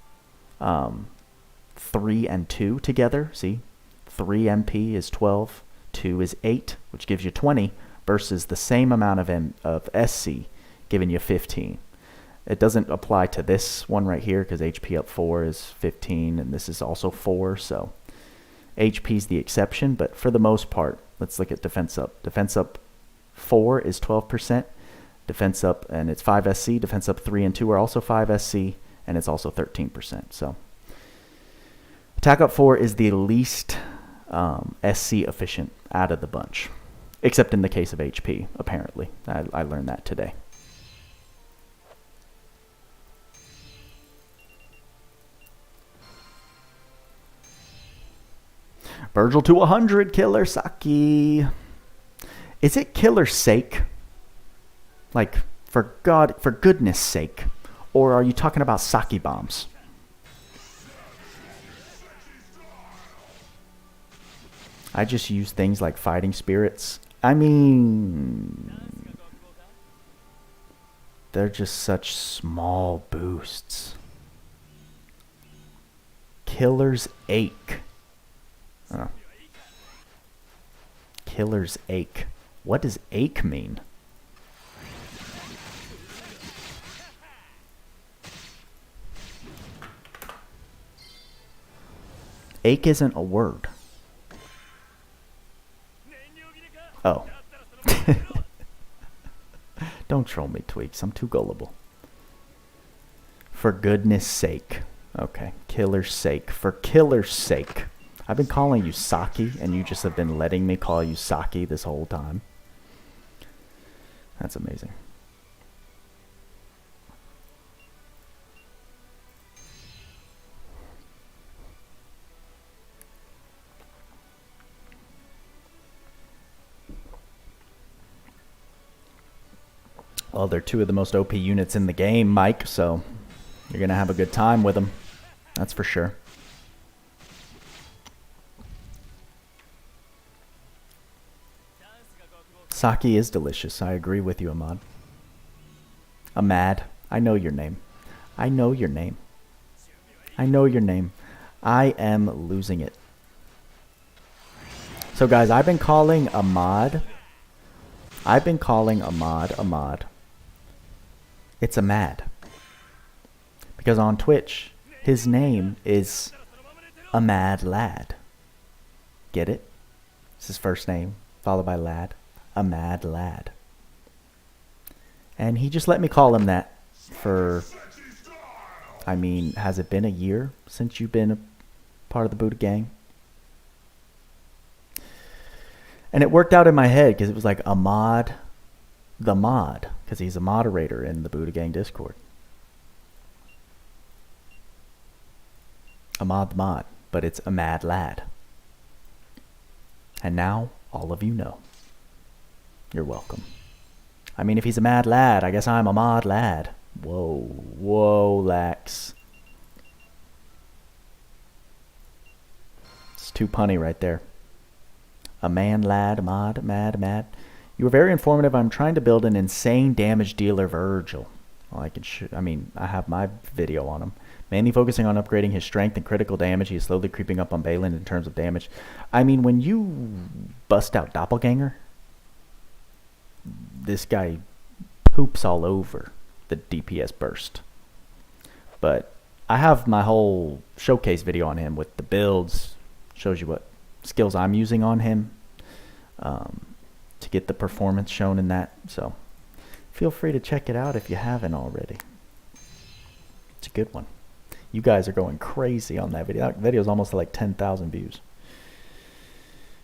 3 and 2 together. See, 3 MP is 12, 2 is 8, which gives you 20, versus the same amount of SC giving you 15. It doesn't apply to this one right here because HP up 4 is 15, and this is also 4, so HP is the exception. But for the most part, let's look at defense up. Defense up 4 is 12%. Defense up, and it's 5 SC. Defense up 3 and 2 are also 5 SC, and it's also 13%. So Attack up 4 is the least SC efficient out of the bunch. Except in the case of HP, apparently. I learned that today. Virgil to 100, killer Saki. Is it killer's sake? Like, for goodness sake. Or are you talking about Saki bombs? I just use things like fighting spirits. I mean, they're just such small boosts. Killer's ache. Oh. Killer's ache. What does ache mean? Ache isn't a word. Oh. Don't troll me, Tweaks. I'm too gullible. For goodness sake. Okay. Killer's sake. For killer's sake. I've been calling you Saki, and you just have been letting me call you Saki this whole time. That's amazing. Well, they're two of the most OP units in the game, Mike, so you're going to have a good time with them. That's for sure. Saki is delicious. I agree with you, Ahmad. Ahmad, I know your name. I know your name. I know your name. I am losing it. So, guys, I've been calling Ahmad. Ahmad. It's Ahmad. Because on Twitch, his name is Ahmad Lad. Get it? It's his first name, followed by Lad. Ahmad Lad. And he just let me call him that for, I mean, has it been a year since you've been a part of the Buddha gang? And it worked out in my head because it was like Ahmad the mod, because he's a moderator in the Buddha gang Discord. Ahmad the mod, but it's Ahmad Lad. And now all of you know. You're welcome. I mean, if he's a mad lad, I guess I'm a mod lad. Whoa. Whoa, Lax. It's too punny right there. A man lad, mod, mad. You were very informative. I'm trying to build an insane damage dealer Virgil. Well, I have my video on him. Mainly focusing on upgrading his strength and critical damage. He is slowly creeping up on Balin in terms of damage. I mean, when you bust out Doppelganger, this guy poops all over the DPS burst. But I have my whole showcase video on him with the builds. Shows you what skills I'm using on him to get the performance shown in that. So feel free to check it out if you haven't already. It's a good one. You guys are going crazy on that video. That video is almost like 10,000 views.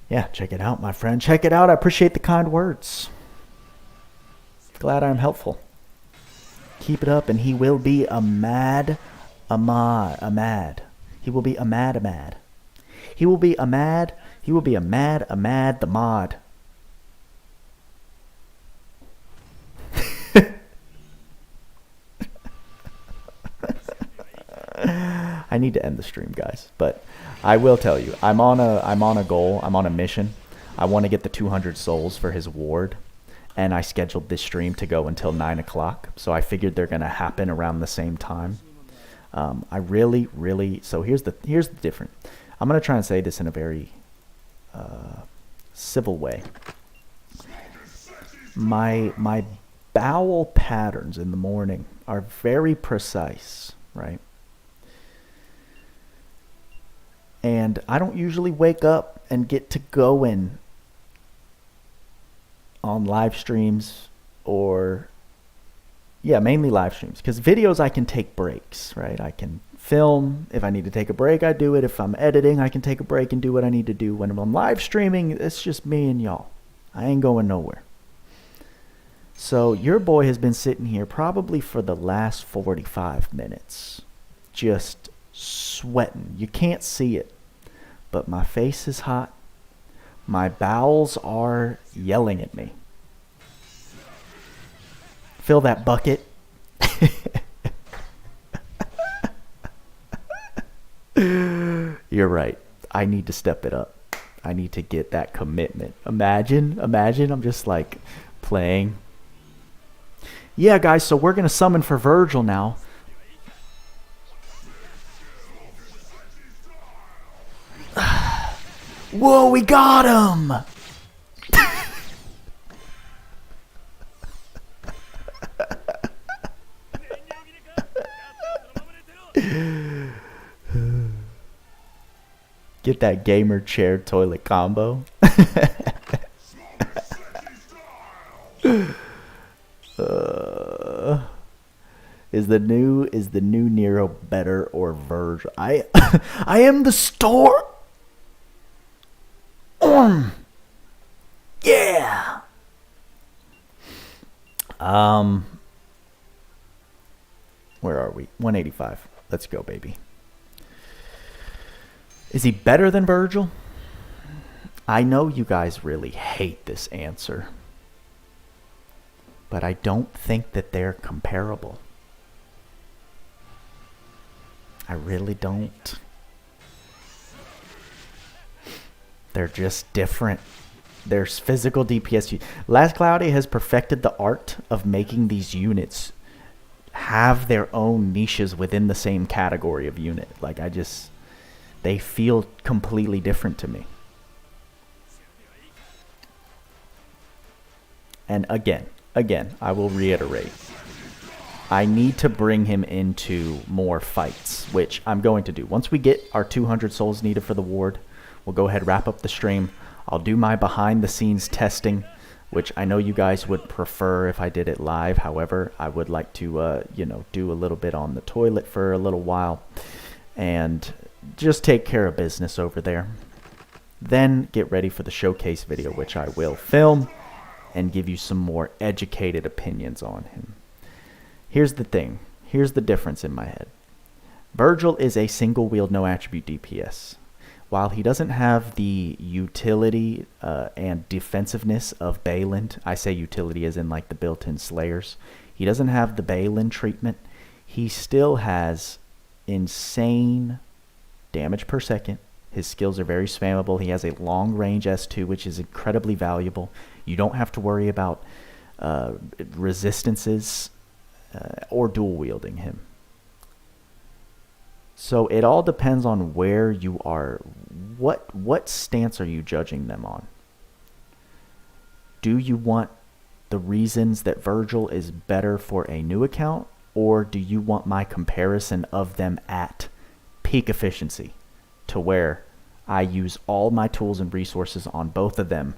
Yeah, check it out, my friend. Check it out. I appreciate the kind words. Glad I'm helpful. Keep it up, and he will be a mad. He will be a mad. He will be a mad. He will be a mad the mod. I need to end the stream, guys, but I will tell you, I'm on a goal. I'm on a mission. I want to get the 200 souls for his ward. And I scheduled this stream to go until 9 o'clock. So I figured they're going to happen around the same time. I really... So here's the difference. I'm going to try and say this in a very civil way. My bowel patterns in the morning are very precise, right? And I don't usually wake up and get to going on live streams or Yeah, mainly live streams. Because videos, I can take breaks, right? I can film. If I need to take a break, I do it. If I'm editing, I can take a break and do what I need to do. When I'm live streaming, it's just me and y'all. I ain't going nowhere. So your boy has been sitting here probably for the last 45 minutes. Just sweating. You can't see it. But my face is hot. My bowels are yelling at me. Fill that bucket. You're right. I need to step it up. I need to get that commitment. Imagine I'm just like playing. Yeah, guys, so we're going to summon for Virgil now. Whoa, we got him! Get that gamer chair toilet combo. Is the new Nero better or Virgil? I am the store. Yeah. Where are we? 185. Let's go, baby. Is he better than Virgil? I know you guys really hate this answer, but I don't think that they're comparable. I really don't. They're just different. There's physical DPS. Last Cloudia has perfected the art of making these units have their own niches within the same category of unit. Like, they feel completely different to me. And again, I will reiterate. I need to bring him into more fights, which I'm going to do. Once we get our 200 souls needed for the ward, we'll go ahead and wrap up the stream. I'll do my behind-the-scenes testing, which I know you guys would prefer if I did it live. However, I would like to, do a little bit on the toilet for a little while and just take care of business over there. Then get ready for the showcase video, which I will film and give you some more educated opinions on him. Here's the thing. Here's the difference in my head. Virgil is a single wield, no attribute DPS. While he doesn't have the utility and defensiveness of Balin, I say utility as in like the built-in slayers, he doesn't have the Balin treatment. He still has insane damage per second. His skills are very spammable. He has a long range S2, which is incredibly valuable. You don't have to worry about resistances or dual wielding him. So it all depends on where you are. What stance are you judging them on? Do you want the reasons that Virgil is better for a new account, or do you want my comparison of them at peak efficiency, to where I use all my tools and resources on both of them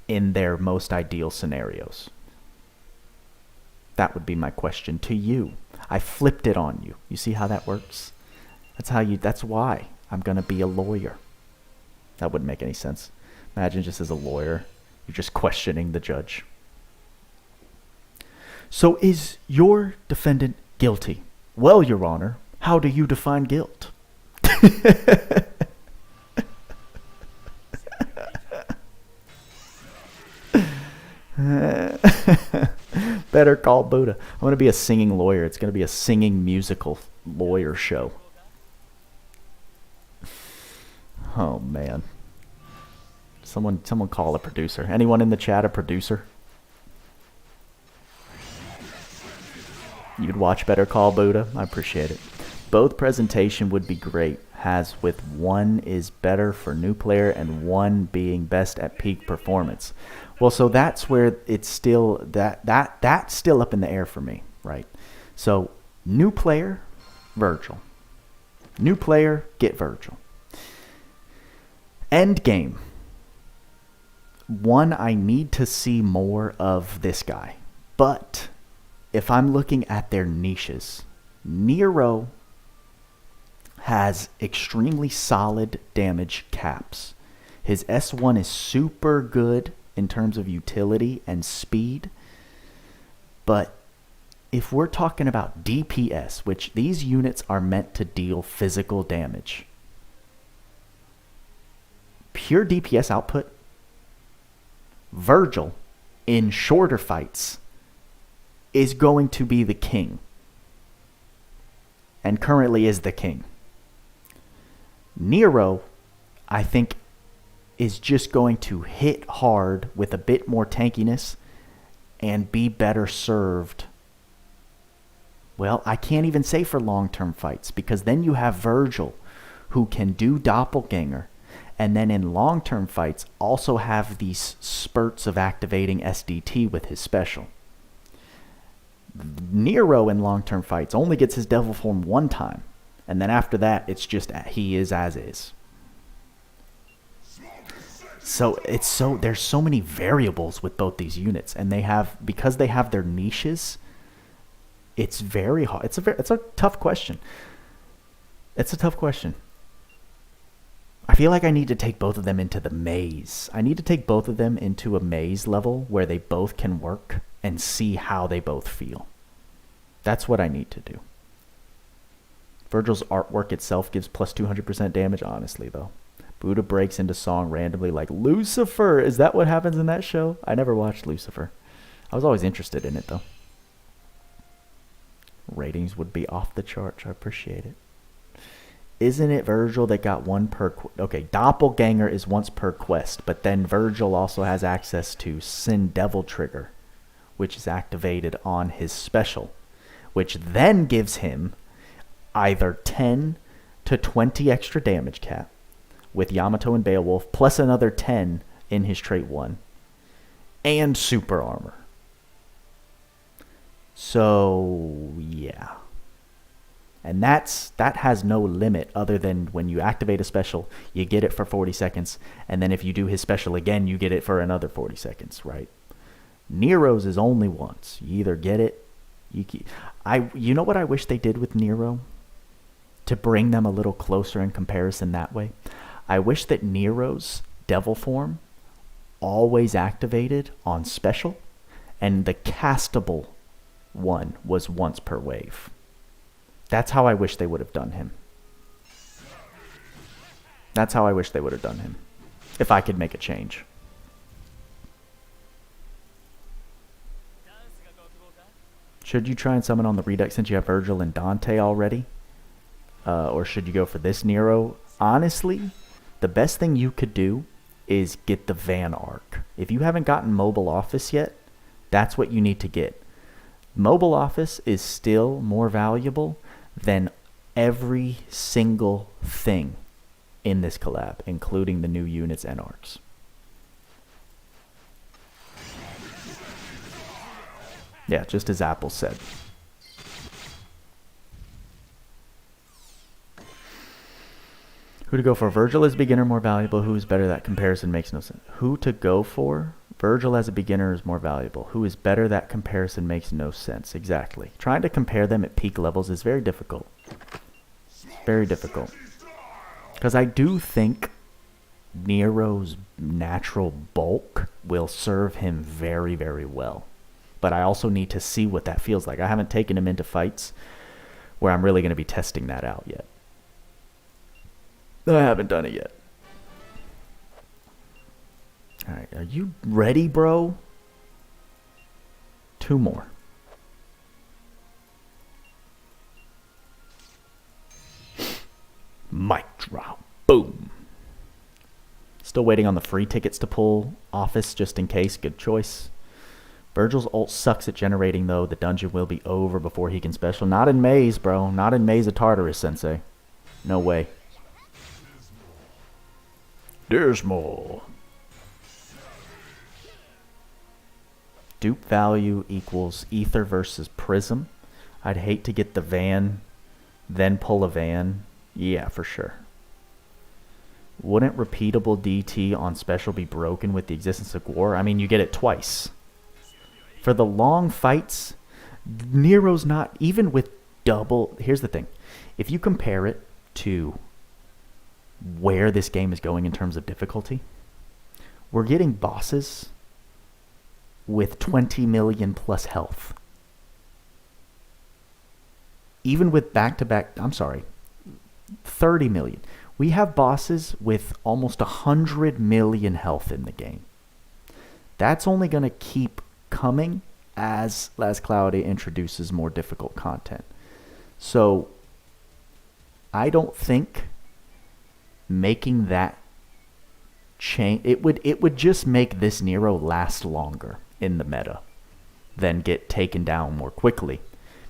in their most ideal scenarios? That would be my question to you. I flipped it on you. You see how that works? That's why I'm going to be a lawyer. That wouldn't make any sense. Imagine just as a lawyer, you're just questioning the judge. So is your defendant guilty? Well, Your Honor, how do you define guilt? Better call Buddha. I'm going to be a singing lawyer. It's going to be a singing musical lawyer show. Oh, man. Someone call a producer. Anyone in the chat a producer? You'd watch Better Call Buddha? I appreciate it. Both presentation would be great, as with one is better for new player and one being best at peak performance. Well, so that's where it's still, that's still up in the air for me, right? So, new player, Virgil. New player, get Virgil. End game. One, I need to see more of this guy. But if I'm looking at their niches, Nero has extremely solid damage caps. His S1 is super good in terms of utility and speed. But if we're talking about DPS, which these units are meant to deal physical damage, pure DPS output, Virgil in shorter fights is going to be the king. And currently is the king. Nero, I think, is just going to hit hard with a bit more tankiness and be better served. Well, I can't even say for long-term fights, because then you have Virgil, who can do doppelganger, and then in long-term fights also have these spurts of activating SDT with his special. Nero in long-term fights only gets his devil form one time, and then after that it's just he is as is. So there's so many variables with both these units, and because they have their niches, it's very hard. It's a tough question. It's a tough question. I feel like I need to take both of them into the maze. I need to take both of them into a maze level where they both can work and see how they both feel. That's what I need to do. Virgil's artwork itself gives plus 200% damage, honestly, though. Buddha breaks into song randomly like Lucifer. Is that what happens in that show? I never watched Lucifer. I was always interested in it, though. Ratings would be off the charts. I appreciate it. Isn't it Virgil that got one per... Okay, Doppelganger is once per quest, but then Virgil also has access to Sin Devil Trigger, which is activated on his special, which then gives him either 10 to 20 extra damage cap with Yamato and Beowulf, plus another 10 in his trait 1, and super armor. So, yeah. And that has no limit other than when you activate a special, you get it for 40 seconds, and then if you do his special again, you get it for another 40 seconds, right? Nero's is only once. You either get it, you know what I wish they did with Nero? To bring them a little closer in comparison that way? I wish that Nero's devil form always activated on special, and the castable one was once per wave. That's how I wish they would have done him. That's how I wish they would have done him. If I could make a change. Should you try and summon on the Redux since you have Virgil and Dante already? Or should you go for this Nero? Honestly, the best thing you could do is get the Van Arc. If you haven't gotten Mobile Office yet, that's what you need to get. Mobile Office is still more valuable than every single thing in this collab, including the new units and arcs. Yeah, just as Apple said. Who to go for? Virgil as beginner more valuable. Who is better? That comparison makes no sense. Who to go for? Virgil as a beginner is more valuable. Who is better? That comparison makes no sense. Exactly. Trying to compare them at peak levels is very difficult. Very difficult. Because I do think Nero's natural bulk will serve him very, very well. But I also need to see what that feels like. I haven't taken him into fights where I'm really going to be testing that out yet. I haven't done it yet. Alright, are you ready, bro? 2 more. Mic drop. Boom. Still waiting on the free tickets to pull Office just in case. Good choice. Virgil's ult sucks at generating, though. The dungeon will be over before he can special. Not in Maze, bro. Not in Maze of Tartarus, Sensei. No way. Dismal. Dupe value equals Ether versus Prism. I'd hate to get the Van, then pull a Van. Yeah, for sure. Wouldn't repeatable DT on special be broken with the existence of war? I mean, you get it twice. For the long fights, Nero's not, even with double, here's the thing. If you compare it to where this game is going in terms of difficulty, we're getting bosses with 20 million plus health. Even with back-to-back, 30 million. We have bosses with almost 100 million health in the game. That's only going to keep coming as Cloudia introduces more difficult content. So I don't think making that change, it would just make this Nero last longer in the meta than get taken down more quickly.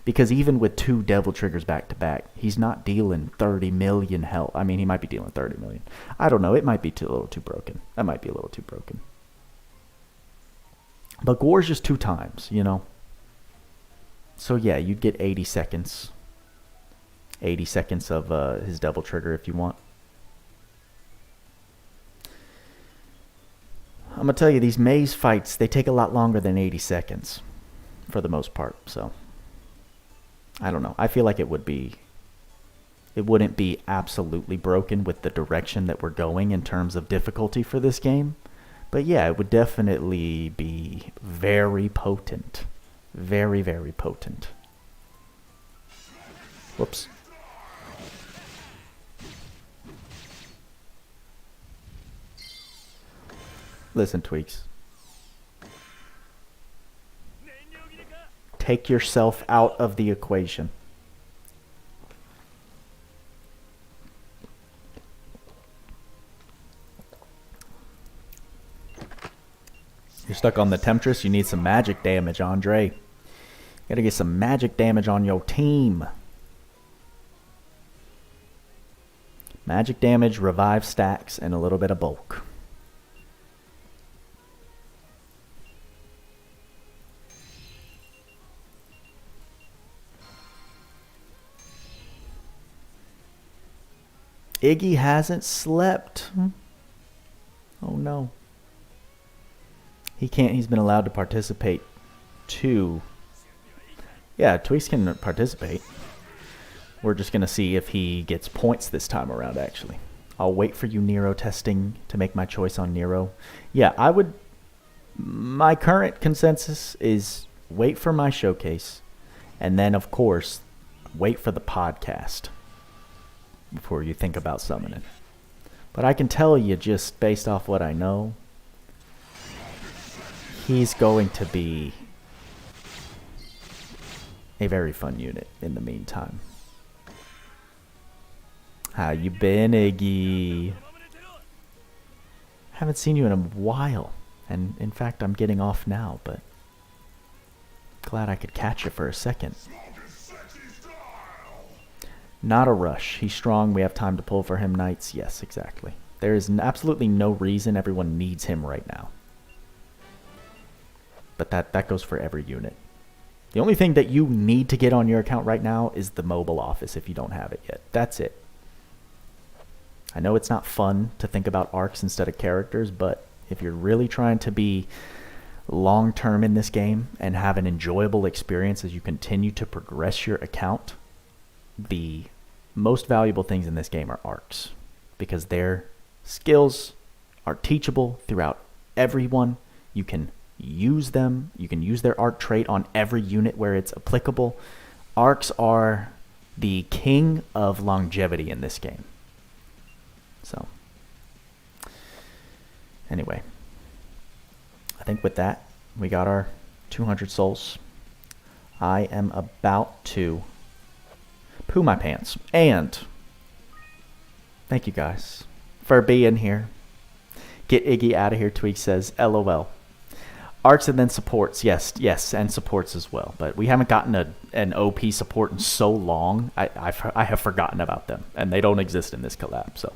Because even with 2 devil triggers back to back, he's not dealing 30 million health. I mean, he might be dealing 30 million. I don't know. It might be a little too broken. That might be a little too broken. But Gore's just 2 times, you know. So yeah, you'd get 80 seconds. 80 seconds of his double trigger if you want. I'm going to tell you, these maze fights, they take a lot longer than 80 seconds. For the most part, so. I don't know. I feel like it wouldn't be absolutely broken with the direction that we're going in terms of difficulty for this game. But yeah, it would definitely be very potent. Very, very potent. Whoops. Listen, Tweaks. Take yourself out of the equation. You're stuck on the Temptress. You need some magic damage, Andre. You gotta get some magic damage on your team. Magic damage, revive stacks, and a little bit of bulk. Iggy hasn't slept. Oh no. He can't. He's been allowed to participate too. Yeah, Tweaks can participate. We're just going to see if he gets points this time around, actually. I'll wait for you, Nero testing, to make my choice on Nero. Yeah, I would... My current consensus is wait for my showcase. And then, of course, wait for the podcast before you think about summoning. But I can tell you, just based off what I know, he's going to be a very fun unit in the meantime. How you been, Iggy? Haven't seen you in a while. And in fact, I'm getting off now, but glad I could catch you for a second. Not a rush. He's strong. We have time to pull for him, Knights. Yes, exactly. There is absolutely no reason everyone needs him right now. But that goes for every unit. The only thing that you need to get on your account right now is the mobile office if you don't have it yet. That's it. I know it's not fun to think about arcs instead of characters, but if you're really trying to be long-term in this game and have an enjoyable experience as you continue to progress your account, the most valuable things in this game are arcs, because their skills are teachable throughout everyone. You can use them. You can use their arc trait on every unit where it's applicable. Arcs are the king of longevity in this game. So, anyway, I think with that, we got our 200 souls. I am about to poo my pants. And thank you guys for being here. Get Iggy out of here, Tweak says. LOL. Arcs and then supports. Yes, and supports as well. But we haven't gotten an OP support in so long. I have forgotten about them. And they don't exist in this collab. So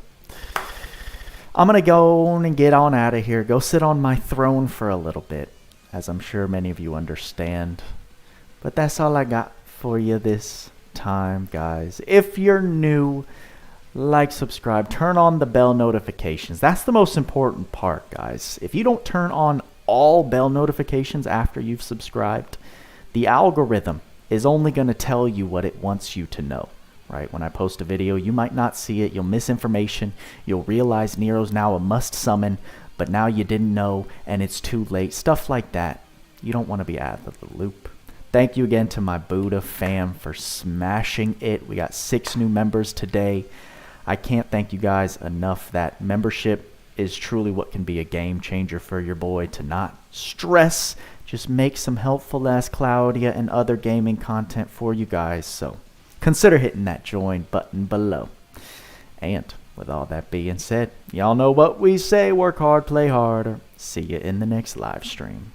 I'm going to go and get on out of here. Go sit on my throne for a little bit, as I'm sure many of you understand. But that's all I got for you this time, guys. If you're new, like, subscribe, turn on the bell notifications. That's the most important part, guys. If you don't turn on all bell notifications after you've subscribed, The algorithm is only going to tell you what it wants you to know, right? When I post a video, you might not see it. You'll miss information. You'll realize Nero's now a must summon, but now you didn't know and it's too late. Stuff like that. You don't want to be out of the loop. Thank you again to my Buddha fam for smashing it. We got 6 new members today. I can't thank you guys enough. That membership is truly what can be a game changer for your boy. To not stress, just make some helpful ass Cloudia and other gaming content for you guys. So consider hitting that join button below. And with all that being said, y'all know what we say: work hard, play harder. See you in the next live stream.